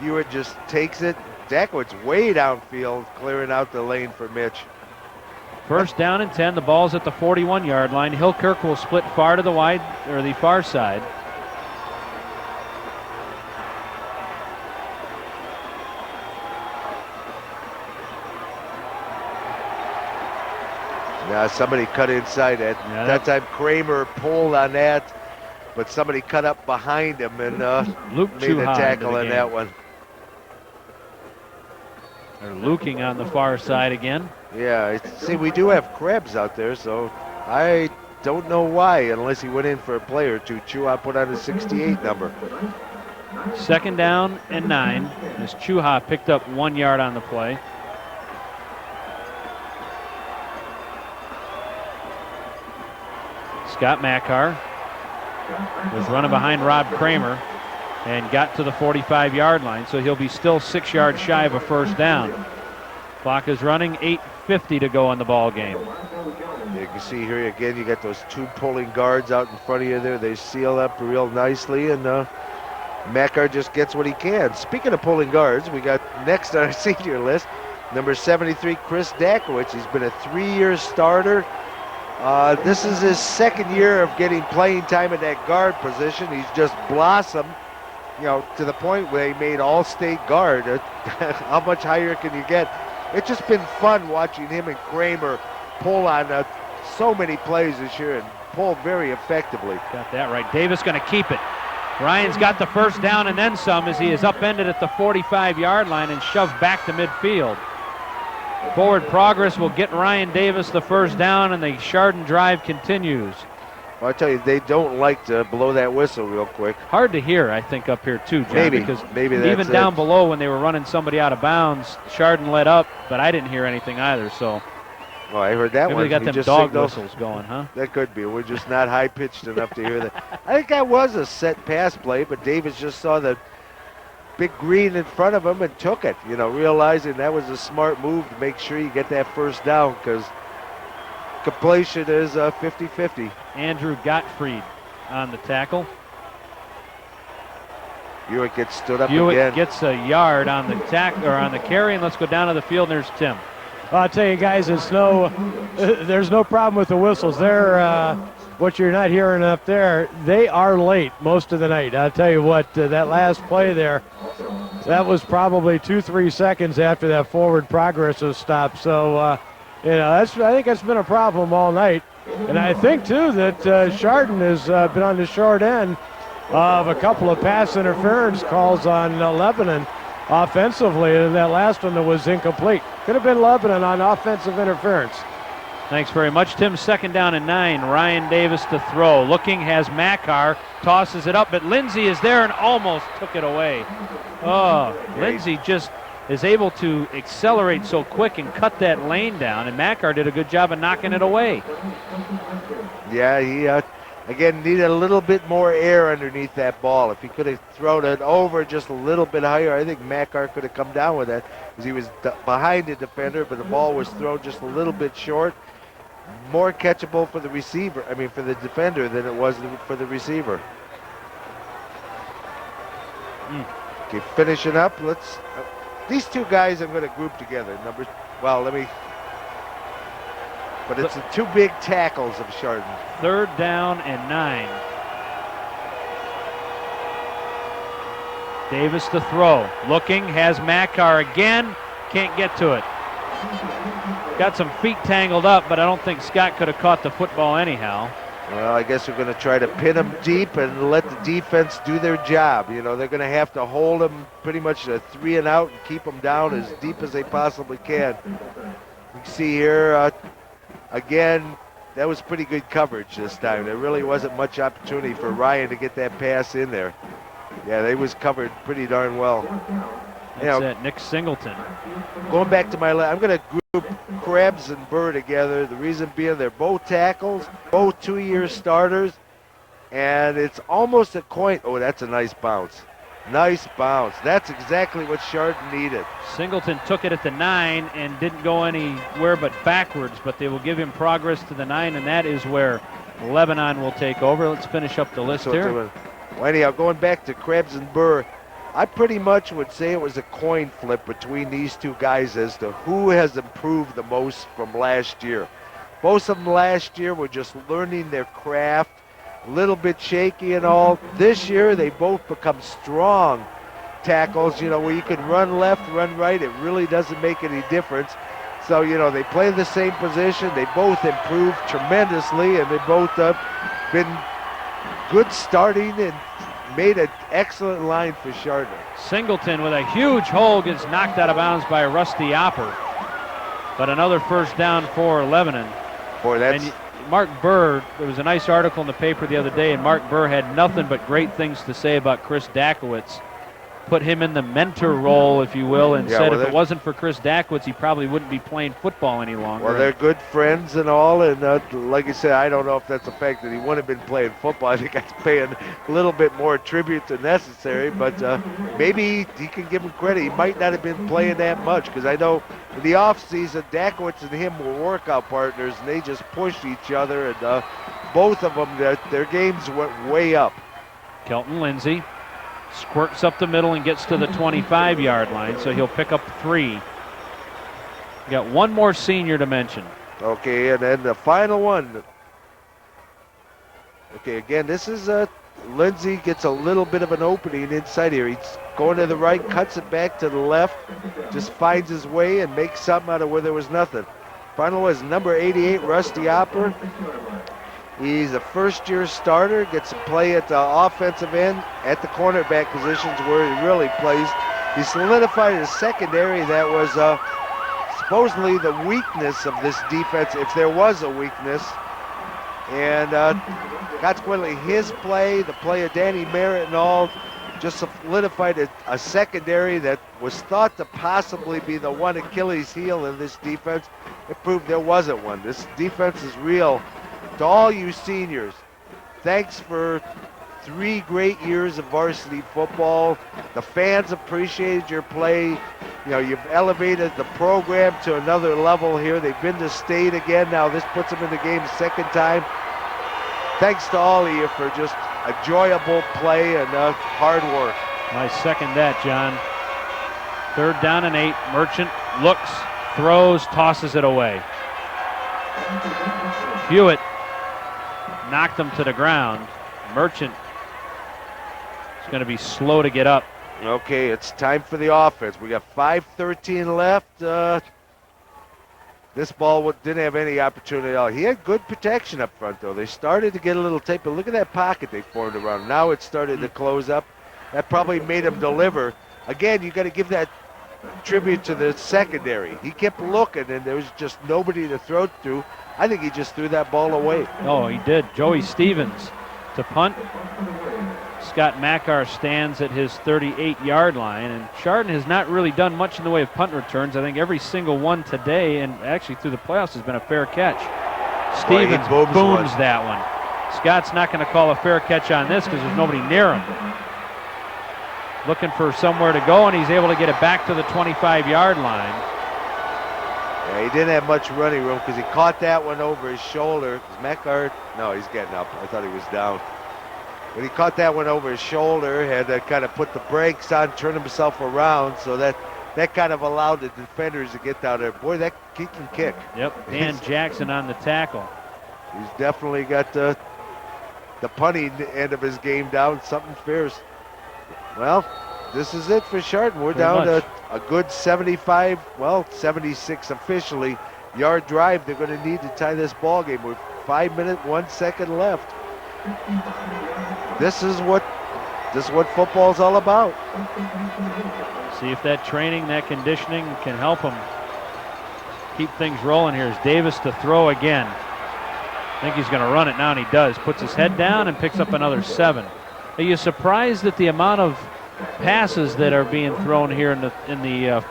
Hewitt just takes it. Dakowitz way downfield, clearing out the lane for Mitch. First down and 10. The ball's at the 41-yard line. Hillkirk will split far to the the far side. Now somebody cut inside that. Yeah, that time Kramer pulled on that, but somebody cut up behind him and made a tackle on that one. They're luking on the far side again. Yeah, see, we do have Krebs out there, so I don't know why, unless he went in for a play or two. Chuha put on a 68 number. Second down and 9 as Chuha picked up 1 yard on the play. Scott Makar was running behind Rob Kramer and got to the 45-yard line, so he'll be still 6 yards shy of a first down. Clock is running, 8:50 to go on the ball game. You can see here again, you got those two pulling guards out in front of you there. They seal up real nicely, and Makar just gets what he can. Speaking of pulling guards, we got next on our senior list, number 73, Chris Dakowitz. He's been a 3-year starter. This is his second year of getting playing time at that guard position. He's just blossomed, to the point where he made all-state guard. How much higher can you get? It's just been fun watching him and Kramer pull on so many plays this year and pull very effectively. Got that right. Davis going to keep it. Ryan's got the first down and then some as he is upended at the 45-yard line and shoved back to midfield. Forward progress will get Ryan Davis the first down, and the Chardon drive continues. Well, I tell you, they don't like to blow that whistle real quick. Hard to hear, I think, up here too, John. Maybe because that's even down below when they were running somebody out of bounds, Chardon let up, but I didn't hear anything either. So. Well, I heard that maybe one. They got them dog whistles going, huh? That could be. We're just not high pitched enough to hear that. I think that was a set pass play, but Davis just saw the big green in front of him and took it, realizing that was a smart move to make sure you get that first down, because completion is 50-50. Andrew Gottfried on the tackle. Hewitt gets stood up Hewitt again. Gets a yard on the on the carry, and let's go down to the field. And there's Tim. I'll tell you guys, there's no problem with the whistles. They're what you're not hearing up there. They are late most of the night. I'll tell you what, that last play there, that was probably 2-3 seconds after that forward progress was stopped. So, I think that's been a problem all night. And I think, too, that Chardon has been on the short end of a couple of pass interference calls on Lebanon offensively, and that last one that was incomplete. Could have been Lebanon on offensive interference. Thanks very much, Tim. Second down and 9. Ryan Davis to throw. Looking, has Makar, tosses it up, but Lindsay is there and almost took it away. Oh, Lindsay just is able to accelerate so quick and cut that lane down, and Makar did a good job of knocking it away. Yeah, he, again, needed a little bit more air underneath that ball. If he could have thrown it over just a little bit higher, I think Makar could have come down with that, because he was behind the defender, but the ball was thrown just a little bit short. More catchable for the receiver, for the defender than it was for the receiver. Okay, finishing up, let's, these two guys I'm going to group together. But it's the two big tackles of Chardon. Third down and 9. Davis to throw. Looking, has Makar again. Can't get to it. Got some feet tangled up, but I don't think Scott could have caught the football anyhow. Well, I guess we're going to try to pin him deep and let the defense do their job. They're going to have to hold him pretty much a 3 and out and keep him down as deep as they possibly can. You can see here, again, that was pretty good coverage this time. There really wasn't much opportunity for Ryan to get that pass in there. Yeah, they was covered pretty darn well. That's it, Nick Singleton. Going back to my left, I'm going to group Krebs and Burr together. The reason being they're both tackles, both 2-year starters, and it's almost a coin. Oh, that's a nice bounce. Nice bounce. That's exactly what Chardon needed. Singleton took it at the 9 and didn't go anywhere but backwards, but they will give him progress to the 9, and that is where Lebanon will take over. Let's finish up the list here. Well, anyhow, going back to Krebs and Burr, I pretty much would say it was a coin flip between these two guys as to who has improved the most from last year. Both of them last year were just learning their craft, a little bit shaky and all. This year, they both become strong tackles, you know, where you can run left, run right. It really doesn't make any difference. So, you know, they play the same position. They both improved tremendously, and they both have been good starting and made an excellent line for Chardon. Singleton with a huge hole gets knocked out of bounds by Rusty Opper. But another first down for Lebanon. Boy, that's... And Mark Burr, there was a nice article in the paper the other day, and Mark Burr had nothing but great things to say about Chris Dakowitz. Put him in the mentor role, if you will, and said if it wasn't for Chris Dakowitz, he probably wouldn't be playing football any longer. Well, they're good friends and all, and like I said, I don't know if that's the fact that he wouldn't have been playing football. I think that's paying a little bit more tribute than necessary, but maybe he can give him credit. He might not have been playing that much, because I know in the offseason, Dakowitz and him were workout partners, and they just pushed each other, and both of them, their games went way up. Kelton Lindsey squirts up the middle and gets to the 25-yard line, so he'll pick up 3. You got one more senior to mention. Okay, and then the final one. Okay, again, this is Lindsey gets a little bit of an opening inside here. He's going to the right, cuts it back to the left, just finds his way and makes something out of where there was nothing. Final was number 88, Rusty Opper. He's a first-year starter, gets to play at the offensive end, at the cornerback positions where he really plays. He solidified his secondary. That was supposedly the weakness of this defense, if there was a weakness. And consequently, his play, the play of Danny Merritt and all, just solidified a secondary that was thought to possibly be the one Achilles heel in this defense. It proved there wasn't one. This defense is real. To all you seniors, thanks for 3 great years of varsity football. The fans appreciated your play. You know, you've elevated the program to another level here. They've been to state again. Now this puts them in the game a second time. Thanks to all of you for just enjoyable play and hard work. I second that, John. 3rd down and 8. Merchant looks, throws, tosses it away. Hewitt knocked him to the ground. Merchant is going to be slow to get up. Okay, it's time for the offense. We got 5:13 left. This ball didn't have any opportunity at all. He had good protection up front, though. They started to get a little tight, but look at that pocket they formed around. Now it started to close up. That probably made him deliver. Again, you got to give that tribute to the secondary. He kept looking, and there was just nobody to throw to. I think he just threw that ball away. Oh, he did. Joey Stevens to punt. Scott Mackar stands at his 38-yard line, and Chardon has not really done much in the way of punt returns. I think every single one today, and actually through the playoffs, has been a fair catch. Stevens booms that one. Scott's not going to call a fair catch on this because there's nobody near him. Looking for somewhere to go, and he's able to get it back to the 25-yard line. Yeah, he didn't have much running room because he caught that one over his shoulder. Is Mackard? No, he's getting up. I thought he was down. But he caught that one over his shoulder, had to kind of put the brakes on, turn himself around, so that kind of allowed the defenders to get down there. Boy, that he can kick. Yep, Dan Jackson on the tackle. He's definitely got the punting end of his game down, something fierce. Well, this is it for Chardon. We're down to a good 75, well, 76 officially, yard drive they're going to need to tie this ball game with 5 minutes, 1 second left. This is what football's all about. See if that training, that conditioning can help him. keep things rolling here is Davis to throw again. I think he's going to run it now, and he does. Puts his head down and picks up another 7. Are you surprised at the amount of passes that are being thrown here in the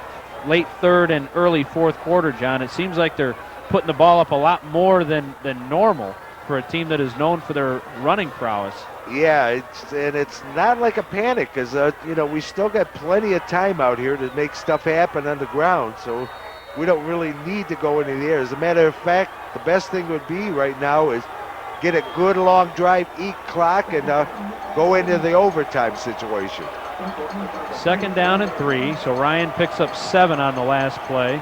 late third and early fourth quarter, John? It seems like they're putting the ball up a lot more than normal for a team that is known for their running prowess. Yeah, it's not like a panic because, we still got plenty of time out here to make stuff happen on the ground, so we don't really need to go into the air. As a matter of fact, the best thing would be right now is get a good long drive, eat clock, and go into the overtime situation. 2nd down and 3, so Ryan picks up 7 on the last play.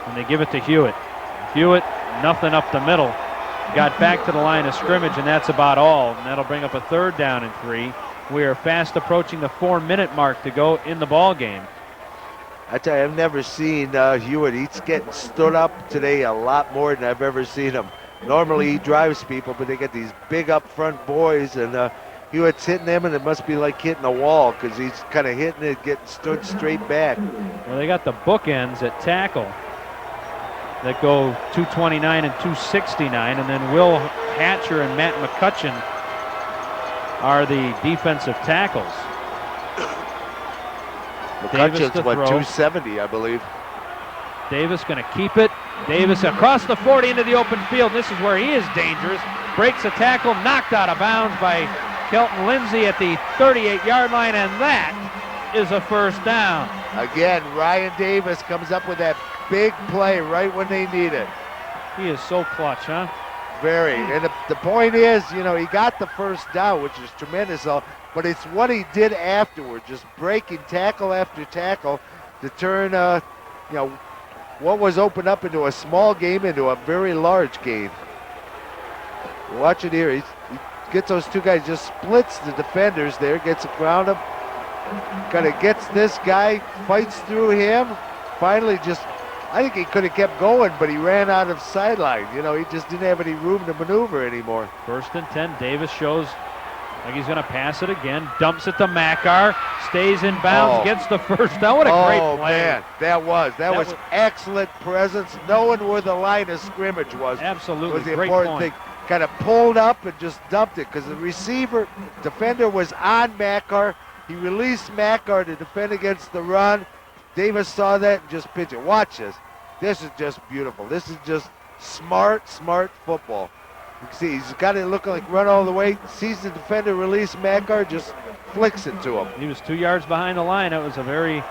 And they give it to Hewitt. Hewitt, nothing up the middle. Got back to the line of scrimmage, and that's about all. And that'll bring up a 3rd down and 3. We are fast approaching the 4-minute mark to go in the ball game. I tell you, I've never seen Hewitt. He's getting stood up today a lot more than I've ever seen him. Normally he drives people, but they get these big up front boys, and Hewitt's hitting them, and it must be like hitting a wall because he's kind of hitting it, getting stood straight back. Well, they got the bookends at tackle that go 229 and 269, and then Will Hatcher and Matt McCutcheon are the defensive tackles. McCutcheon's what, 270, I believe. Davis going to keep it. Davis across the 40 into the open field. This is where he is dangerous. Breaks a tackle, knocked out of bounds by Kelton Lindsay at the 38-yard line, and that is a 1st down. Again, Ryan Davis comes up with that big play right when they need it. He is so clutch, huh? Very. And the point is, he got the 1st down, which is tremendous, but it's what he did afterward, just breaking tackle after tackle to turn, what was opened up into a small game into a very large game. Watch it here. He gets those two guys, just splits the defenders there, gets around him, kind of gets this guy, fights through him, finally I think he could have kept going, but he ran out of sideline. He just didn't have any room to maneuver anymore. 1st and 10. Davis shows like he's going to pass it again. Dumps it to Makar. Stays in bounds. Gets the 1st down. What a great play. Oh, man. That was excellent presence. Knowing where the line of scrimmage was. Absolutely. Was the great important point. thing. Kind of pulled up and just dumped it because the defender was on Makar. He released Makar to defend against the run. Davis saw that and just pitched it. Watch this. This is just beautiful. This is just smart football. You can see he's got it looking like run all the way. Sees the defender release Makar, just flicks it to him. He was 2 yards behind the line. It was a very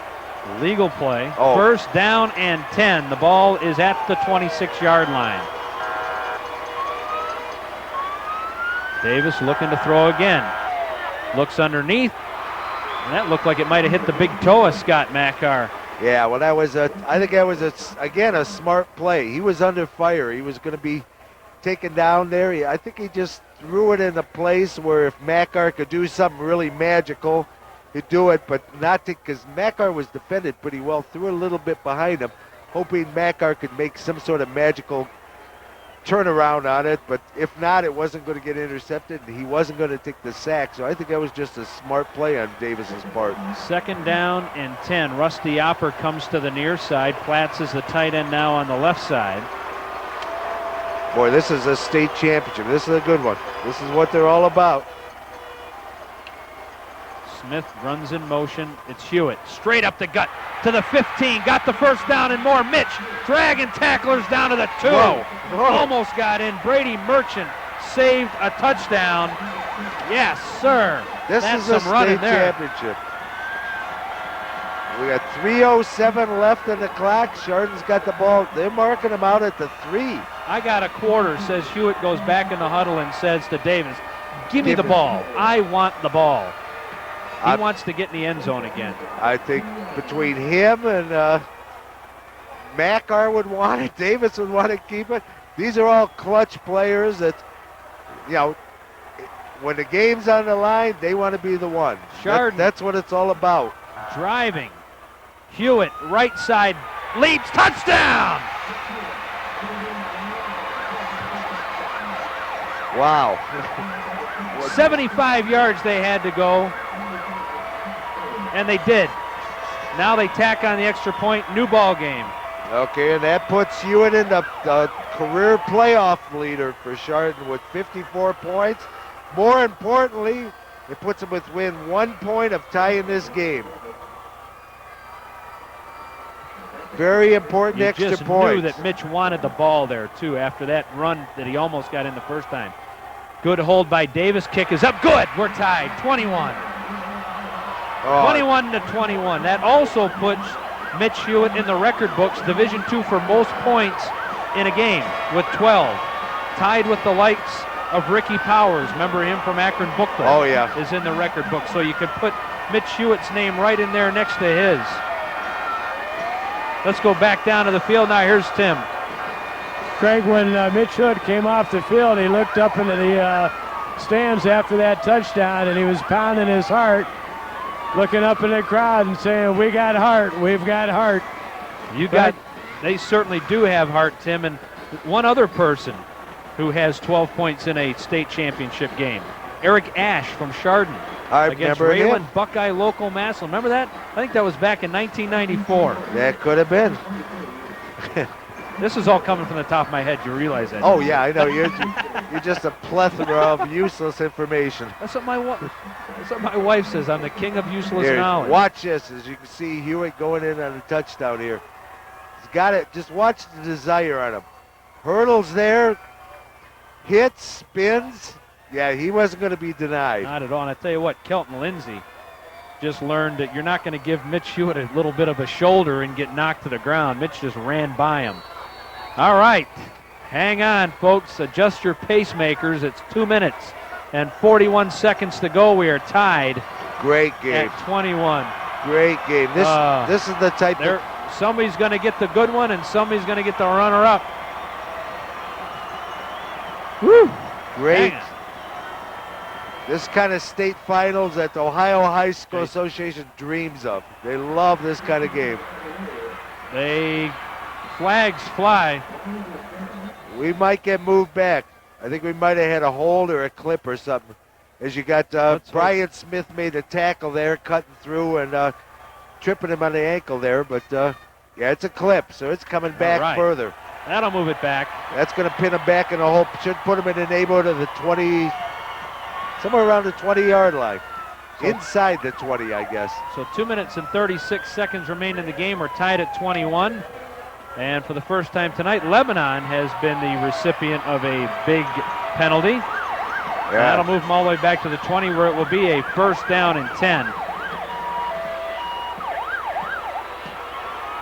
legal play. 1st down and 10. The ball is at the 26-yard line. Davis looking to throw again. Looks underneath. And that looked like it might have hit the big toe of Scott Makar. Yeah, well, I think that was, again, a smart play. He was under fire. He was going to be taken down there. I think he just threw it in a place where if Makar could do something really magical, he'd do it, but not because Makar was defended pretty well. Threw a little bit behind him, hoping Makar could make some sort of magical turnaround on it, but if not, it wasn't going to get intercepted, and he wasn't going to take the sack. So I think that was just a smart play on Davis's part. 2nd down and 10. Rusty Opper comes to the near side. Platts is the tight end now on the left side. Boy, this is a state championship. This is a good one. This is what they're all about. Smith runs in motion. It's Hewitt. Straight up the gut to the 15. Got the 1st down and more. Mitch dragging tacklers down to the 2. Whoa. Almost got in. Brady Merchant saved a touchdown. Yes, sir. This is a state championship. We got 3:07 left in the clock. Chardon's got the ball. They're marking him out at the 3. I got a quarter, says Hewitt, goes back in the huddle and says to Davis, give me the ball. I want the ball. He wants to get in the end zone again. I think between him and Makar would want it. Davis would want to keep it. These are all clutch players that, when the game's on the line, they want to be the one. Chardon. That's what it's all about. Driving. Hewitt, right side, leaps, touchdown! Wow. 75 yards they had to go, and they did. Now they tack on the extra point, new ball game. Okay, and that puts Hewitt in the career playoff leader for Chardon with 54 points. More importantly, it puts them within 1 point of tying this game. Very important You extra just point. knew that Mitch wanted the ball there, too, after that run that he almost got in the first time. Good hold by Davis. Kick is up. Good. We're tied. 21. 21 to 21. That also puts Mitch Hewitt in the record books, Division II for most points in a game with 12. Tied with the likes of Ricky Powers. Remember him from Akron Booklet? Oh, yeah. Is in the record book. So you could put Mitch Hewitt's name right in there next to his. Let's go back down to the field. Now here's Tim. Craig, when Mitch Hewitt came off the field, he looked up into the stands after that touchdown, and he was pounding his heart, looking up in the crowd and saying, "We got heart, we've got heart." They certainly do have heart, Tim. And one other person who has 12 points in a state championship game, Eric Ash from Chardon. I Against remember him. Rayland Buckeye Local Massillon. Remember that? I think that was back in 1994. That could have been. This is all coming from the top of my head. You realize that? Oh, yeah, I know. You're just a plethora of useless information. That's what my wife says. I'm the king of useless Here, knowledge. watch this. As you can see, Hewitt going in on a touchdown here. He's got it. Just watch the desire on him. Hurdles there. Hits, spins. Yeah, he wasn't going to be denied. Not at all. And I tell you what, Kelton Lindsay just learned that you're not going to give Mitch Hewitt a little bit of a shoulder and get knocked to the ground. Mitch just ran by him. All right. Hang on, folks. Adjust your pacemakers. It's 2 minutes and 41 seconds to go. We are tied. Great game. At 21. Great game. This is the type of... Somebody's going to get the good one, and somebody's going to get the runner-up. Woo! Great. This kind of state finals that the Ohio High School Association dreams of. They love this kind of game. Flags fly. We might get moved back. I think we might have had a hold or a clip or something. As you got Brian Smith made a tackle there, cutting through and tripping him on the ankle there. But, yeah, it's a clip, so it's coming back further. That'll move it back. That's going to pin him back in the hole. Should put him in the neighborhood of the 20, somewhere around the 20-yard line. Inside the 20, I guess. So 2 minutes and 36 seconds remain in the game. We're tied at 21. And for the first time tonight, Lebanon has been the recipient of a big penalty. Yeah. That'll move them all the way back to the 20, where it will be a first down and 10.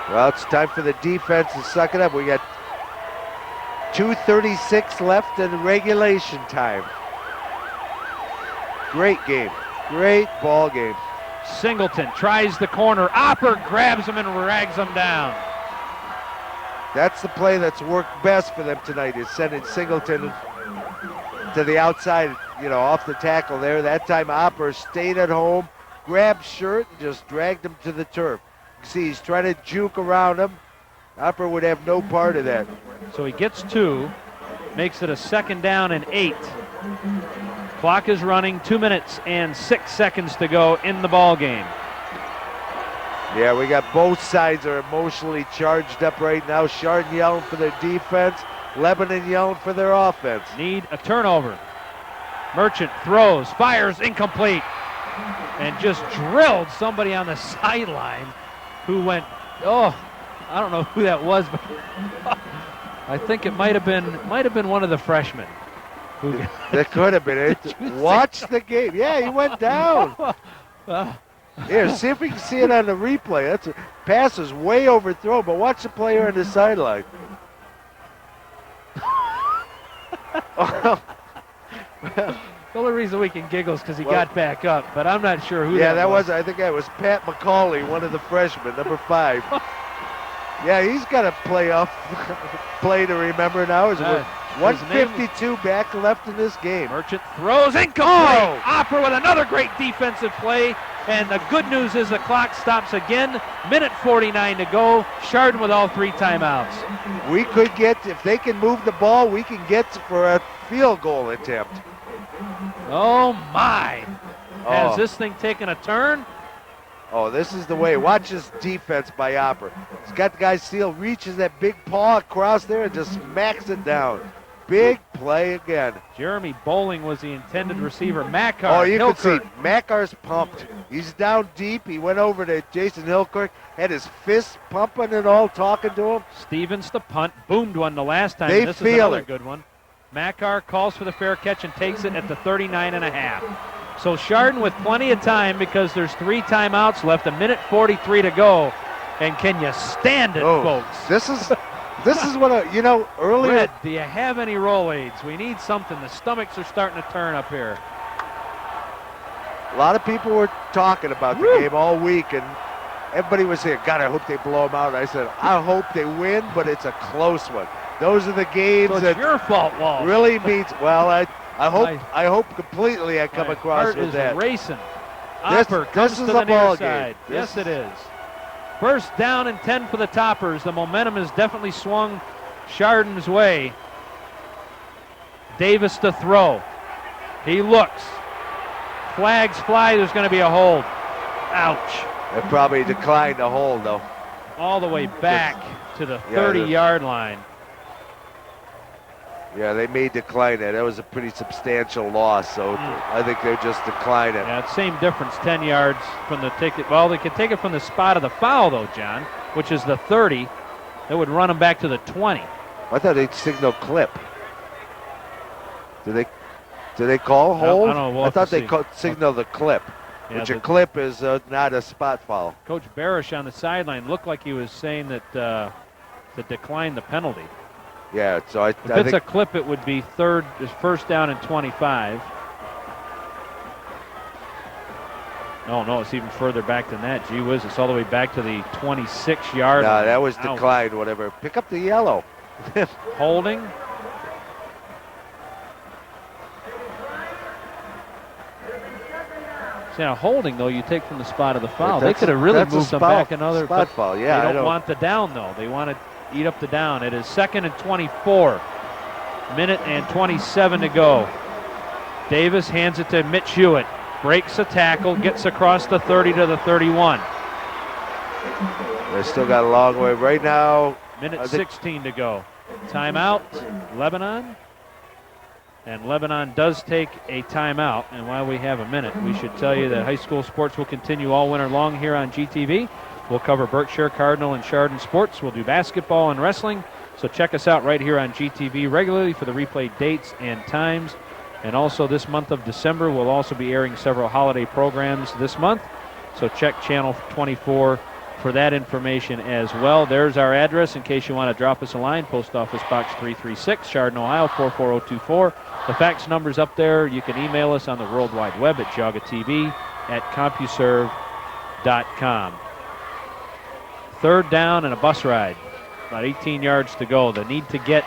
Well, it's time for the defense to suck it up. We got 2:36 left in regulation time. Great game. Great ball game. Singleton tries the corner. Opper grabs him and rags him down. That's the play that's worked best for them tonight, is sending Singleton to the outside, off the tackle there. That time Opper stayed at home, grabbed Shirt, and just dragged him to the turf. You see, he's trying to juke around him. Opper would have no part of that. So he gets 2, makes it a second down and 8. Clock is running, 2 minutes and 6 seconds to go in the ball game. Yeah, we got both sides are emotionally charged up right now. Chardon yelling for their defense, Lebanon yelling for their offense. Need a turnover. Merchant throws, fires, incomplete, and just drilled somebody on the sideline who went, I don't know who that was, but I think it might have been one of the freshmen. That could have been it. Watch the game. Yeah, he went down. Here, see if we can see it on the replay. That's a pass is way overthrown, but watch the player on the sideline. The only reason we can giggle is because he got back up, but I'm not sure who that was. I think that was Pat McCauley, one of the freshmen, number 5. Yeah, he's got a playoff play to remember now. 152 back left in this game. Merchant throws incomplete. Opper with another great defensive play. And the good news is the clock stops again. Minute 49 to go. Chardon with all 3 timeouts. We could get, if they can move the ball, we can get for a field goal attempt. Oh, my. Has this thing taken a turn? Oh, this is the way. Watch this defense by Opper. He's got the guy sealed, reaches that big paw across there and just smacks it down. Big play again. Jeremy Bowling was the intended receiver. Makar. Oh, you can see Hilkert. Makar's pumped. He's down deep. He went over to Jason Hilkirk, had his fist pumping and all, talking to him. Stevens the punt. Boomed one the last time. They This is feel another it. good one. Makar calls for the fair catch and takes it at the 39.5. So Chardon with plenty of time because there's 3 timeouts left, 1:43 to go. And can you stand it, folks? This is what earlier. Red, do you have any roll aids? We need something. The stomachs are starting to turn up here. A lot of people were talking about the game all week, and everybody was saying, God, I hope they blow them out. And I said, I hope they win, but it's a close one. Those are the games So it's that your fault, Walt. really means, well, I hope completely I come My across heart with is that. racing. This Opper comes is to a the near ball side. game. Yes, it is. First down and 10 for the Toppers. The momentum has definitely swung Chardon's way. Davis to throw. He looks. Flags fly. There's going to be a hold. Ouch. They probably declined the hold, though. All the way back to the 30-yard line. Yeah, they may decline that. That was a pretty substantial loss, so I think they'll just decline it. Yeah, same difference, 10 yards from the ticket. Well, they could take it from the spot of the foul, though, John, which is the 30. That would run them back to the 20. I thought they'd signal clip. Did they call hold? I don't know. We'll I have thought to they see. signaled the clip, Yeah, which a clip is not a spot foul. Coach Barish on the sideline looked like he was saying that to decline the penalty. Yeah, so I If think it's a clip, it would be first down and 25. No, it's even further back than that. Gee whiz, it's all the way back to the 26-yard line. no, that was Ouch. declined, whatever. Pick up the yellow. Holding. See, now holding, though, you take from the spot of the foul. They That's- could have really that's a moved them spot- back another. spot but foul, yeah, They I don't know. want the down, though. They want to eat up the down. It is 2nd and 24. Minute and 27 to go. Davis hands it to Mitch Hewitt. Breaks a tackle, gets across the 30 to the 31. They still got a long way. Right now, Minute I think- 16 to go. Timeout, Lebanon. And Lebanon does take a timeout. And while we have a minute, we should tell you that high school sports will continue all winter long here on GTV. We'll cover Berkshire, Cardinal, and Chardon sports. We'll do basketball and wrestling. So check us out right here on GTV regularly for the replay dates and times. And also this month of December, we'll also be airing several holiday programs this month. So check Channel 24 for that information as well. There's our address in case you want to drop us a line. Post Office Box 336, Chardon, Ohio 44024. The fax number's up there. You can email us on the World Wide Web at jogatv@compuserve.com. Third down and a bus ride. About 18 yards to go. The need to get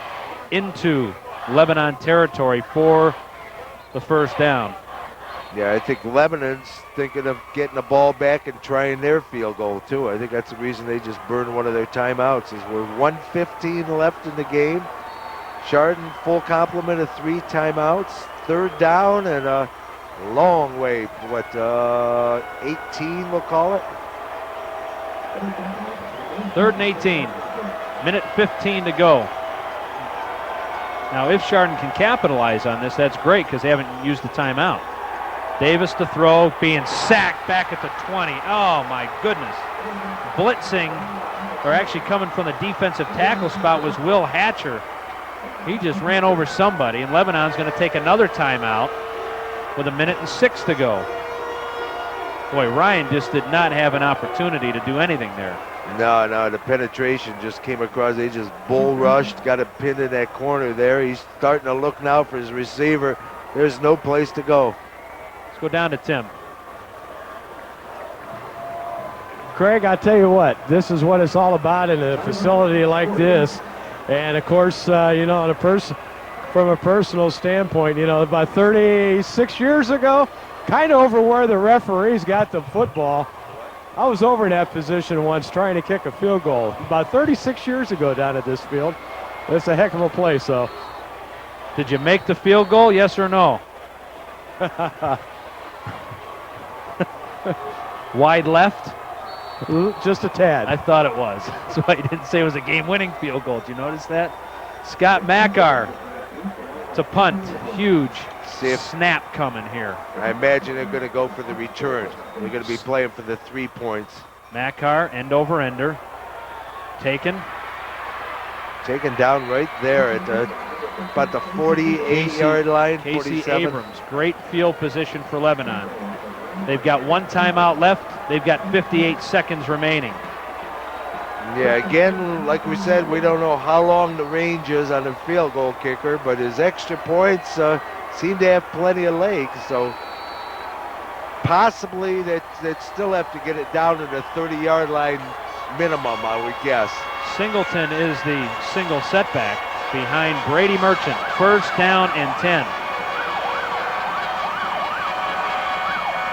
into Lebanon territory for the first down. yeah, I think Lebanon's thinking of getting the ball back and trying their field goal, too. I think that's the reason they just burned one of their timeouts is we're 1:15 left in the game. Chardon full complement of 3 timeouts. Third down and a long way, 18 we'll call it. 3rd and 18. Minute 15 to go. Now, if Chardon can capitalize on this, that's great because they haven't used the timeout. Davis to throw, being sacked back at the 20. Oh, my goodness. Blitzing, or actually coming from the defensive tackle spot, was Will Hatcher. He just ran over somebody, and Lebanon's going to take another timeout with 1:06 to go. Boy, Ryan just did not have an opportunity to do anything there. No, the penetration just came across. They just bull rushed, got it pinned in that corner there. He's starting to look now for his receiver. There's no place to go. Let's go down to Tim. Craig, I tell you what, this is what it's all about in a facility like this. And of course, on from a personal standpoint, about 36 years ago, kind of over where the referees got the football. I was over in that position once trying to kick a field goal about 36 years ago down at this field. It's a heck of a place, though. Did you make the field goal, yes or no? Wide left. Just a tad. I thought it was. That's why he didn't say it was a game-winning field goal. Did you notice that? Scott Makar to punt. Huge snap coming here. I imagine they're going to go for the return. They're going to be playing for the 3 points. Makar, end over ender. Taken down right there at about the 48-yard line. Casey 47. Abrams, great field position for Lebanon. They've got 1 timeout left. They've got 58 seconds remaining. Yeah, again, like we said, we don't know how long the range is on the field goal kicker, but his extra points seem to have plenty of legs, so possibly they'd still have to get it down to the 30-yard line minimum, I would guess. Singleton is the single setback behind Brady Merchant. 1st down and 10.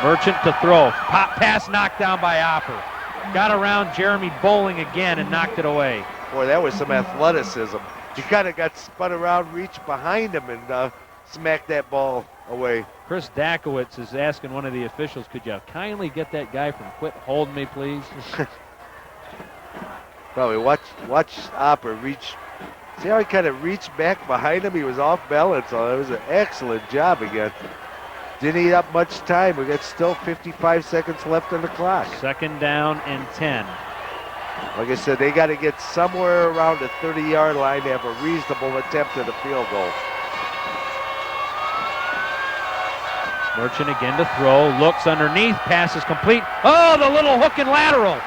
Merchant to throw. Pop pass knocked down by Opper. Got around Jeremy Bowling again and knocked it away. Boy, that was some athleticism. He kind of got spun around, reached behind him, and smacked that ball away. Chris Dakowitz is asking one of the officials, could you kindly get that guy from quit holding me, please? Probably watch Opper reach. See how he kind of reached back behind him? He was off balance. So it was an excellent job again. Didn't eat up much time. We got still 55 seconds left on the clock. 2nd down and 10. Like I said, they got to get somewhere around the 30-yard line to have a reasonable attempt at a field goal. Merchant again to throw. Looks underneath. Pass is complete. Oh, the little hook and lateral.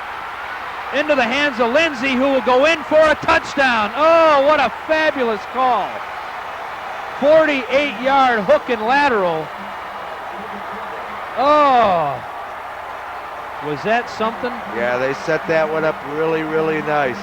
Into the hands of Lindsey, who will go in for a touchdown. Oh, what a fabulous call. 48-yard hook and lateral. Oh, was that something? Yeah, they set that one up really, really nice.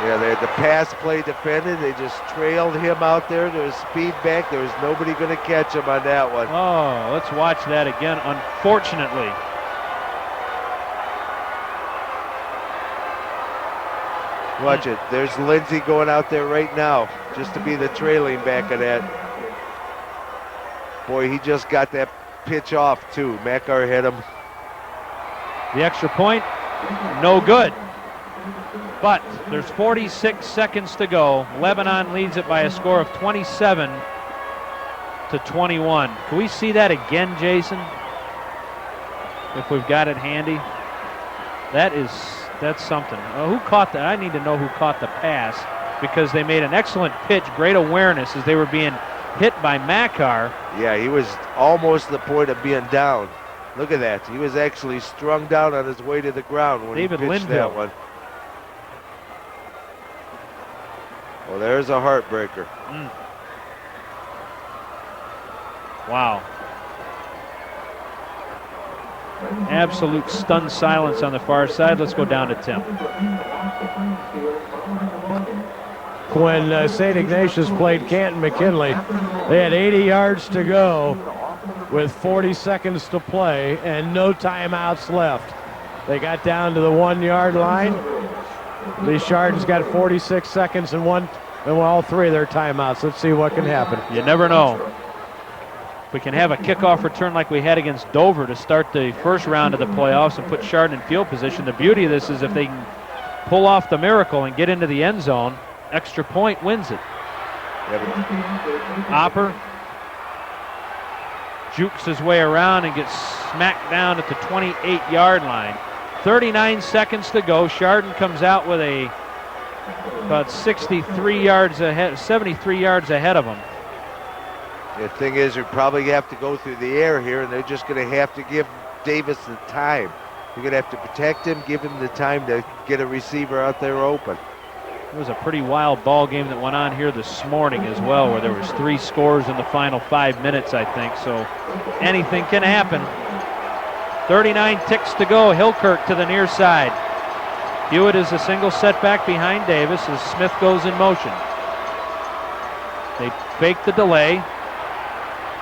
Yeah, they had the pass play defended. They just trailed him out there. There was speed back. There was nobody going to catch him on that one. Oh, let's watch that again, unfortunately. Watch it. There's Lindsey going out there right now just to be the trailing back of that. Boy, he just got that pitch off, too. Makar hit him. The extra point, no good. But there's 46 seconds to go. Lebanon leads it by a score of 27 to 21. Can we see that again, Jason? If we've got it handy. That's something. Who caught that? I need to know who caught the pass, because they made an excellent pitch, great awareness as they were being hit by Makar. Yeah, he was almost the point of being down. Look at that. He was actually strung down on his way to the ground when David he pitched Linville. that one. Well, there's a heartbreaker. Wow. Absolute stunned silence on the far side. Let's go down to Tim. When St. Ignatius played Canton McKinley, they had 80 yards to go with 40 seconds to play and no timeouts left. They got down to the 1-yard line. Lee Chardon's got 46 seconds and all 3 of their timeouts. Let's see what can happen. You never know. If we can have a kickoff return like we had against Dover to start the first round of the playoffs and put Chardon in field position, the beauty of this is if they can pull off the miracle and get into the end zone, extra point wins it. Opper jukes his way around and gets smacked down at the 28-yard line. 39 seconds to go. Chardon comes out with about 73 yards ahead, 73 yards ahead of him. The thing is, we probably have to go through the air here, and they're just going to have to give Davis the time. You're going to have to protect him, give him the time to get a receiver out there open. It was a pretty wild ball game that went on here this morning as well, where there was 3 scores in the final 5 minutes, I think. So anything can happen. 39 ticks to go. Hillkirk to the near side. Hewitt is a single setback behind Davis as Smith goes in motion. They fake the delay.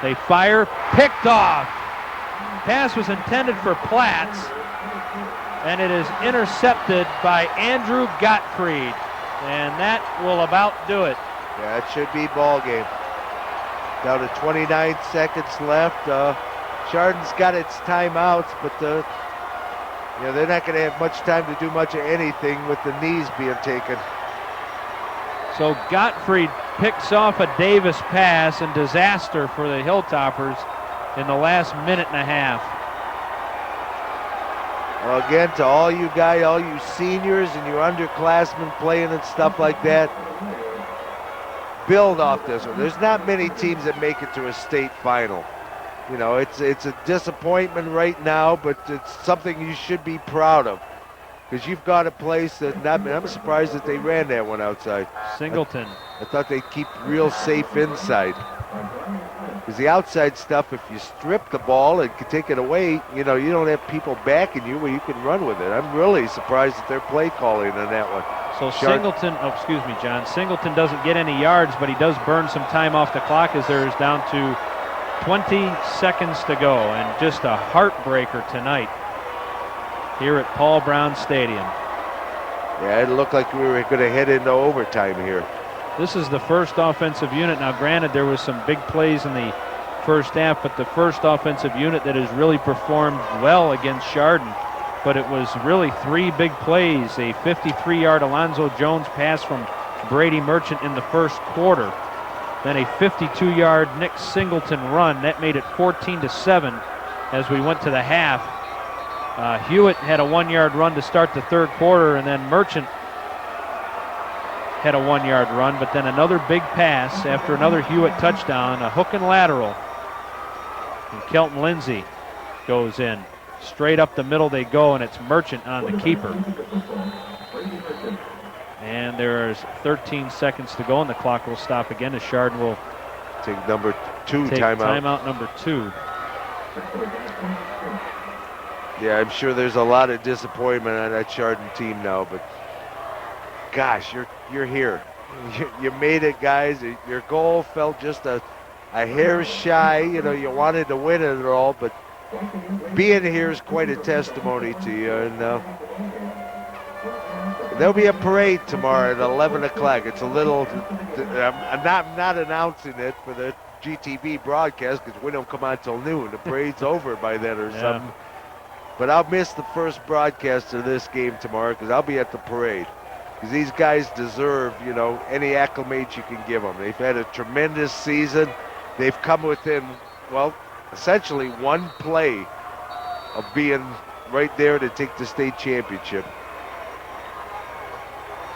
They fire, picked off. Pass was intended for Platts, and it is intercepted by Andrew Gottfried, and that will about do it. Yeah, it should be ball game. Down to 29 seconds left. Chardon's got its timeouts, but they're not going to have much time to do much of anything with the knees being taken. So Gottfried picks off a Davis pass, and disaster for the Hilltoppers in the last minute and a half. Well, again, to all you guys, all you seniors and your underclassmen playing and stuff like that, build off this one. There's not many teams that make it to a state final. You know, it's a disappointment right now, but it's something you should be proud of. Because you've got a place that, I'm surprised that they ran that one outside. Singleton. I thought they'd keep real safe inside. Because the outside stuff, if you strip the ball and can take it away, you don't have people backing you where you can run with it. I'm really surprised at their play calling on that one. So Singleton, excuse me, John. Singleton doesn't get any yards, but he does burn some time off the clock as there is down to 20 seconds to go. And just a heartbreaker tonight here at Paul Brown Stadium. Yeah, it looked like we were going to head into overtime here. This is the first offensive unit. Now, granted, there was some big plays in the first half, but the first offensive unit that has really performed well against Chardon. But it was really 3 big plays. A 53-yard Alonzo Jones pass from Brady Merchant in the first quarter. Then a 52-yard Nick Singleton run. That made it 14-7 as we went to the half. Hewitt had a 1-yard run to start the third quarter, and then Merchant had a 1-yard run, but then another big pass after another Hewitt touchdown, a hook and lateral. And Kelton Lindsay goes in. Straight up the middle they go, and it's Merchant on the keeper. And there's 13 seconds to go, and the clock will stop again as Chardon will take number 2 take timeout. Timeout number 2. Yeah, I'm sure there's a lot of disappointment on that Chardon team now, but gosh, you're here. You made it, guys. Your goal felt just a hair shy. You wanted to win it all, but being here is quite a testimony to you. And there'll be a parade tomorrow at 11 o'clock. It's a little, I'm not announcing it for the GTV broadcast because we don't come on till noon. The parade's over by then or something. But I'll miss the first broadcast of this game tomorrow because I'll be at the parade. Because these guys deserve, any acclimates you can give them. They've had a tremendous season. They've come within, essentially one play of being right there to take the state championship.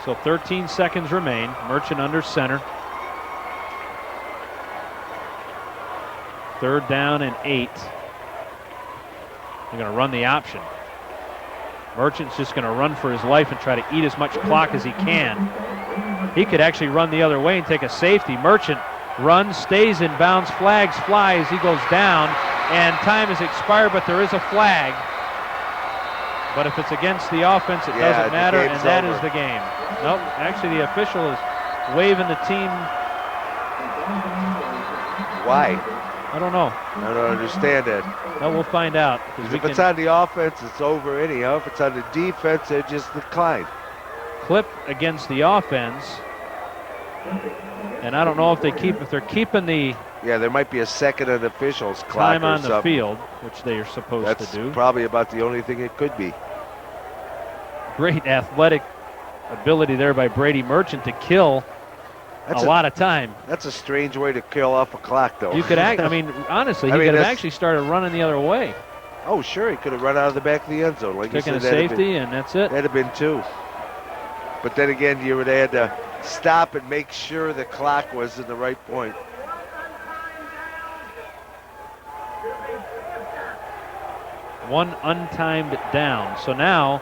So 13 seconds remain. Merchant under center. 3rd down and 8. They're going to run the option. Merchant's just going to run for his life and try to eat as much clock as he can. He could actually run the other way and take a safety. Merchant runs, stays in bounds, flags flies. He goes down, and time has expired, but there is a flag. But if it's against the offense, it doesn't matter, and that is the game. Nope, actually the official is waving the team. Why? I don't know. I don't understand that. Well, we'll find out. If it's on the offense, it's over anyhow. If it's on the defense, they just decline. Clip against the offense. And I don't know if they're keeping the there might be a second on the officials clock time on the field, which they are supposed to do. That's probably about the only thing it could be. Great athletic ability there by Brady Merchant to kill a lot of time. That's a strange way to kill off a clock, though. You could honestly, he could have actually started running the other way. Oh, sure, he could have run out of the back of the end zone. Like taking a safety, and that's it. That'd have been 2. But then again, you would have had to stop and make sure the clock was in the right point. One untimed down. So now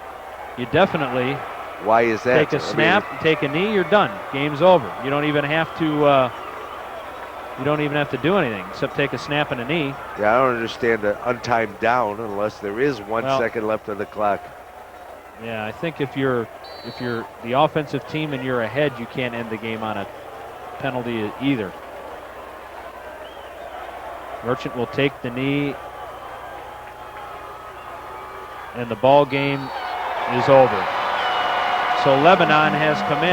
you definitely Why is that? take a snap, take a knee, you're done. Game's over. You don't even have to do anything except take a snap and a knee. Yeah, I don't understand the untimed down unless there is 1 second left on the clock. Yeah, I think if you're the offensive team and you're ahead, you can't end the game on a penalty either. Merchant will take the knee, and the ball game is over. So Lebanon has come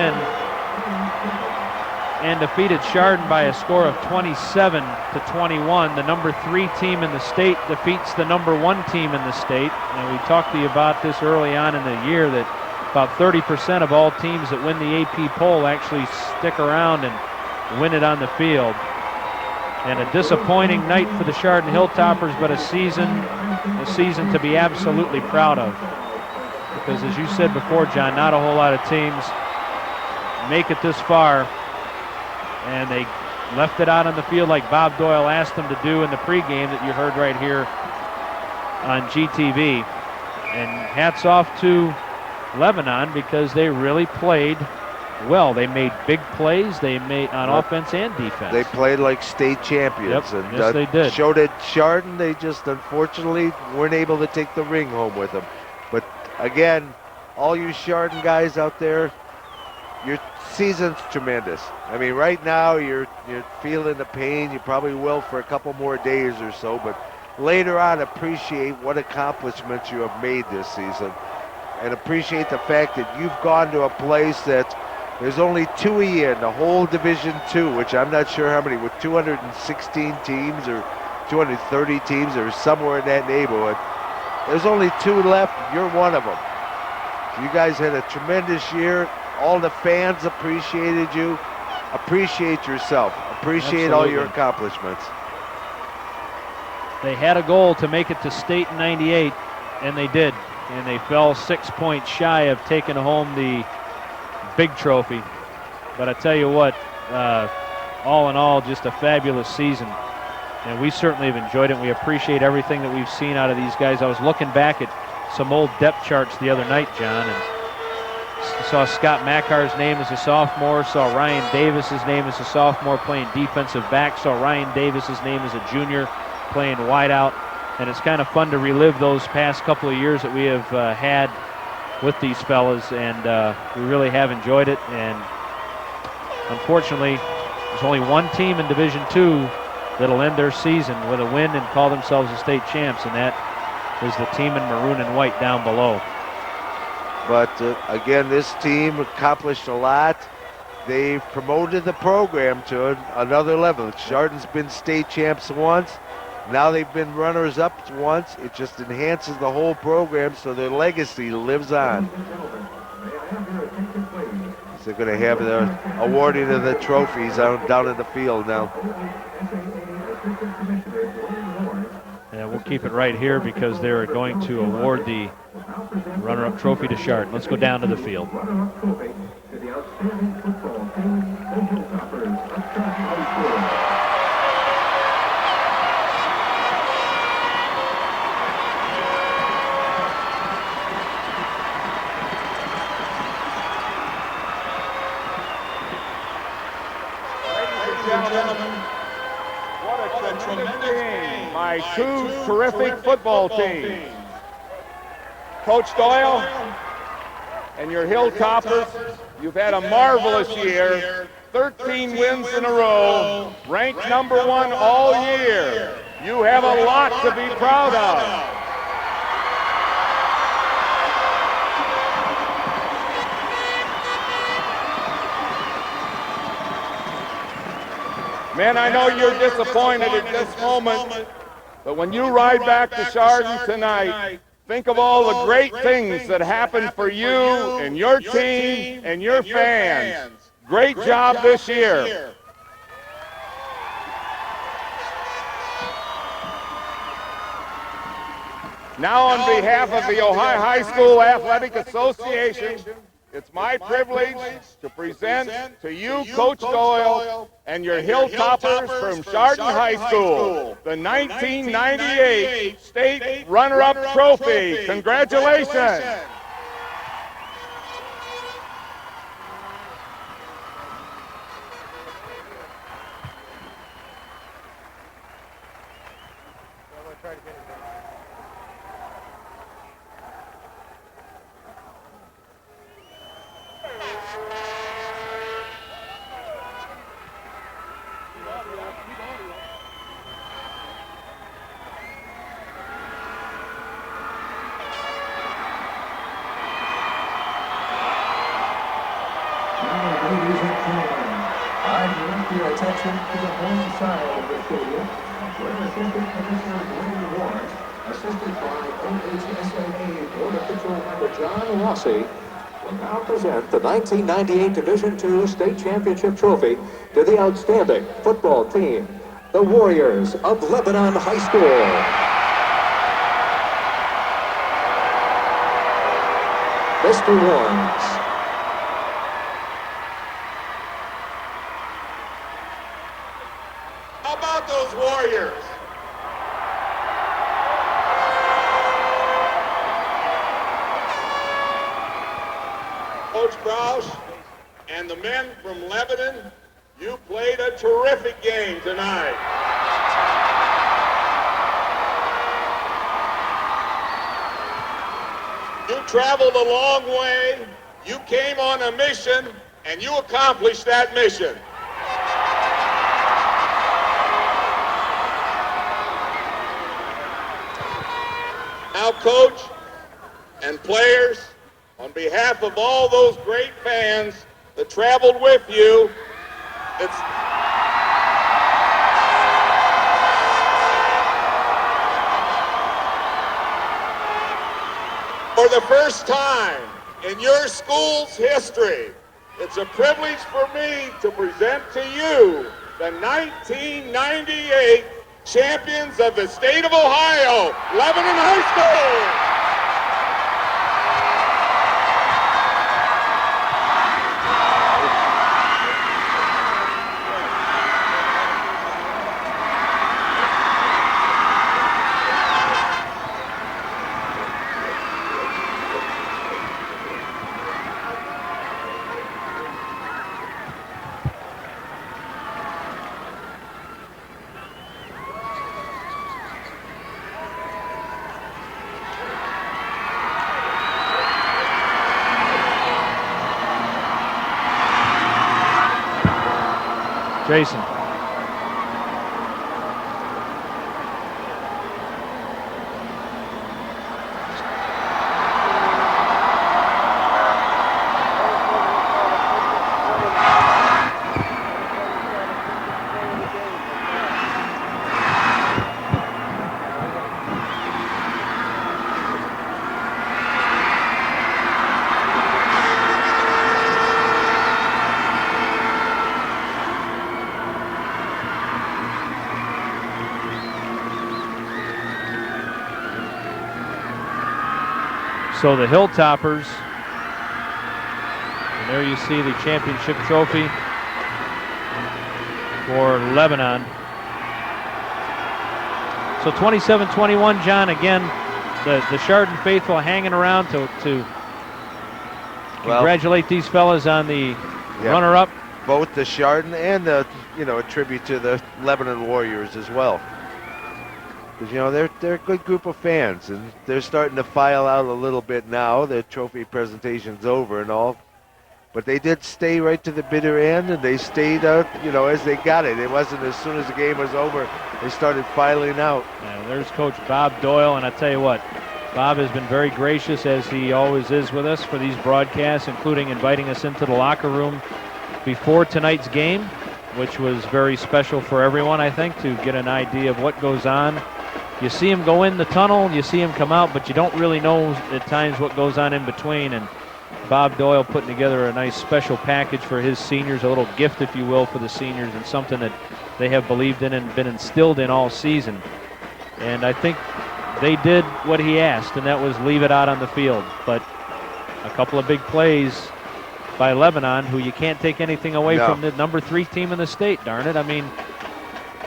and defeated Chardon by a score of 27-21. The number 3 team in the state defeats the number 1 team in the state. And we talked to you about this early on in the year, that about 30% of all teams that win the AP poll actually stick around and win it on the field. And a disappointing night for the Chardon Hilltoppers, but a season to be absolutely proud of. Because as you said before, John, not a whole lot of teams make it this far, and they left it out on the field like Bob Doyle asked them to do in the pregame that you heard right here on GTV. And hats off to Lebanon, because they really played well. They made big plays. They made on offense and defense. They played like state champions. Yep, And yes, they did. Showed at Chardon, they just unfortunately weren't able to take the ring home with them. But again, all you Chardon guys out there, your season's tremendous. I mean, right now you're feeling the pain. You probably will for a couple more days or so, but later on appreciate what accomplishments you have made this season, and appreciate the fact that you've gone to a place that there's only 2 a year in the whole Division II, which I'm not sure how many, with 216 teams or 230 teams or somewhere in that neighborhood. There's only 2 left. You're one of them. You guys had a tremendous year. All the fans appreciated you. Appreciate yourself. Appreciate all your accomplishments. They had a goal to make it to state in '98, and they did. And they fell 6 points shy of taking home the big trophy. But I tell you what, all in all, just a fabulous season. And we certainly have enjoyed it. We appreciate everything that we've seen out of these guys. I was looking back at some old depth charts the other night, John, and saw Scott Macar's name as a sophomore, saw Ryan Davis's name as a sophomore playing defensive back, saw Ryan Davis's name as a junior playing wideout. And it's kind of fun to relive those past couple of years that we have had with these fellas, and we really have enjoyed it. And unfortunately, there's only one team in Division II that'll end their season with a win and call themselves the state champs, and that is the team in maroon and white down below. But again, this team accomplished a lot. They've promoted the program to another level. Chardon's been state champs once. Now they've been runners-up once. It just enhances the whole program, so their legacy lives on. So they're going to have the awarding of the trophies down in the field now. And we'll keep it right here because they're going to award the runner-up trophy to Chardon. Let's go down to the field. My 2 terrific football teams. Coach Doyle and your Hilltoppers, you've had a marvelous year. 13 wins in a row, ranked #1 all year. You have a lot to be proud of. Man, I know you're disappointed at this moment, but when you ride back to Chardon tonight, think of all the great things that happened for you and your team and your fans. Great job this year. Now, on behalf of the Ohio High School Athletic Association, it's my privilege to present to you, Coach Doyle, and your Hilltoppers from Chardon High School, the 1998 State Runner-Up Trophy. Congratulations. I direct your attention to the home side of the stadium, where Assistant Commissioner Dwayne Warren, assisted by OHSAA Board Official Member John Rossi, will now present the 1998 Division II State Championship Trophy to the outstanding football team, the Warriors of Lebanon High School. Mr. Warnes. How about those Warriors? Coach Broush and the men from Lebanon, you played a terrific game tonight. You traveled a long way, you came on a mission, and you accomplished that mission. Now, Coach and players, on behalf of all those great fans that traveled with you, for the first time in your school's history, it's a privilege for me to present to you the 1998 champions of the state of Ohio, Lebanon High School. Jason. So the Hilltoppers, and there you see the championship trophy for Lebanon. So 27-21, John, again, the Chardon faithful hanging around to congratulate these fellas on the runner-up. Both the Chardon and a tribute to the Lebanon Warriors as well. Because, they're a good group of fans, and they're starting to file out a little bit now. The trophy presentation's over and all. But they did stay right to the bitter end, and they stayed out, as they got it. It wasn't as soon as the game was over, they started filing out. Yeah, there's Coach Bob Doyle, and I tell you what, Bob has been very gracious, as he always is with us for these broadcasts, including inviting us into the locker room before tonight's game, which was very special for everyone, I think, to get an idea of what goes on. You see him go in the tunnel, you see him come out, but you don't really know at times what goes on in between. And Bob Doyle putting together a nice special package for his seniors, a little gift, if you will, for the seniors, and something that they have believed in and been instilled in all season. And I think they did what he asked, and that was leave it out on the field. But a couple of big plays by Lebanon, who you can't take anything away from, the number 3 team in the state, darn it. I mean,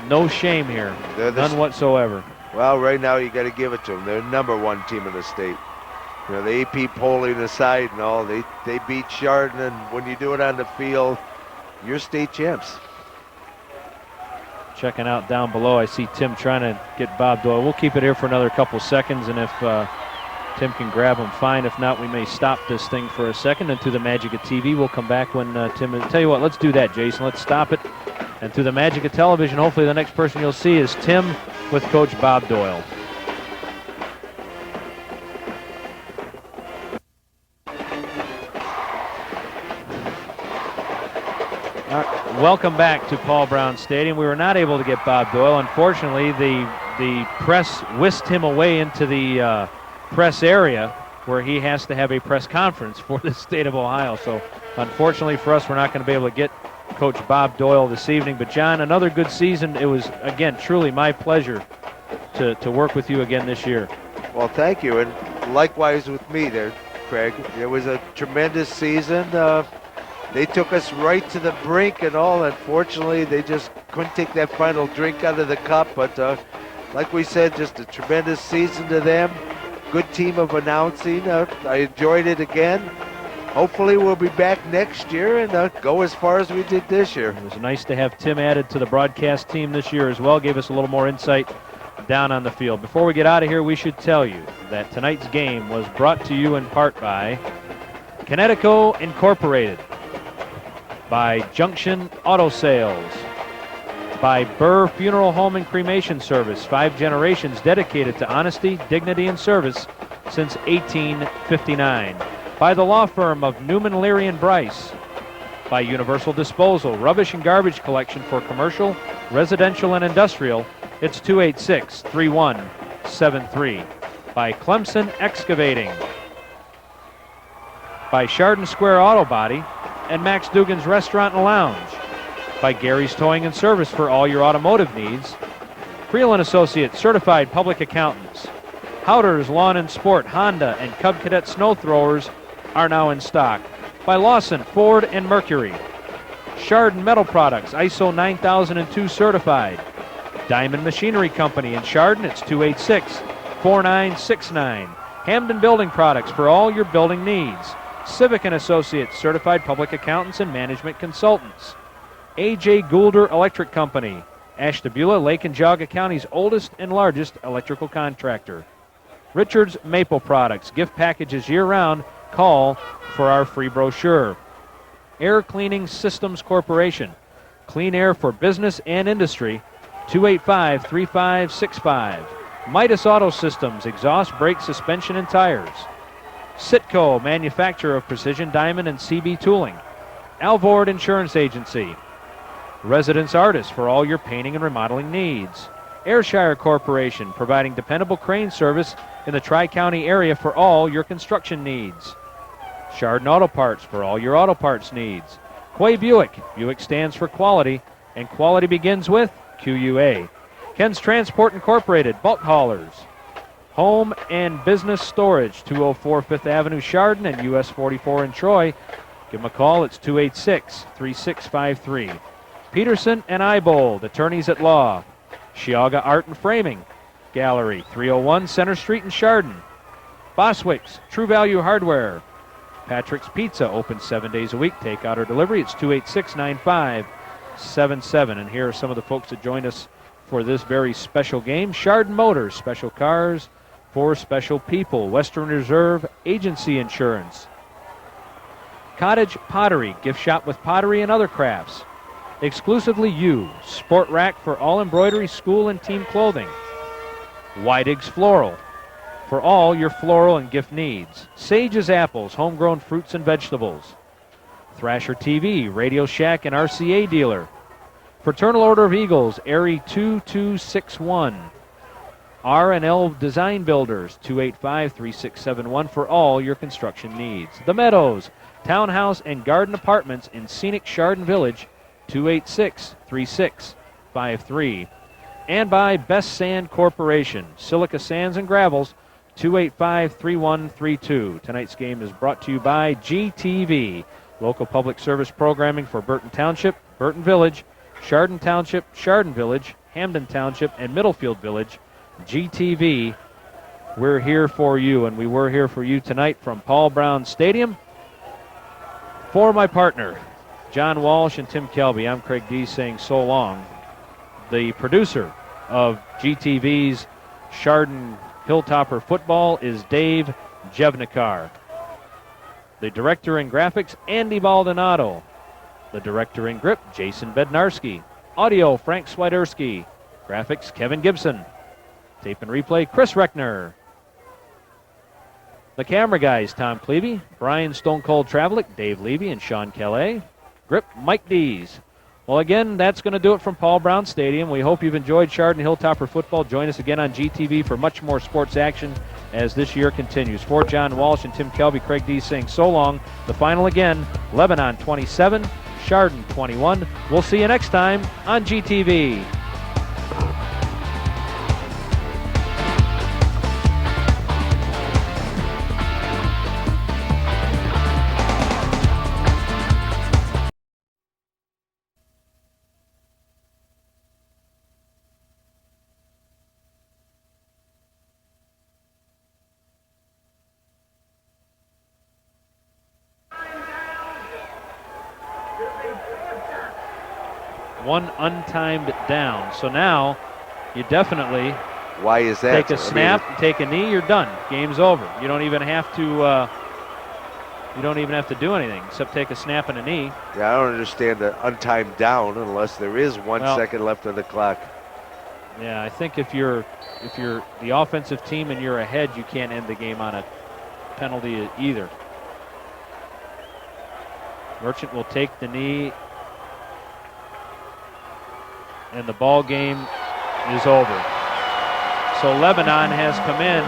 no shame here, none whatsoever. Well, right now you got to give it to them. They're number 1 team in the state. The AP polling aside and all, they beat Chardon, and when you do it on the field, you're state champs. Checking out down below, I see Tim trying to get Bob Doyle. We'll keep it here for another couple seconds, and if Tim can grab him, fine. If not, we may stop this thing for a second. And through the magic of TV, we'll come back when Tim is. Tell you what, let's do that, Jason. Let's stop it. And through the magic of television, hopefully the next person you'll see is Tim with Coach Bob Doyle. welcome back to Paul Brown Stadium. We were not able to get Bob Doyle. Unfortunately, the press whisked him away into the press area where he has to have a press conference for the state of Ohio. So unfortunately for us, we're not going to be able to get Coach Bob Doyle this evening. But John, another good season. It was, again, truly my pleasure to work with you again this year. Well, thank you, and likewise with me there, Craig. It was a tremendous season. They took us right to the brink and all. Unfortunately, they just couldn't take that final drink out of the cup. But like we said, just a tremendous season to them. Good team of announcing. I enjoyed it again. Hopefully we'll be back next year and go as far as we did this year. It was nice to have Tim added to the broadcast team this year as well. Gave us a little more insight down on the field. Before we get out of here, we should tell you that tonight's game was brought to you in part by Connecticut Incorporated, by Junction Auto Sales, by Burr Funeral Home and Cremation Service, 5 generations dedicated to honesty, dignity, and service since 1859, by the law firm of Newman, Leary & Bryce, by Universal Disposal, rubbish and garbage collection for commercial, residential, and industrial. It's 286-3173. By Clemson Excavating, by Chardon Square Auto Body and Max Dugan's Restaurant and Lounge, by Gary's Towing and Service for all your automotive needs, Creel & Associates Certified Public Accountants, Howder's Lawn and Sport, Honda, and Cub Cadet Snow Throwers are now in stock, by Lawson Ford and Mercury, Chardon Metal Products, ISO 9002 certified, Diamond Machinery Company in Chardon, it's 286-4969. Hamden Building Products for all your building needs. Civic & Associates, Certified Public Accountants and Management Consultants. A.J. Goulder Electric Company, Ashtabula, Lake and Geauga County's oldest and largest electrical contractor. Richard's Maple Products, gift packages year-round. Call for our free brochure. Air Cleaning Systems Corporation, clean air for business and industry, 285-3565. Midas Auto Systems, exhaust, brake, suspension, and tires. Sitco, manufacturer of precision diamond and CB tooling. Alvord Insurance Agency. Residence Artists for all your painting and remodeling needs. Ayrshire Corporation, providing dependable crane service in the Tri-County area for all your construction needs. Chardon Auto Parts for all your auto parts needs. Quay Buick. Buick stands for quality, and quality begins with QUA. Ken's Transport Incorporated, bulk haulers. Home and Business Storage, 204 5th Avenue, Chardon, and US 44 in Troy. Give them a call. It's 286-3653. Peterson and Eibold, attorneys at law. Chiaga Art and Framing Gallery, 301 Center Street in Chardon. Boswick's True Value Hardware. Patrick's Pizza, open 7 days a week. Takeout or delivery. It's 286-9577. And here are some of the folks that joined us for this very special game. Chardon Motors, special cars for special people. Western Reserve Agency Insurance. Cottage Pottery, gift shop with pottery and other crafts. Exclusively You, Sport Rack for all embroidery, school, and team clothing. Weidig's Floral, for all your floral and gift needs. Sage's Apples, homegrown fruits and vegetables. Thrasher TV, Radio Shack and RCA dealer. Fraternal Order of Eagles, Airy 2261. R&L Design Builders, 285-3671 for all your construction needs. The Meadows, Townhouse and Garden Apartments in scenic Chardon Village, 286-3653. And by Best Sand Corporation, Silica Sands and Gravels, 285-3132. Tonight's game is brought to you by GTV, local public service programming for Burton Township, Burton Village, Chardon Township, Chardon Village, Hamden Township, and Middlefield Village. GTV, we're here for you, and we were here for you tonight from Paul Brown Stadium. For my partner, John Walsh and Tim Kelby, I'm Craig D saying so long. The producer of GTV's Chardon Hilltopper Football is Dave Jevnikar. The director in graphics, Andy Baldonado. The director in grip, Jason Bednarski. Audio, Frank Swiderski. Graphics, Kevin Gibson. Tape and replay, Chris Reckner. The camera guys, Tom Clevey, Brian Stone Cold Travelick, Dave Levy, and Sean Kelly. Grip, Mike Dees. Well, again, that's going to do it from Paul Brown Stadium. We hope you've enjoyed Chardon Hilltopper football. Join us again on GTV for much more sports action as this year continues. For John Walsh and Tim Kelby, Craig D saying so long. The final again, Lebanon 27, Chardon 21. We'll see you next time on GTV. One untimed down. So now you definitely Why is that? take a snap, take a knee, you're done. Game's over. You don't even have to do anything except take a snap and a knee. Yeah, I don't understand the untimed down unless there is 1 second left on the clock. Yeah, I think if you're the offensive team and you're ahead, you can't end the game on a penalty either. Merchant will take the knee, and the ball game is over. So Lebanon has come in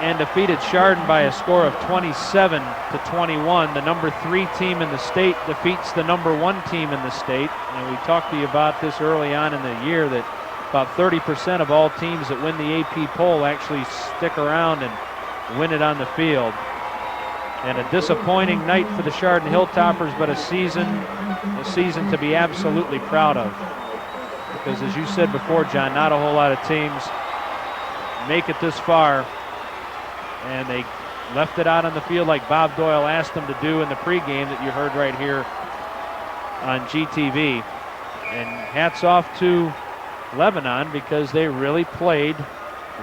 and defeated Chardon by a score of 27-21. The number 3 team in the state defeats the number 1 team in the state. And we talked to you about this early on in the year, that about 30% of all teams that win the AP poll actually stick around and win it on the field. And a disappointing night for the Chardon Hilltoppers, but a season to be absolutely proud of. Because as you said before, John, not a whole lot of teams make it this far, and they left it out on the field like Bob Doyle asked them to do in the pregame that you heard right here on GTV. And hats off to Lebanon, because they really played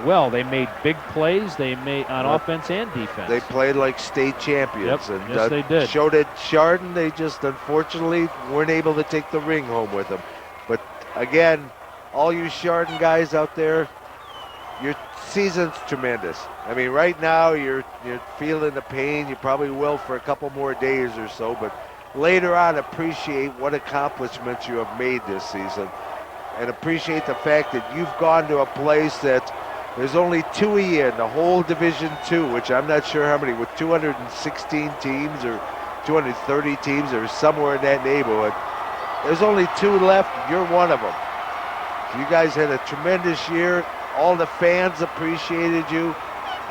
well. They made big plays. They made on offense and defense. They played like state champions. Yep, And yes, they did. Showed at Chardon, they just unfortunately weren't able to take the ring home with them. But again, all you Chardon guys out there, your season's tremendous. I mean, right now you're feeling the pain. You probably will for a couple more days or so, but later on appreciate what accomplishments you have made this season, and appreciate the fact that you've gone to a place that there's only 2 a year in the whole Division II, which I'm not sure how many, with 216 teams or 230 teams or somewhere in that neighborhood. There's only 2 left. You're one of them. So you guys had a tremendous year. All the fans appreciated you.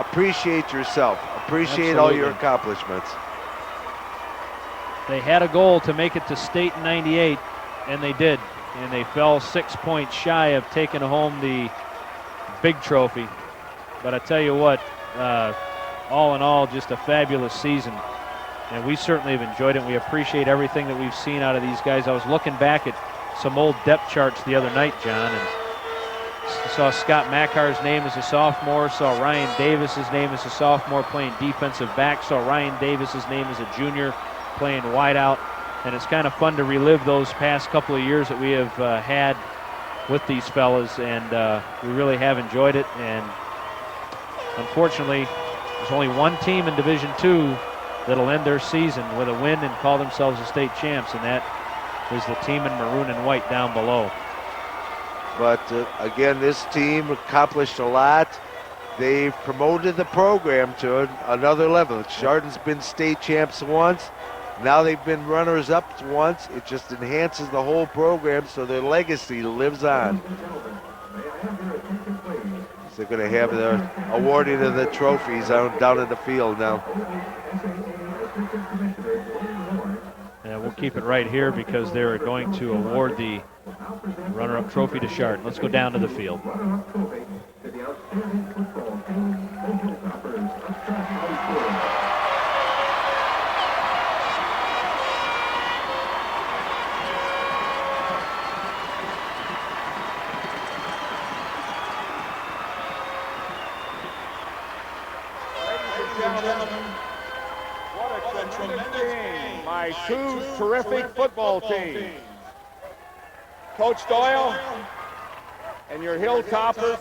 Appreciate yourself. Appreciate all your accomplishments. They had a goal to make it to state in '98, and they did. And they fell 6 points shy of taking home the big trophy. But I tell you what, all in all, just a fabulous season. And we certainly have enjoyed it. We appreciate everything that we've seen out of these guys. I was looking back at some old depth charts the other night, John, and saw Scott Machar's name as a sophomore, saw Ryan Davis's name as a sophomore playing defensive back, saw Ryan Davis's name as a junior playing wideout. And it's kind of fun to relive those past couple of years that we have had with these fellas, and we really have enjoyed it. And unfortunately, there's only one team in Division II that'll end their season with a win and call themselves the state champs, and that is the team in maroon and white down below. But again, this team accomplished a lot. They've promoted the program to another level. Chardon's been state champs once. Now they've been runners-up once. It just enhances the whole program, so their legacy lives on. So they're going to have the awarding of the trophies down in the field now. Yeah, we'll keep it right here because they're going to award the runner-up trophy to Chardon. Let's go down to the field. What a tremendous game by 2 terrific football teams. Coach Doyle and your Hilltoppers,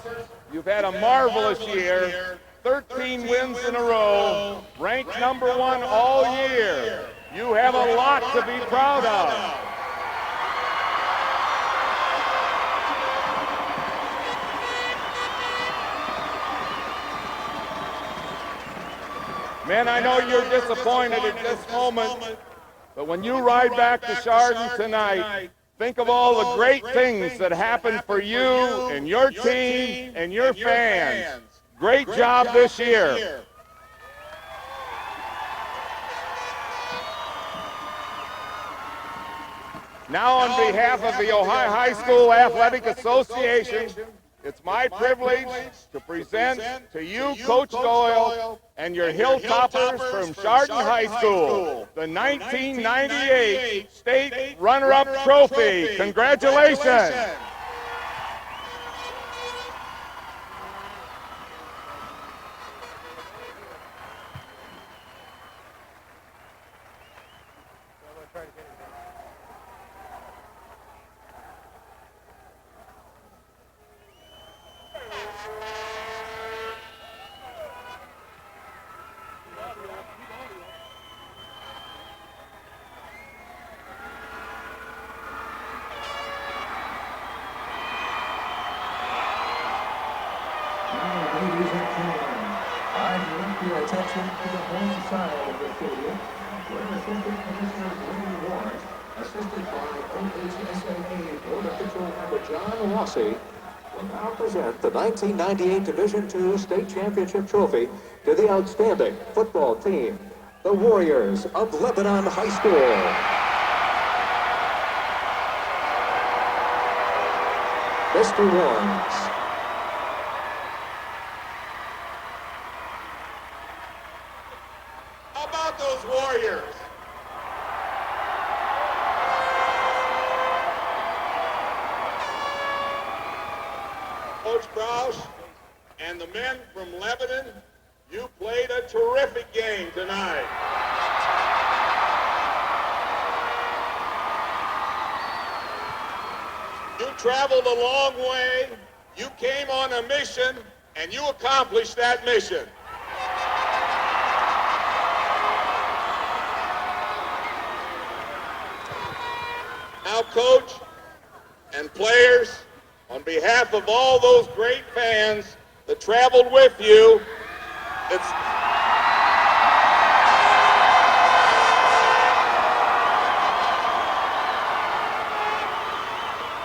you've had a marvelous year. 13 wins in a row, ranked #1 all year. You have a lot to be proud of. Men, I know you're disappointed at this moment, but when you ride back to Chardon tonight, think of all the great things that happened for you and your team and your fans. Great job this year. Now, on behalf of the Ohio High School Athletic Association, it's my privilege to present to you, Coach Doyle, and your Hilltoppers from Chardon High School, the 1998 State Runner-Up Trophy. Congratulations. Ladies and gentlemen, I direct your attention to the home side of the stadium, where Assistant Commissioner Ward, assisted by OHSAA Board Official Member John Rossi, will now present the 1998 Division II State Championship Trophy to the outstanding football team, the Warriors of Lebanon High School. Mr. Warnes. How about those Warriors? Coach Krause and the men from Lebanon, you played a terrific game tonight. You traveled a long way, you came on a mission, and you accomplished that mission. Now, Coach and players, on behalf of all those great fans that traveled with you,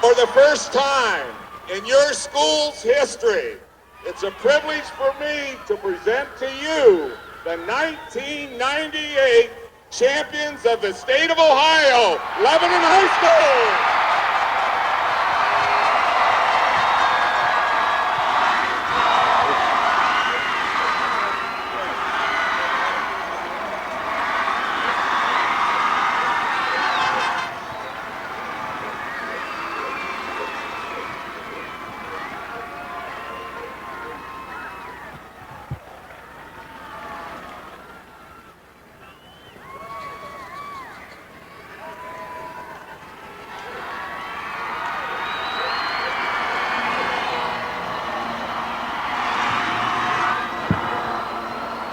for the first time in your school's history, it's a privilege for me to present to you the 1998 champions of the state of Ohio, Lebanon High School.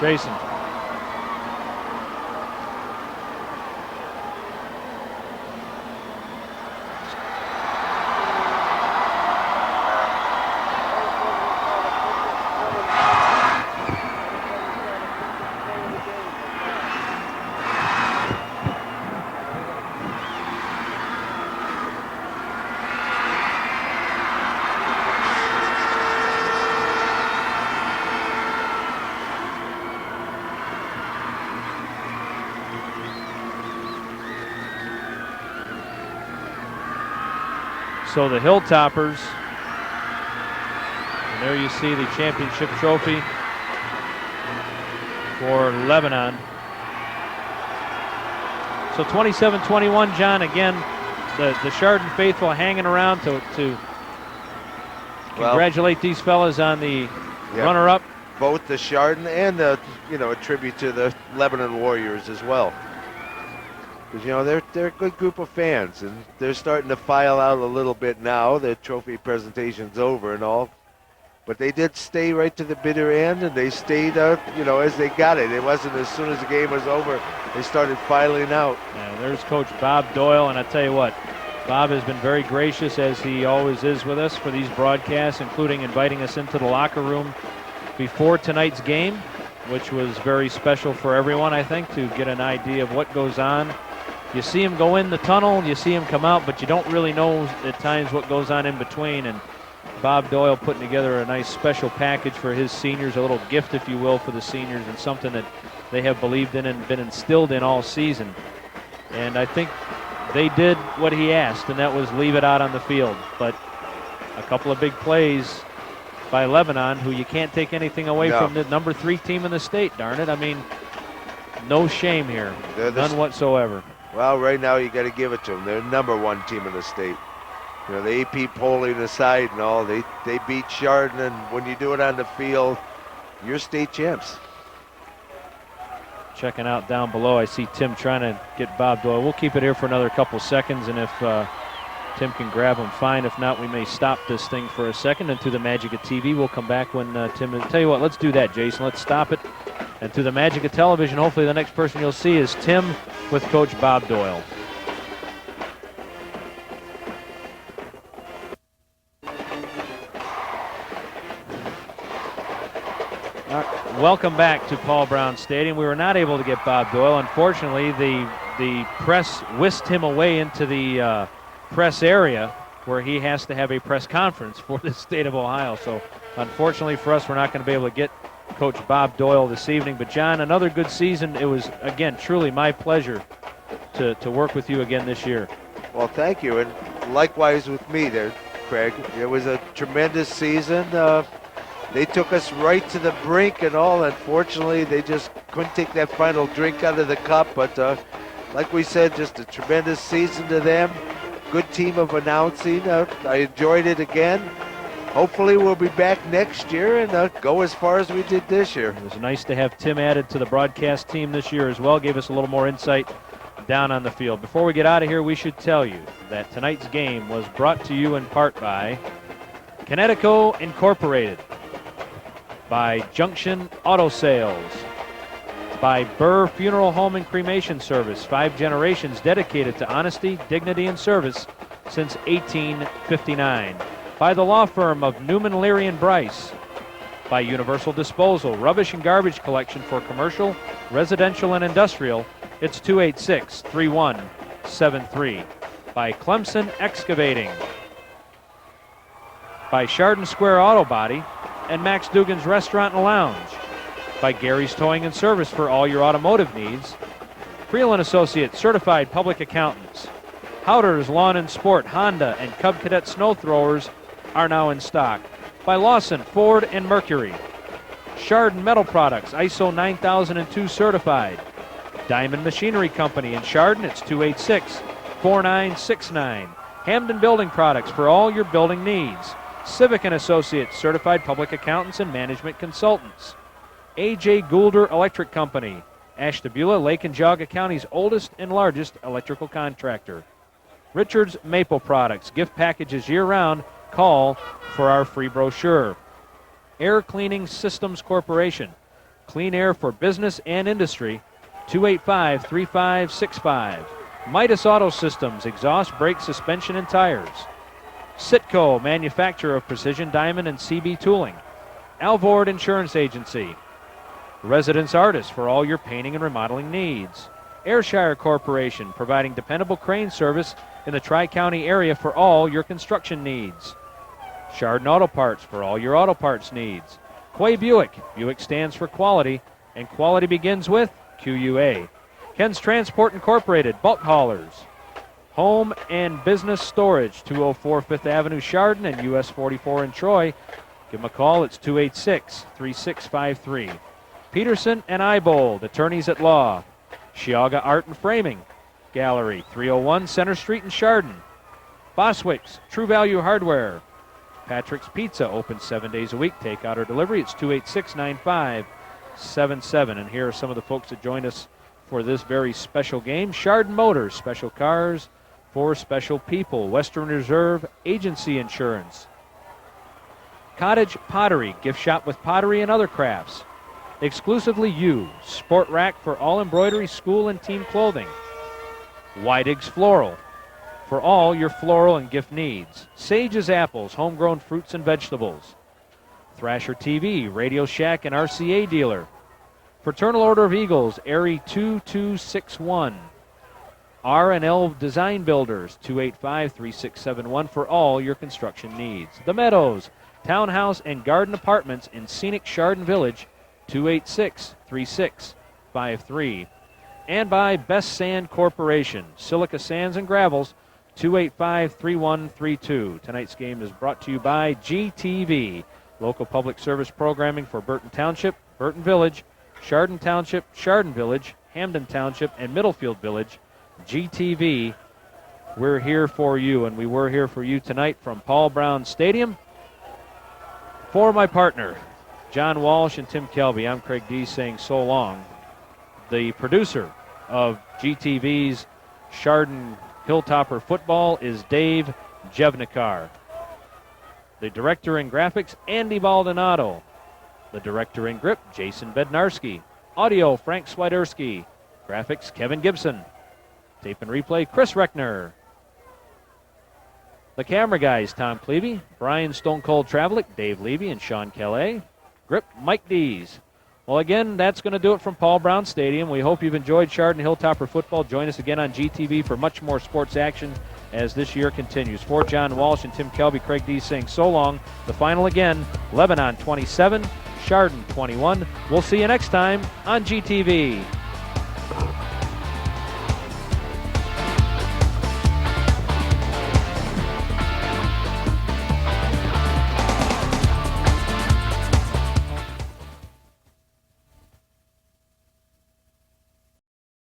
Jason. So the Hilltoppers, and there you see the championship trophy for Lebanon. So 27-21, John, again, the Chardon faithful hanging around to congratulate these fellas on the runner-up. Both the Chardon and a tribute to the Lebanon Warriors as well. Because, they're a good group of fans, and they're starting to file out a little bit now. The trophy presentation's over and all. But they did stay right to the bitter end, and they stayed, as they got it. It wasn't as soon as the game was over, they started filing out. Yeah, there's Coach Bob Doyle, and I tell you what, Bob has been very gracious, as he always is with us for these broadcasts, including inviting us into the locker room before tonight's game. which was very special for everyone, I think, to get an idea of what goes on. You see him go in the tunnel, you see him come out, but you don't really know at times what goes on in between. And Bob Doyle putting together a nice special package for his seniors, a little gift, if you will, for the seniors, and something that they have believed in and been instilled in all season. And I think they did what he asked, and that was leave it out on the field. But a couple of big plays by Lebanon, who you can't take anything away from, the number 3 team in the state, darn it. I mean, no shame here, none whatsoever. Well, right now you got to give it to them. They're the number 1 team in the state. You know, the AP polling aside and all, they beat Chardon, and when you do it on the field, you're state champs. Checking out down below, I see Tim trying to get Bob Doyle. We'll keep it here for another couple seconds, and if Tim can grab him, fine. If not, we may stop this thing for a second. And through the magic of TV, we'll come back when Tim... Tell you what, let's do that, Jason. Let's stop it. And through the magic of television, hopefully the next person you'll see is Tim with Coach Bob Doyle. Welcome back to Paul Brown Stadium. We were not able to get Bob Doyle. Unfortunately, the press whisked him away into the press area where he has to have a press conference for the state of Ohio. So unfortunately for us, we're not going to be able to get Coach Bob Doyle this evening. But John, another good season. It was, again, truly my pleasure to work with you again this year. Well, thank you. And likewise with me there, Craig. It was a tremendous season. They took us right to the brink and all. Unfortunately, they just couldn't take that final drink out of the cup. But like we said, just a tremendous season to them. Good team of announcing. I enjoyed it again. Hopefully we'll be back next year and go as far as we did this year. It was nice to have Tim added to the broadcast team this year as well. Gave us a little more insight down on the field. Before we get out of here, we should tell you that tonight's game was brought to you in part by Connecticut Incorporated, by Junction Auto Sales, by Burr Funeral Home and Cremation Service, 5 generations dedicated to honesty, dignity, and service since 1859. By the law firm of Newman, Leary & Bryce. By Universal Disposal, rubbish and garbage collection for commercial, residential, and industrial. It's 286-3173. By Clemson Excavating. By Chardon Square Auto Body and Max Dugan's Restaurant and Lounge. By Gary's Towing and Service for all your automotive needs. Creel & Associates, certified public accountants. Howder's Lawn and Sport, Honda, and Cub Cadet snow throwers are now in stock. By Lawson, Ford, and Mercury. Chardon Metal Products, ISO 9002 certified. Diamond Machinery Company in Chardon, it's 286-4969. Hamden Building Products for all your building needs. Civic & Associates, certified public accountants and management consultants. A.J. Goulder Electric Company, Ashtabula, Lake and Geauga County's oldest and largest electrical contractor. Richard's Maple Products, gift packages year-round. Call for our free brochure. Air Cleaning Systems Corporation, clean air for business and industry, 285-3565. Midas Auto Systems, exhaust, brake, suspension, and tires. Sitco, manufacturer of precision diamond and CB tooling. Alvord Insurance Agency. Residence Artists for all your painting and remodeling needs. Ayrshire Corporation, providing dependable crane service in the Tri-County area for all your construction needs. Chardon Auto Parts for all your auto parts needs. Quay Buick. Buick stands for quality, and quality begins with QUA. Ken's Transport Incorporated, bulk haulers. Home and Business Storage, 204 5th Avenue, Chardon, and US 44 in Troy. Give them a call. It's 286-3653. Peterson and Eibold, attorneys at law. Chiaga Art and Framing Gallery, 301 Center Street in Chardon. Boswick's True Value Hardware. Patrick's Pizza, open 7 days a week. Takeout or delivery, it's 286-9577. And here are some of the folks that joined us for this very special game. Chardon Motors, special cars for special people. Western Reserve Agency Insurance. Cottage Pottery, gift shop with pottery and other crafts. Exclusively You, Sport Rack for all embroidery, school, and team clothing. Weidig's Floral, for all your floral and gift needs. Sage's Apples, homegrown fruits and vegetables. Thrasher TV, Radio Shack and RCA dealer. Fraternal Order of Eagles, Area 2261. R&L Design Builders, 285-3671 for all your construction needs. The Meadows, Townhouse and Garden Apartments in scenic Chardon Village, 286-3653. And by Best Sand Corporation, Silica Sands and Gravels, 285-3132. Tonight's game is brought to you by GTV, local public service programming for Burton Township, Burton Village, Chardon Township, Chardon Village, Hamden Township, and Middlefield Village. GTV, we're here for you, and we were here for you tonight from Paul Brown Stadium. For my partner, John Walsh and Tim Kelby, I'm Craig D saying so long. The producer of GTV's Chardon Hilltopper Football is Dave Jevnikar. The director in graphics, Andy Baldonado. The director in grip, Jason Bednarski. Audio, Frank Swiderski. Graphics, Kevin Gibson. Tape and replay, Chris Reckner. The camera guys, Tom Clevey, Brian Stone Cold Travelick, Dave Levy, and Sean Calais. Grip, Mike Dees. Well, again, that's going to do it from Paul Brown Stadium. We hope you've enjoyed Chardon Hilltopper Football. Join us again on GTV for much more sports action as this year continues. For John Walsh and Tim Kelby, Craig Dees saying so long. The final again, Lebanon 27, Chardon 21. We'll see you next time on GTV.